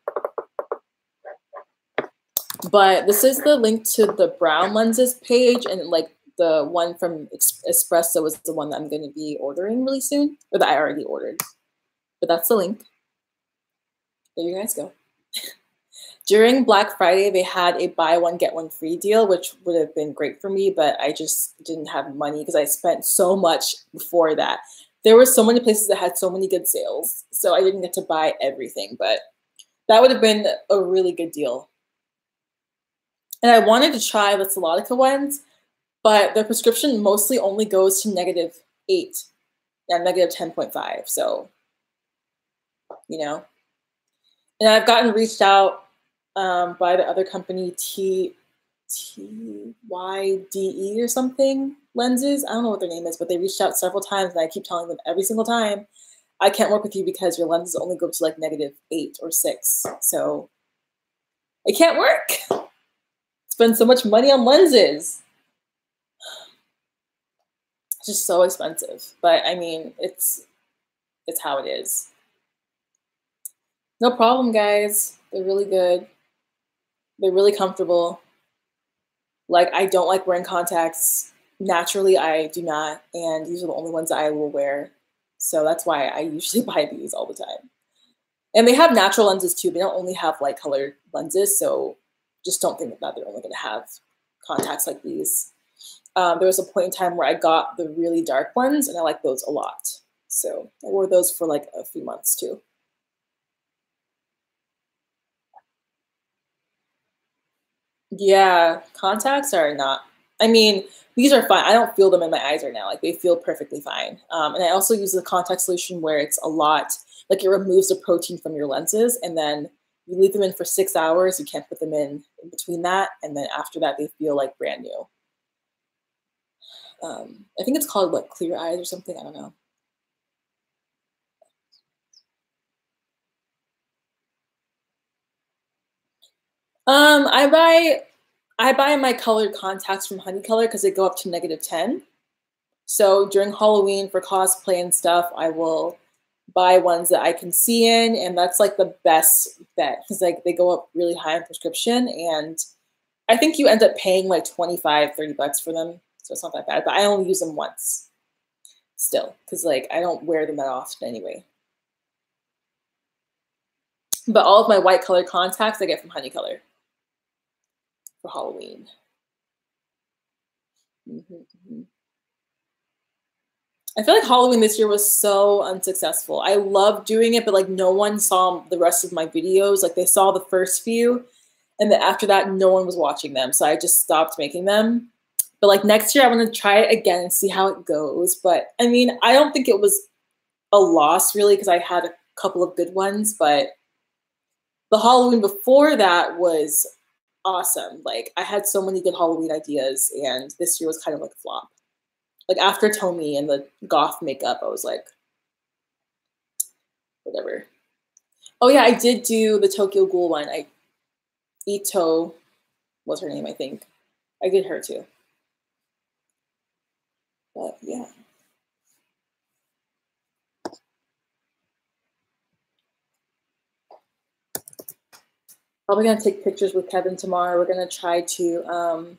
but this is the link to the brown lenses page and like the one from Espresso is the one that I'm going to be ordering really soon, or that I already ordered. But that's the link. There you guys go. During Black Friday, they had a buy one, get one free deal, which would have been great for me, but I just didn't have money because I spent so much before that. There were so many places that had so many good sales, so I didn't get to buy everything, but that would have been a really good deal. And I wanted to try the Salotica ones, but their prescription mostly only goes to -8 and -10.5. So, you know. And I've gotten reached out by the other company, TYDE or something, lenses. I don't know what their name is, but they reached out several times, and I keep telling them every single time, I can't work with you because your lenses only go to like -8 or 6. So I can't work. Spend so much money on lenses. It's just so expensive. But I mean, it's how it is. No problem, guys. They're really good. They're really comfortable. Like, I don't like wearing contacts. Naturally, I do not. And these are the only ones I will wear. So that's why I usually buy these all the time. And they have natural lenses too. They don't only have light colored lenses. So just don't think that they're only going to have contacts like these. There was a point in time where I got the really dark ones and I like those a lot. So I wore those for like a few months too. Yeah, contacts are not, I mean, these are fine. I don't feel them in my eyes right now. Like they feel perfectly fine. And I also use the contact solution where it's a lot, like it removes the protein from your lenses and then you leave them in for 6 hours. You can't put them in between that. And then after that, they feel like brand new. I think it's called like Clear Eyes or something. I don't know. I buy my colored contacts from Honey Color because they go up to -10. So during Halloween for cosplay and stuff, I will buy ones that I can see in, and that's like the best bet because like they go up really high in prescription, and I think you end up paying like 25, 30 bucks for them, so it's not that bad. But I only use them once still because like I don't wear them that often anyway. But all of my white colored contacts I get from Honey Color for Halloween. I feel like Halloween this year was so unsuccessful. I loved doing it, but like no one saw the rest of my videos. Like they saw the first few, and then after that, no one was watching them. So I just stopped making them. But like next year, I'm gonna try it again and see how it goes. But I mean, I don't think it was a loss really because I had a couple of good ones. But the Halloween before that was awesome. Like I had so many good Halloween ideas, and this year was kind of like a flop. Like after Tommy and the goth makeup, I was like, whatever. Oh yeah, I did do the Tokyo Ghoul one. Ito was her name, I think. I did her too. But yeah. Probably gonna take pictures with Kevin tomorrow. We're gonna try to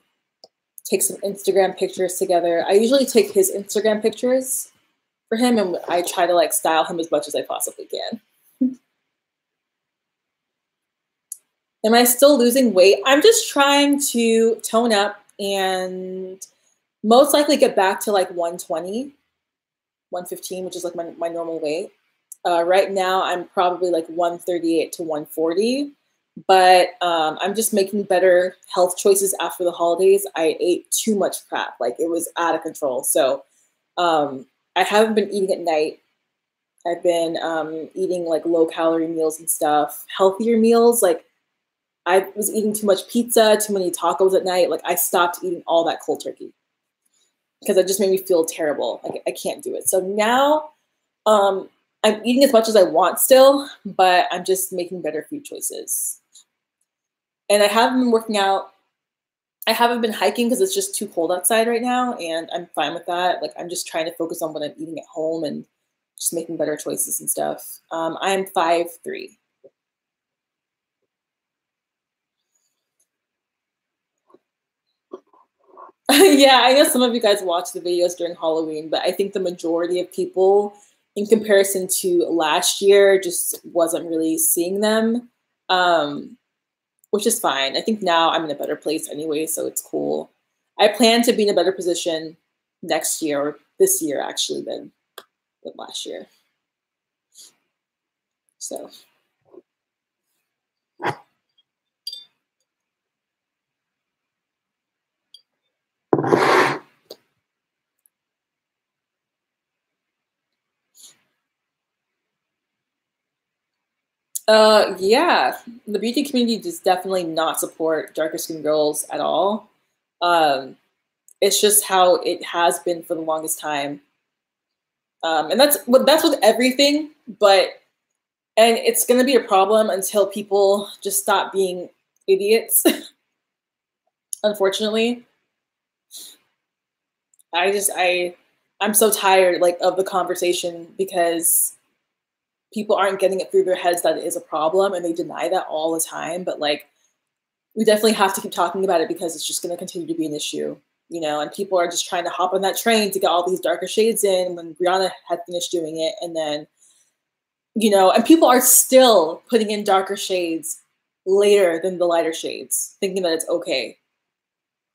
take some Instagram pictures together. I usually take his Instagram pictures for him, and I try to like style him as much as I possibly can. Am I still losing weight? I'm just trying to tone up and most likely get back to like 120, 115, which is like my normal weight. Right now, I'm probably like 138 to 140, but I'm just making better health choices after the holidays. I ate too much crap. Like it was out of control. So I haven't been eating at night. I've been eating like low calorie meals and stuff, healthier meals. Like I was eating too much pizza, too many tacos at night. Like I stopped eating all that cold turkey because it just made me feel terrible. Like I can't do it. So now I'm eating as much as I want still, but I'm just making better food choices. And I haven't been working out. I haven't been hiking because it's just too cold outside right now, and I'm fine with that. Like I'm just trying to focus on what I'm eating at home and just making better choices and stuff. I'm 5'3". Yeah, I know some of you guys watch the videos during Halloween, but I think the majority of people, in comparison to last year, just wasn't really seeing them, which is fine. I think now I'm in a better place anyway, so it's cool. I plan to be in a better position next year, or this year actually, than last year. So. Yeah, the beauty community does definitely not support darker skinned girls at all. Um, it's just how it has been for the longest time. And that's with everything, and it's gonna be a problem until people just stop being idiots. Unfortunately, I'm so tired like of the conversation because people aren't getting it through their heads that it is a problem and they deny that all the time. But like we definitely have to keep talking about it because it's just going to continue to be an issue, you know, and people are just trying to hop on that train to get all these darker shades in when Brianna had finished doing it. And then, you know, and people are still putting in darker shades later than the lighter shades, thinking that it's okay.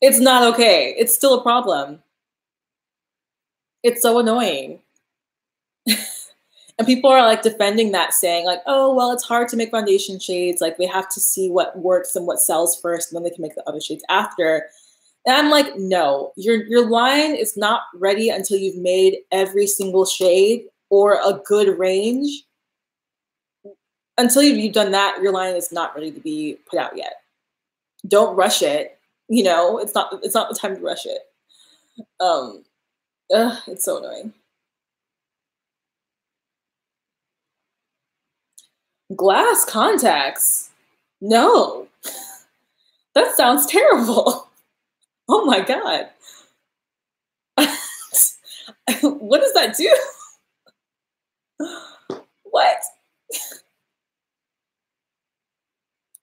It's not okay. It's still a problem. It's so annoying. And people are like defending that, saying like, oh, well, it's hard to make foundation shades. Like they have to see what works and what sells first, and then they can make the other shades after. And I'm like, no, your line is not ready until you've made every single shade or a good range. Until you've done that, your line is not ready to be put out yet. Don't rush it. You know, it's not the time to rush it. It's so annoying. Glass contacts? No. That sounds terrible. Oh my God. What does that do? What?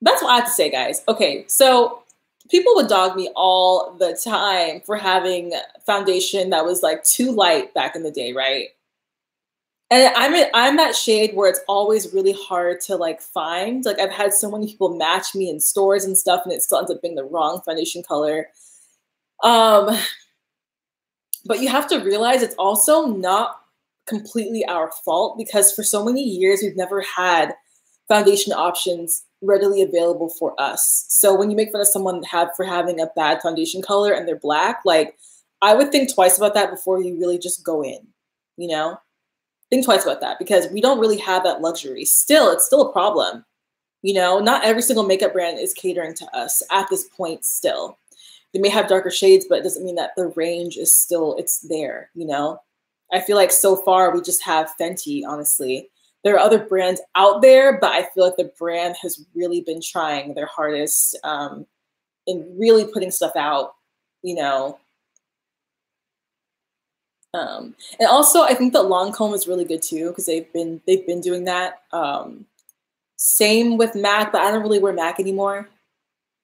That's what I have to say, guys. Okay, so people would dog me all the time for having foundation that was like too light back in the day, right? And I'm that shade where it's always really hard to like find. Like I've had so many people match me in stores and stuff, and it still ends up being the wrong foundation color. But you have to realize it's also not completely our fault because for so many years we've never had foundation options readily available for us. So when you make fun of someone for having a bad foundation color and they're black, like I would think twice about that before you really just go in, you know? Think twice about that because we don't really have that luxury. Still, it's still a problem. You know, not every single makeup brand is catering to us at this point still. They may have darker shades, but it doesn't mean that the range is still, it's there, you know? I feel like so far we just have Fenty, honestly. There are other brands out there, but I feel like the brand has really been trying their hardest in really putting stuff out, you know. And also, I think that Lancome is really good too because they've been doing that. Same with MAC, but I don't really wear MAC anymore,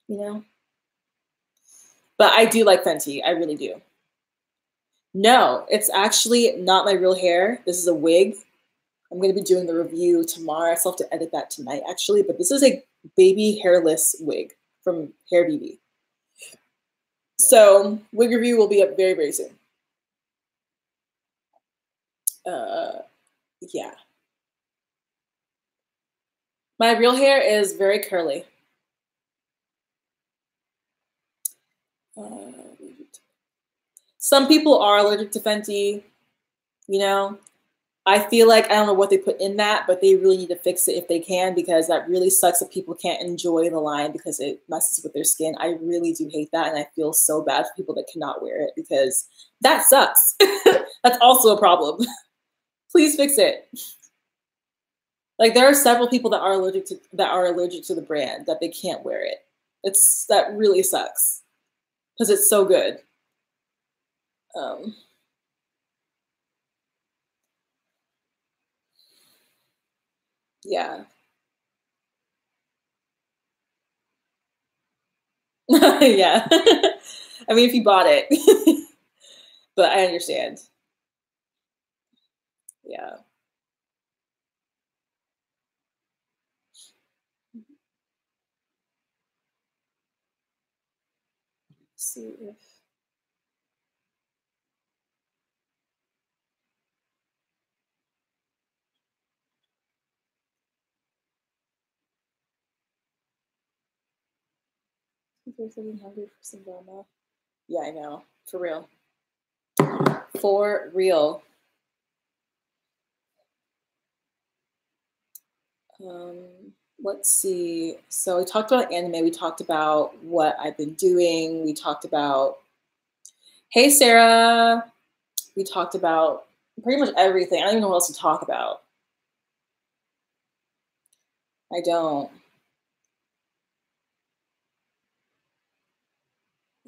you know. But I do like Fenty, I really do. No, it's actually not my real hair. This is a wig. I'm going to be doing the review tomorrow. I still have to edit that tonight, actually. But this is a baby hairless wig from Hair BB. So wig review will be up very, very soon. Yeah. My real hair is very curly. Some people are allergic to Fenty, you know. I feel like I don't know what they put in that, but they really need to fix it if they can, because that really sucks that people can't enjoy the line because it messes with their skin. I really do hate that, and I feel so bad for people that cannot wear it because that sucks. That's also a problem. Please fix it. Like there are several people that are allergic to the brand that they can't wear it. That really sucks because it's so good. Yeah. Yeah. I mean, if you bought it, but I understand. Yeah. Let's see if there's something hungry for some drama. Yeah, I know. For real. For real. Let's see. So we talked about anime. We talked about what I've been doing. We talked about, hey, Sarah. We talked about pretty much everything. I don't even know what else to talk about. I don't.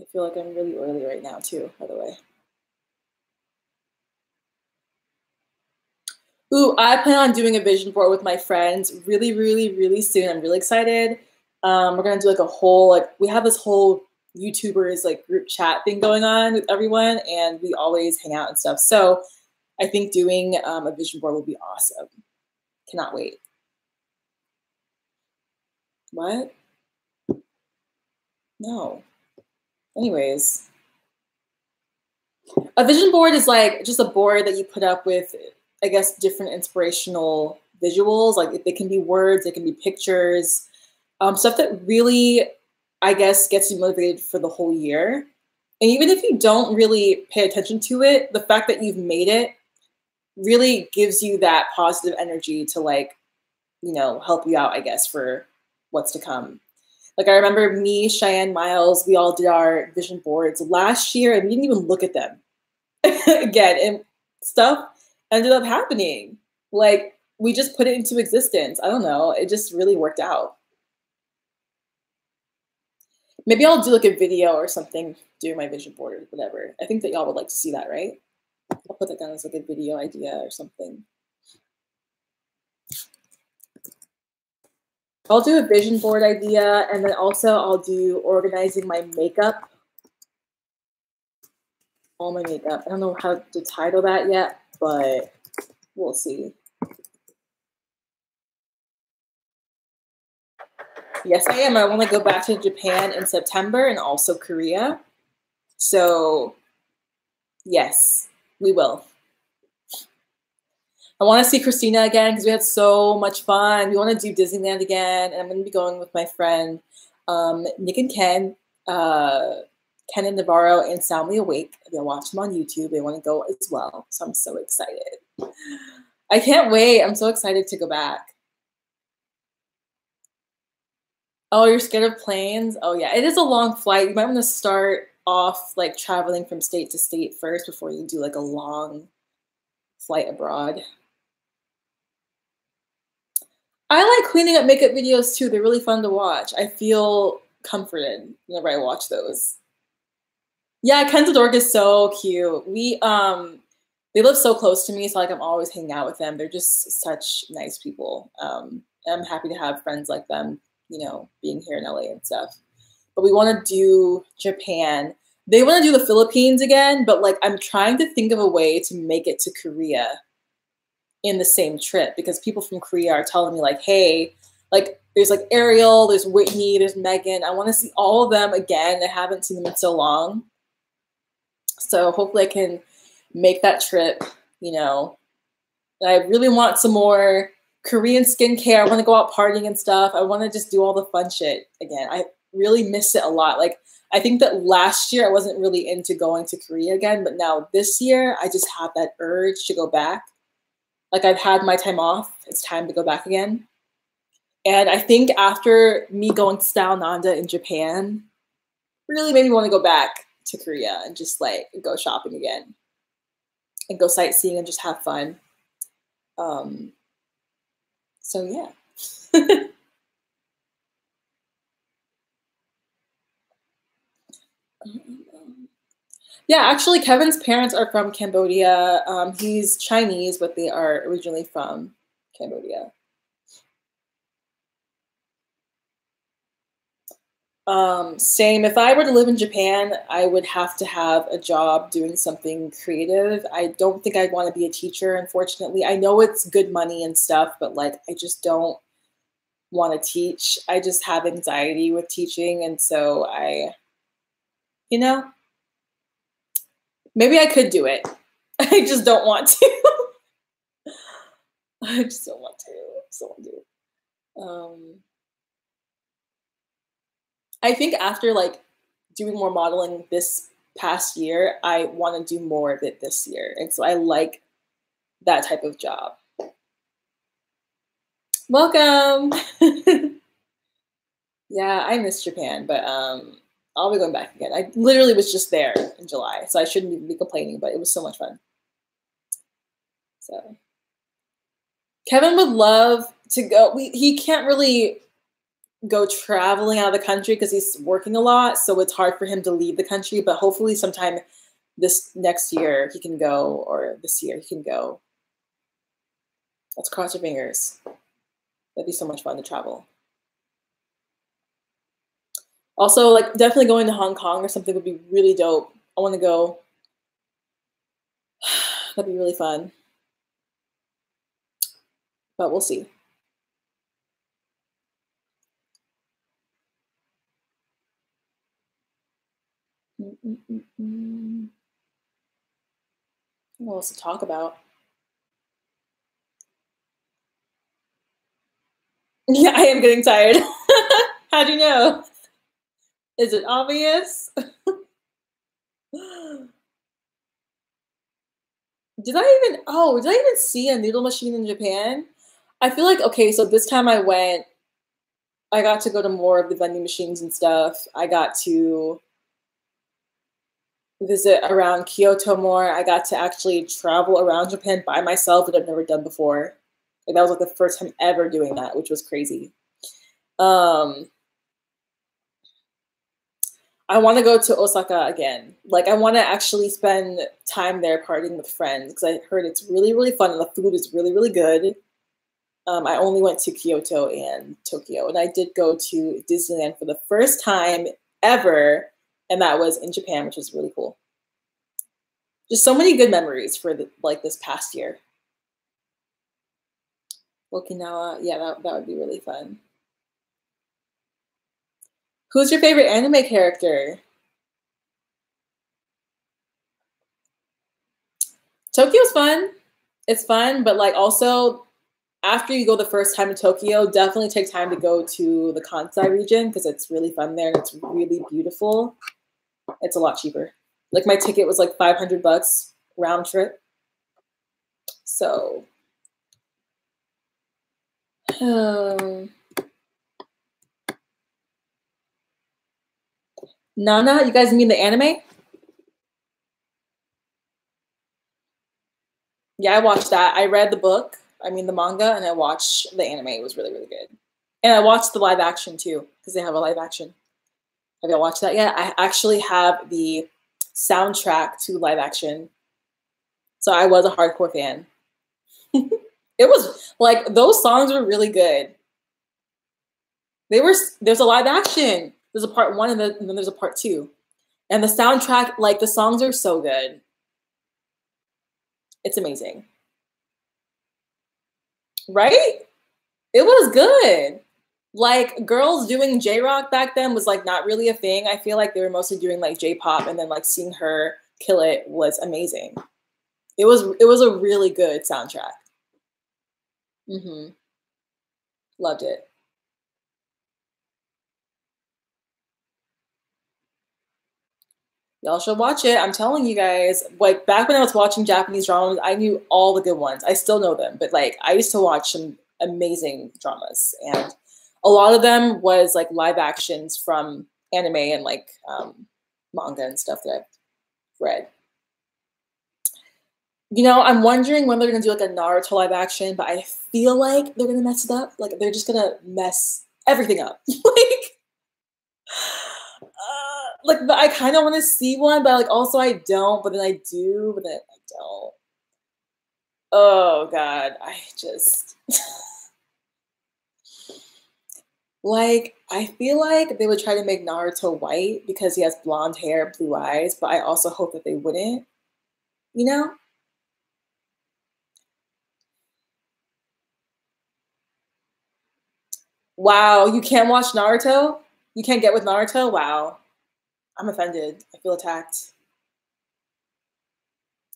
I feel like I'm really early right now, too, by the way. Ooh, I plan on doing a vision board with my friends really, really, really soon. I'm really excited. We're gonna do like a whole, like we have this whole YouTubers like group chat thing going on with everyone, and we always hang out and stuff. So I think doing a vision board will be awesome. Cannot wait. What? No. Anyways, a vision board is like just a board that you put up with, I guess, different inspirational visuals. Like they can be words, it can be pictures, stuff that really, I guess, gets you motivated for the whole year. And even if you don't really pay attention to it, the fact that you've made it really gives you that positive energy to like, you know, help you out, I guess, for what's to come. Like I remember me, Cheyenne, Miles, we all did our vision boards last year and we didn't even look at them again. And stuff ended up happening. Like we just put it into existence. I don't know. It just really worked out. Maybe I'll do like a video or something doing my vision board or whatever. I think that y'all would like to see that, right? I'll put that down as like a video idea or something. I'll do a vision board idea, and then also I'll do organizing my makeup. All my makeup. I don't know how to title that yet, but we'll see. Yes, I am. I want to go back to Japan in September and also Korea. So, yes, we will. I want to see Christina again because we had so much fun. We want to do Disneyland again, and I'm going to be going with my friend Nick and Ken, Ken and Navarro, and Soundly Awake. They'll watch them on YouTube. They want to go as well, so I'm so excited. I can't wait. I'm so excited to go back. Oh, you're scared of planes? Oh yeah, it is a long flight. You might want to start off like traveling from state to state first before you do like a long flight abroad. I like cleaning up makeup videos too. They're really fun to watch. I feel comforted whenever I watch those. Yeah, Ken's Dork is so cute. They live so close to me, so like I'm always hanging out with them. They're just such nice people. I'm happy to have friends like them, you know, being here in LA and stuff. But we want to do Japan. They want to do the Philippines again, but like I'm trying to think of a way to make it to Korea in the same trip because people from Korea are telling me like, hey, like There's like Ariel, there's Whitney, there's Megan. I want to see all of them again. I haven't seen them in so long. So hopefully I can make that trip, you know. I really want some more Korean skincare. I want to go out partying and stuff. I want to just do all the fun shit again. I really miss it a lot. Like, I think that last year I wasn't really into going to Korea again, but now this year I just have that urge to go back. Like, I've had my time off. It's time to go back again. And I think after me going to Style Nanda in Japan, really made me want to go back to Korea and just like go shopping again and go sightseeing and just have fun. So yeah. Yeah, actually, Kevin's parents are from Cambodia. He's Chinese, but they are originally from Cambodia. Same. If I were to live in Japan, I would have to have a job doing something creative. I don't think I'd want to be a teacher, unfortunately. I know it's good money and stuff, but like, I just don't want to teach. I just have anxiety with teaching. And so you know, maybe I could do it. I just don't want to. I just don't want to. I just don't want to. I think after like doing more modeling this past year, I want to do more of it this year. And so I like that type of job. Welcome. Yeah, I miss Japan, but I'll be going back again. I literally was just there in July, so I shouldn't even be complaining, but it was so much fun. So Kevin would love to go. He can't really go traveling out of the country because he's working a lot, so it's hard for him to leave the country, but hopefully sometime this next year he can go, or this year he can go. Let's cross your fingers. That'd be so much fun to travel. Also, like, definitely going to Hong Kong or something would be really dope. I want to go. That'd be really fun. But we'll see. What else to talk about? Yeah, I am getting tired. How'd you know? Is it obvious? Did I even see a noodle machine in Japan? I feel like, okay, so this time I went, I got to go to more of the vending machines and stuff. I got to visit around Kyoto more. I got to actually travel around Japan by myself, that I've never done before. Like, that was like the first time ever doing that, which was crazy. I want to go to Osaka again. Like, I want to actually spend time there partying with friends because I heard it's really, really fun and the food is really, really good. I only went to Kyoto and Tokyo, and I did go to Disneyland for the first time ever, and that was in Japan, which was really cool. Just so many good memories for this past year. Okinawa, yeah, that would be really fun. Who's your favorite anime character? Tokyo's fun. It's fun, but like, also, after you go the first time to Tokyo, definitely take time to go to the Kansai region because it's really fun there and it's really beautiful. It's a lot cheaper. Like, my ticket was like $500 round trip. So, Nana, you guys mean the anime? Yeah, I watched that. I read the book, the manga, and I watched the anime. It was really, really good. And I watched the live action too, because they have a live action. Have you watched that yet? I actually have the soundtrack to live action. So I was a hardcore fan. It was like, those songs were really good. There's a live action. There's a part 1 and then there's a part 2. And the soundtrack, like, the songs are so good. It's amazing. Right? It was good. Like girls doing J-rock back then was like not really a thing. I feel like they were mostly doing like J-pop, and then like seeing her kill it was amazing. It was a really good soundtrack. Loved it. Y'all should watch it. I'm telling you guys, like back when I was watching Japanese dramas, I knew all the good ones. I still know them, but like I used to watch some amazing dramas, and a lot of them was like live actions from anime and like manga and stuff that I've read. You know, I'm wondering when they're gonna do like a Naruto live action, but I feel like they're gonna mess it up. Like they're just gonna mess everything up. Like, but I kind of want to see one, but like also I don't. But then I do, but then I don't. Oh God, I just like I feel like they would try to make Naruto white because he has blonde hair, blue eyes. But I also hope that they wouldn't. You know? Wow, you can't watch Naruto? You can't get with Naruto? Wow. I'm offended. I feel attacked.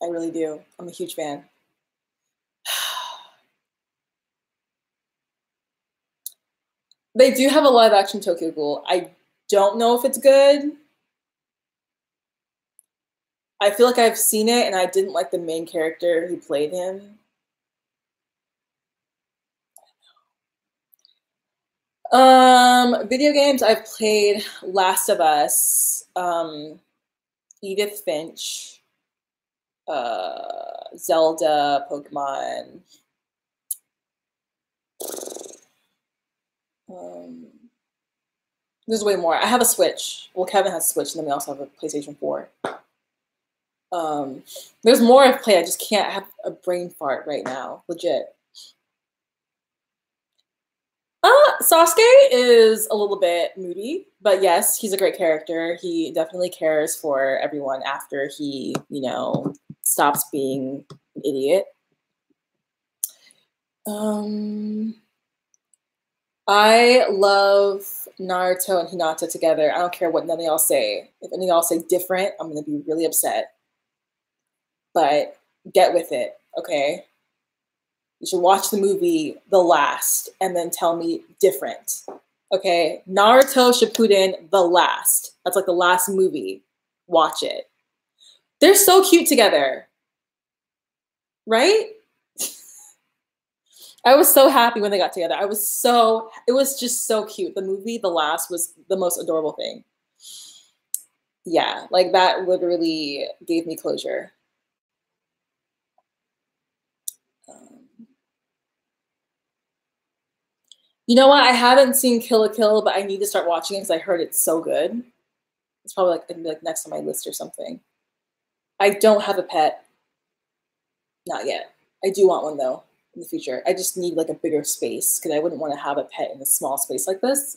I really do. I'm a huge fan. They do have a live action Tokyo Ghoul. I don't know if it's good. I feel like I've seen it and I didn't like the main character who played him. Video games, I've played Last of Us, Edith Finch, Zelda, Pokemon. Um, there's way more. I have a Switch. Well, Kevin has a Switch, and then we also have a PlayStation 4. There's more I've played. I just can't have a brain fart right now. Legit. Sasuke is a little bit moody, but yes, he's a great character. He definitely cares for everyone after he, you know, stops being an idiot. I love Naruto and Hinata together. I don't care what none of y'all say. If any of y'all say different, I'm gonna be really upset. But get with it, okay? You should watch the movie The Last and then tell me different. Okay? Naruto Shippuden The Last. That's like the last movie. Watch it. They're so cute together. Right? I was so happy when they got together. It was just so cute. The movie The Last was the most adorable thing. Yeah, like that literally gave me closure. Um, You know what? I haven't seen Kill la Kill, but I need to start watching it because I heard it's so good. It's probably like gonna be like next on my list or something. I don't have a pet, not yet. I do want one though in the future. I just need like a bigger space because I wouldn't want to have a pet in a small space like this.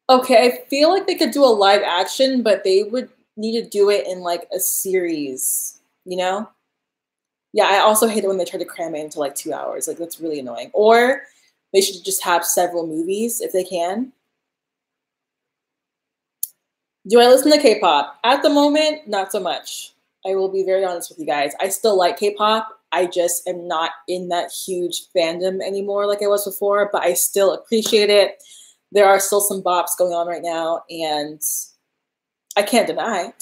Okay, I feel like they could do a live action, but they would need to do it in like a series, you know? Yeah, I also hate it when they try to cram it into like 2 hours. Like that's really annoying. Or they should just have several movies if they can. Do I listen to K-pop? At the moment, not so much. I will be very honest with you guys. I still like K-pop. I just am not in that huge fandom anymore like I was before, but I still appreciate it. There are still some bops going on right now, and I can't deny.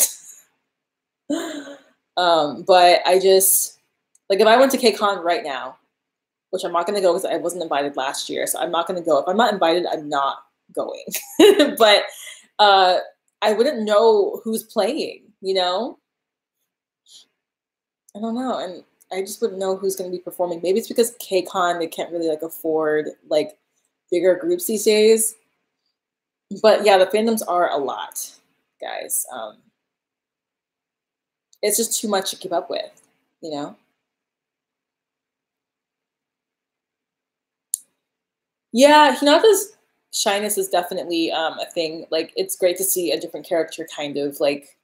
But I just, like if I went to KCON right now, which I'm not going to go because I wasn't invited last year, so I'm not going to go. If I'm not invited, I'm not going. But I wouldn't know who's playing, you know? I don't know. And I just wouldn't know who's going to be performing. Maybe it's because KCON, they can't really like afford like bigger groups these days. But yeah, the fandoms are a lot, guys. It's just too much to keep up with, you know? Yeah, Hinata's shyness is definitely a thing. Like, it's great to see a different character kind of like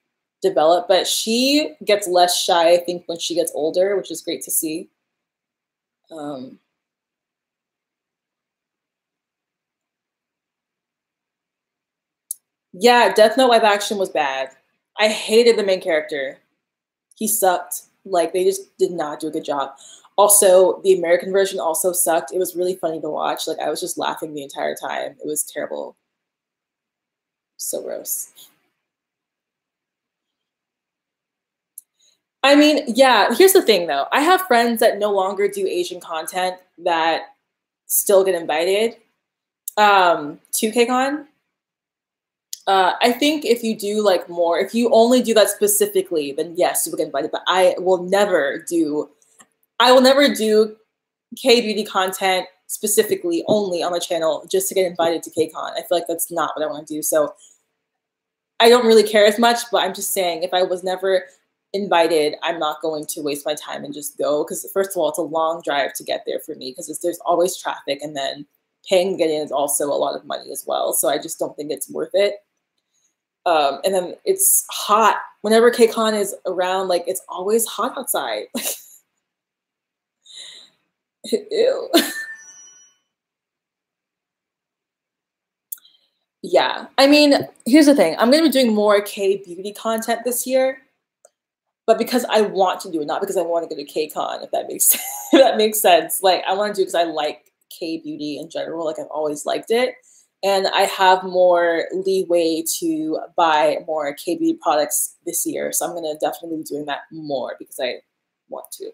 develop, but she gets less shy, I think, when she gets older, which is great to see. Yeah, Death Note live action was bad. I hated the main character. He sucked. Like, they just did not do a good job. Also, the American version also sucked. It was really funny to watch. Like, I was just laughing the entire time. It was terrible. So gross. I mean, yeah, here's the thing though. I have friends that no longer do Asian content that still get invited to KCON. I think if you do like more, if you only do that specifically, then yes, you will get invited. But I will never do K beauty content specifically only on the channel just to get invited to KCON. I feel like that's not what I want to do. So I don't really care as much, but I'm just saying if I was never invited, I'm not going to waste my time and just go. Because first of all, it's a long drive to get there for me because there's always traffic, and then paying to get in is also a lot of money as well. So I just don't think it's worth it. And then it's hot. Whenever KCON is around, like it's always hot outside. Ew. Yeah. I mean, here's the thing. I'm going to be doing more K beauty content this year, but because I want to do it, not because I want to go to KCON, if that makes sense. If that makes sense. Like I want to do it because I like K beauty in general. Like I've always liked it. And I have more leeway to buy more K beauty products this year. So I'm going to definitely be doing that more because I want to.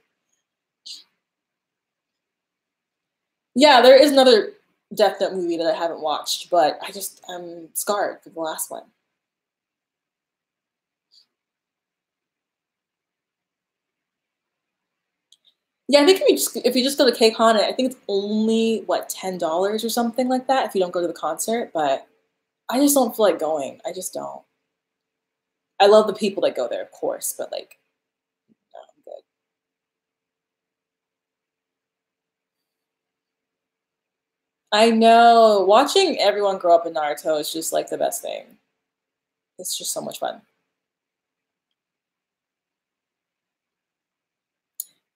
Yeah, there is another Death Note movie that I haven't watched, but I'm scarred for the last one. Yeah, I think if you just go to KCON, I think it's only what $10 or something like that if you don't go to the concert. But I just don't feel like going. I just don't. I love the people that go there, of course, but like, no, I'm good. I know. Watching everyone grow up in Naruto is just like the best thing. It's just so much fun.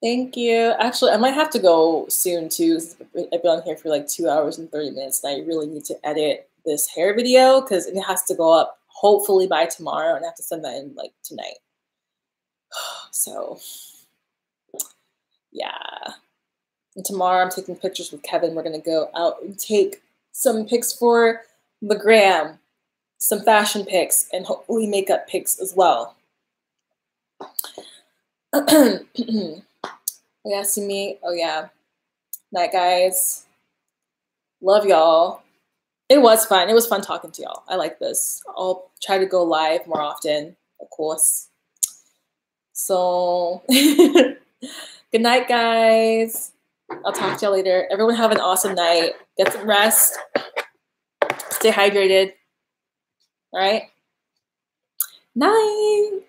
Thank you. Actually, I might have to go soon too. I've been on here for like 2 hours and 30 minutes, and I really need to edit this hair video because it has to go up hopefully by tomorrow, and I have to send that in like tonight. So, yeah. And tomorrow I'm taking pictures with Kevin. We're gonna go out and take some pics for the gram, some fashion pics, and hopefully makeup pics as well. Yeah, see me. Oh yeah. Night, guys. Love y'all. It was fun. It was fun talking to y'all. I like this. I'll try to go live more often, of course. So, good night, guys. I'll talk to y'all later. Everyone have an awesome night. Get some rest. Stay hydrated. All right? Night.